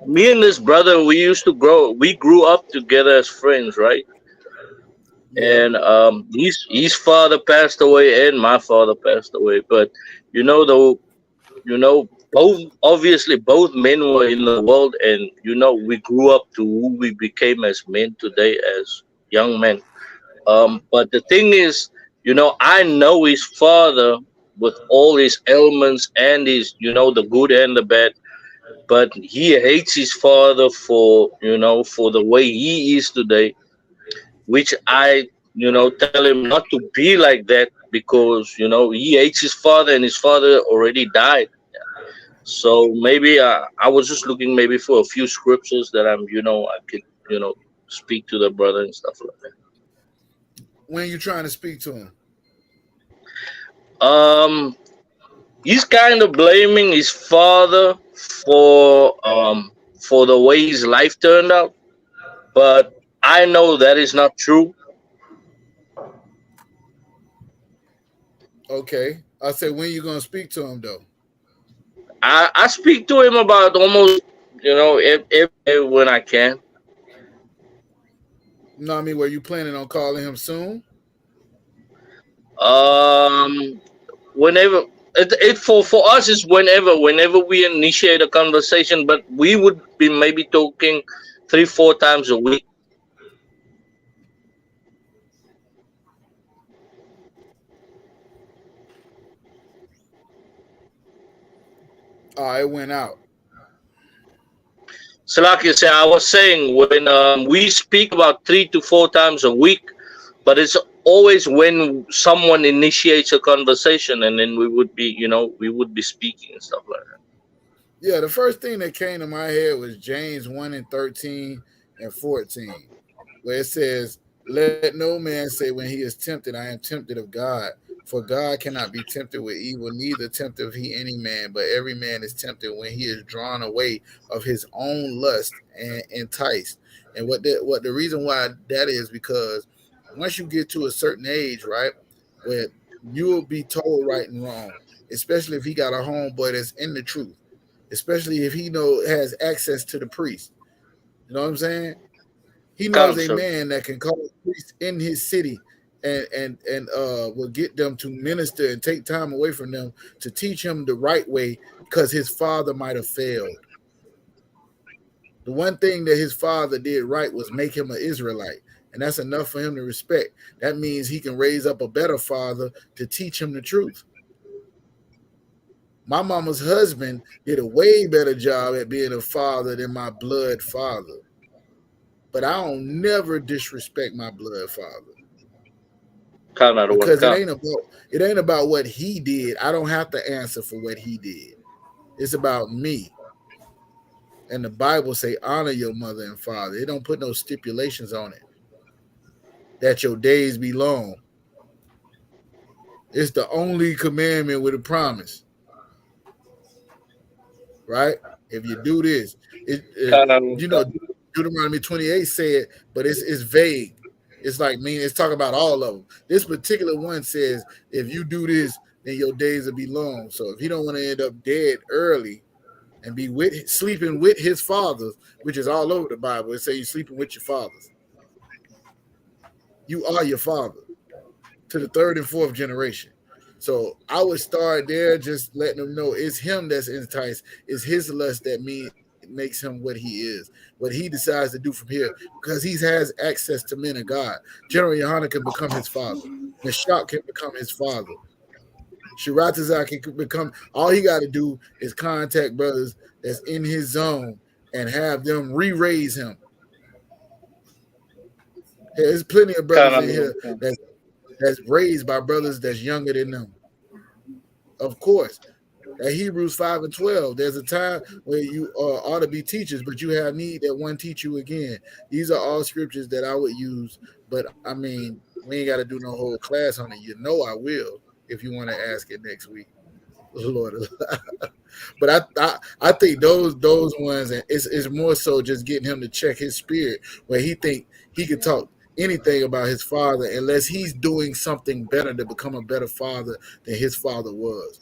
Me and this brother, we grew up together as friends, right? Yeah. And his father passed away and my father passed away. But both men were in the world, and we grew up to who we became as men today, as young men. But the thing is, I know his father with all his ailments and his, the good and the bad. but he hates his father for, for the way he is today, which I, tell him not to be like that, because, he hates his father and his father already died. So maybe I was just looking maybe for a few scriptures that I could, speak to the brother and stuff like that. When you trying to speak to him? He's kind of blaming his father for the way his life turned out, but I know that is not true. Okay, I said, when you gonna speak to him though? I speak to him about almost, if when I can. No, I mean, were you planning on calling him soon? Whenever it for us is whenever we initiate a conversation, but we would be maybe talking 3-4 times a week. Oh, it went out. So like you say, I was saying, when we speak about 3 to 4 times a week, but it's always when someone initiates a conversation, and then we would be speaking and stuff like that. Yeah, the first thing that came to my head was James 1:13 and 14, where it says, "Let no man say when he is tempted, I am tempted of God. For God cannot be tempted with evil, neither tempteth he any man, but every man is tempted when he is drawn away of his own lust and enticed." And what the reason why that is, because once you get to a certain age, right, where you will be told right and wrong, especially if he got a homeboy that's in the truth, especially if he has access to the priest. You know what I'm saying? He knows a man that can call a priest in his city and will get them to minister and take time away from them to teach him the right way, because his father might have failed. The one thing that his father did right was make him an Israelite, and that's enough for him to respect. That means he can raise up a better father to teach him the truth. My mama's husband did a way better job at being a father than my blood father. But I don't never disrespect my blood father. Because it ain't about what he did. I don't have to answer for what he did. It's about me. And the Bible say, honor your mother and father. It don't put no stipulations on it, that your days be long. It's the only commandment with a promise. Right? If you do this, Deuteronomy 28 said, but it's vague. It's like, it's talking about all of them. This particular one says, if you do this, then your days will be long. So if he don't want to end up dead early and be sleeping with his fathers, which is all over the Bible, it says you're sleeping with your fathers. You are your father to the 3rd and 4th generation. So I would start there, just letting them know it's him that's enticed. It's his lust that makes him what he is, what he decides to do from here, because he has access to men of God. General Yohana can become his father. Meshach can become his father. Shiratazar can become. All he got to do is contact brothers that's in his zone and have them re-raise him. There's plenty of brothers in here that's raised by brothers that's younger than them. Of course, at Hebrews 5:12, there's a time where you ought to be teachers, but you have need that one teach you again. These are all scriptures that I would use, but we ain't got to do no whole class on it. I will if you want to ask it next week. Lord, but I think those ones, and it's more so just getting him to check his spirit, where he think he can talk anything about his father unless he's doing something better to become a better father than his father was.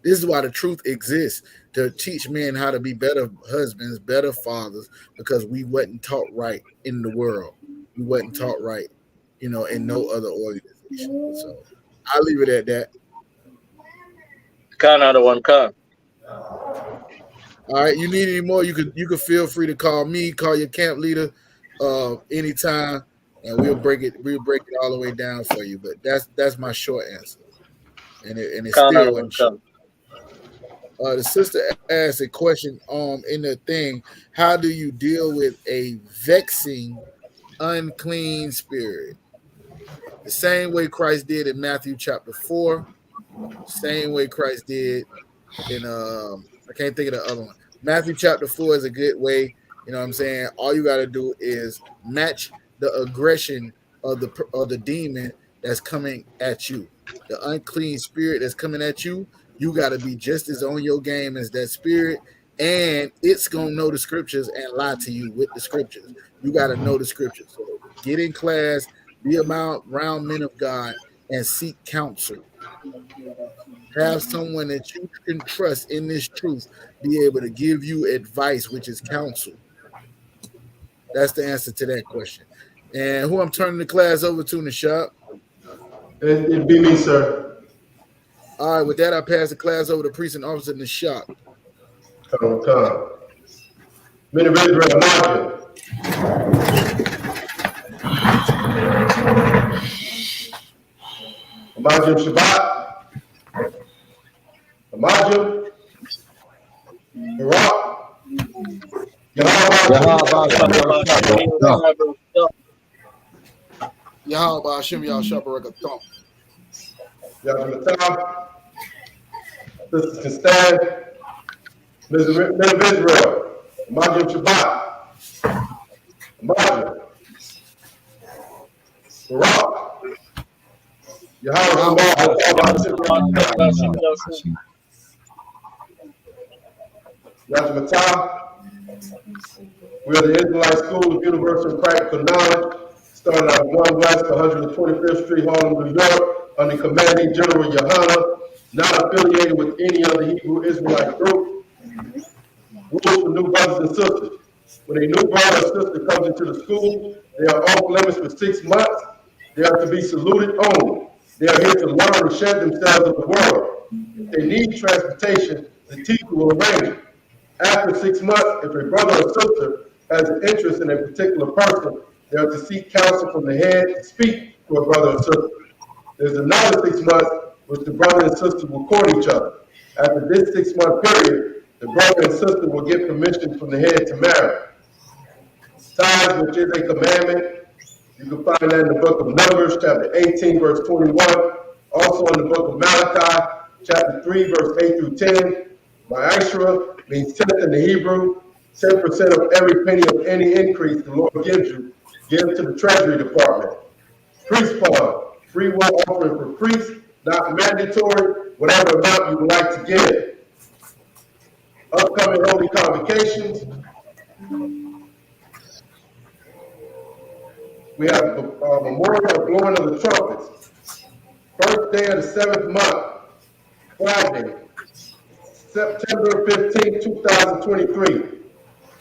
This is why the truth exists, to teach men how to be better husbands, better fathers, because we wasn't taught right in the world. We wasn't taught right, in no other organization. So I'll leave it at that. Another one. All right, you need any more? You could feel free to call me, call your camp leader, anytime, and we'll break it all the way down for you. But that's my short answer, and it still wasn't short. The sister asked a question in the thing. How do you deal with a vexing, unclean spirit? The same way Christ did in Matthew chapter 4, same way Christ did in I can't think of the other one. Matthew chapter 4 is a good way. You know what I'm saying? All you got to do is match the aggression of the demon that's coming at you. The unclean spirit that's coming at you, you got to be just as on your game as that spirit, and it's going to know the scriptures and lie to you with the scriptures. You got to know the scriptures. So get in class, be around men of God, and seek counsel. Have someone that you can trust in this truth be able to give you advice, which is counsel. That's the answer to that question. And who I'm turning the class over to in the shop? It'd be me, sir. All right, with that, I pass the class over to precinct officer in the shop. Come. Men of Israel, Margin. Margin Shabbat. Margin. Barak. Yahweh Hashem Yahshabarakathon. Yahweh Sisters can stand. Men of Israel, Magim Shabbat. Magim. Barak. Yahweh we are the Israelite School of Universal and Practical Knowledge, starting out 1 West, 125th Street, Harlem, New York, under Commanding General Yohana, not affiliated with any other Hebrew Israelite group. Rules for new brothers and sisters. When a new brother or sister comes into the school, they are off limits for 6 months. They are to be saluted only. They are here to learn and shed themselves of the world. If they need transportation, the teacher will arrange it. After 6 months, if a brother or sister has an interest in a particular person, they are to seek counsel from the head to speak to a brother or sister. There's another 6 months which the brother and sister will court each other. After this 6-month period, the brother and sister will get permission from the head to marry. Tithes, which is a commandment, you can find that in the book of Numbers, chapter 18, verse 21. Also in the book of Malachi, chapter 3, verse 8 through 10. Ma'ashra means tenth in the Hebrew. 10% of every penny of any increase the Lord gives you, give to the Treasury Department. Priest fund, free will offering for priests, not mandatory, whatever amount you would like to give. Upcoming holy convocations. We have a memorial blowing of the trumpets. First day of the 7th month, Friday, September 15, 2023.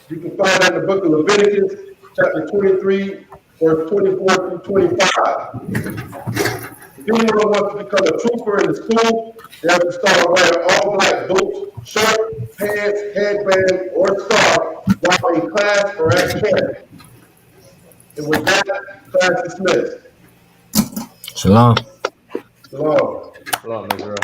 You can find that in the book of Leviticus, chapter 23, verse 24 through 25. If anyone wants to become a trooper in the school, they have to start wearing all black boots, shirt, pants, headband, or scarf while in class or at camp. And with that, class dismissed. Shalom. Shalom. Shalom, Israel.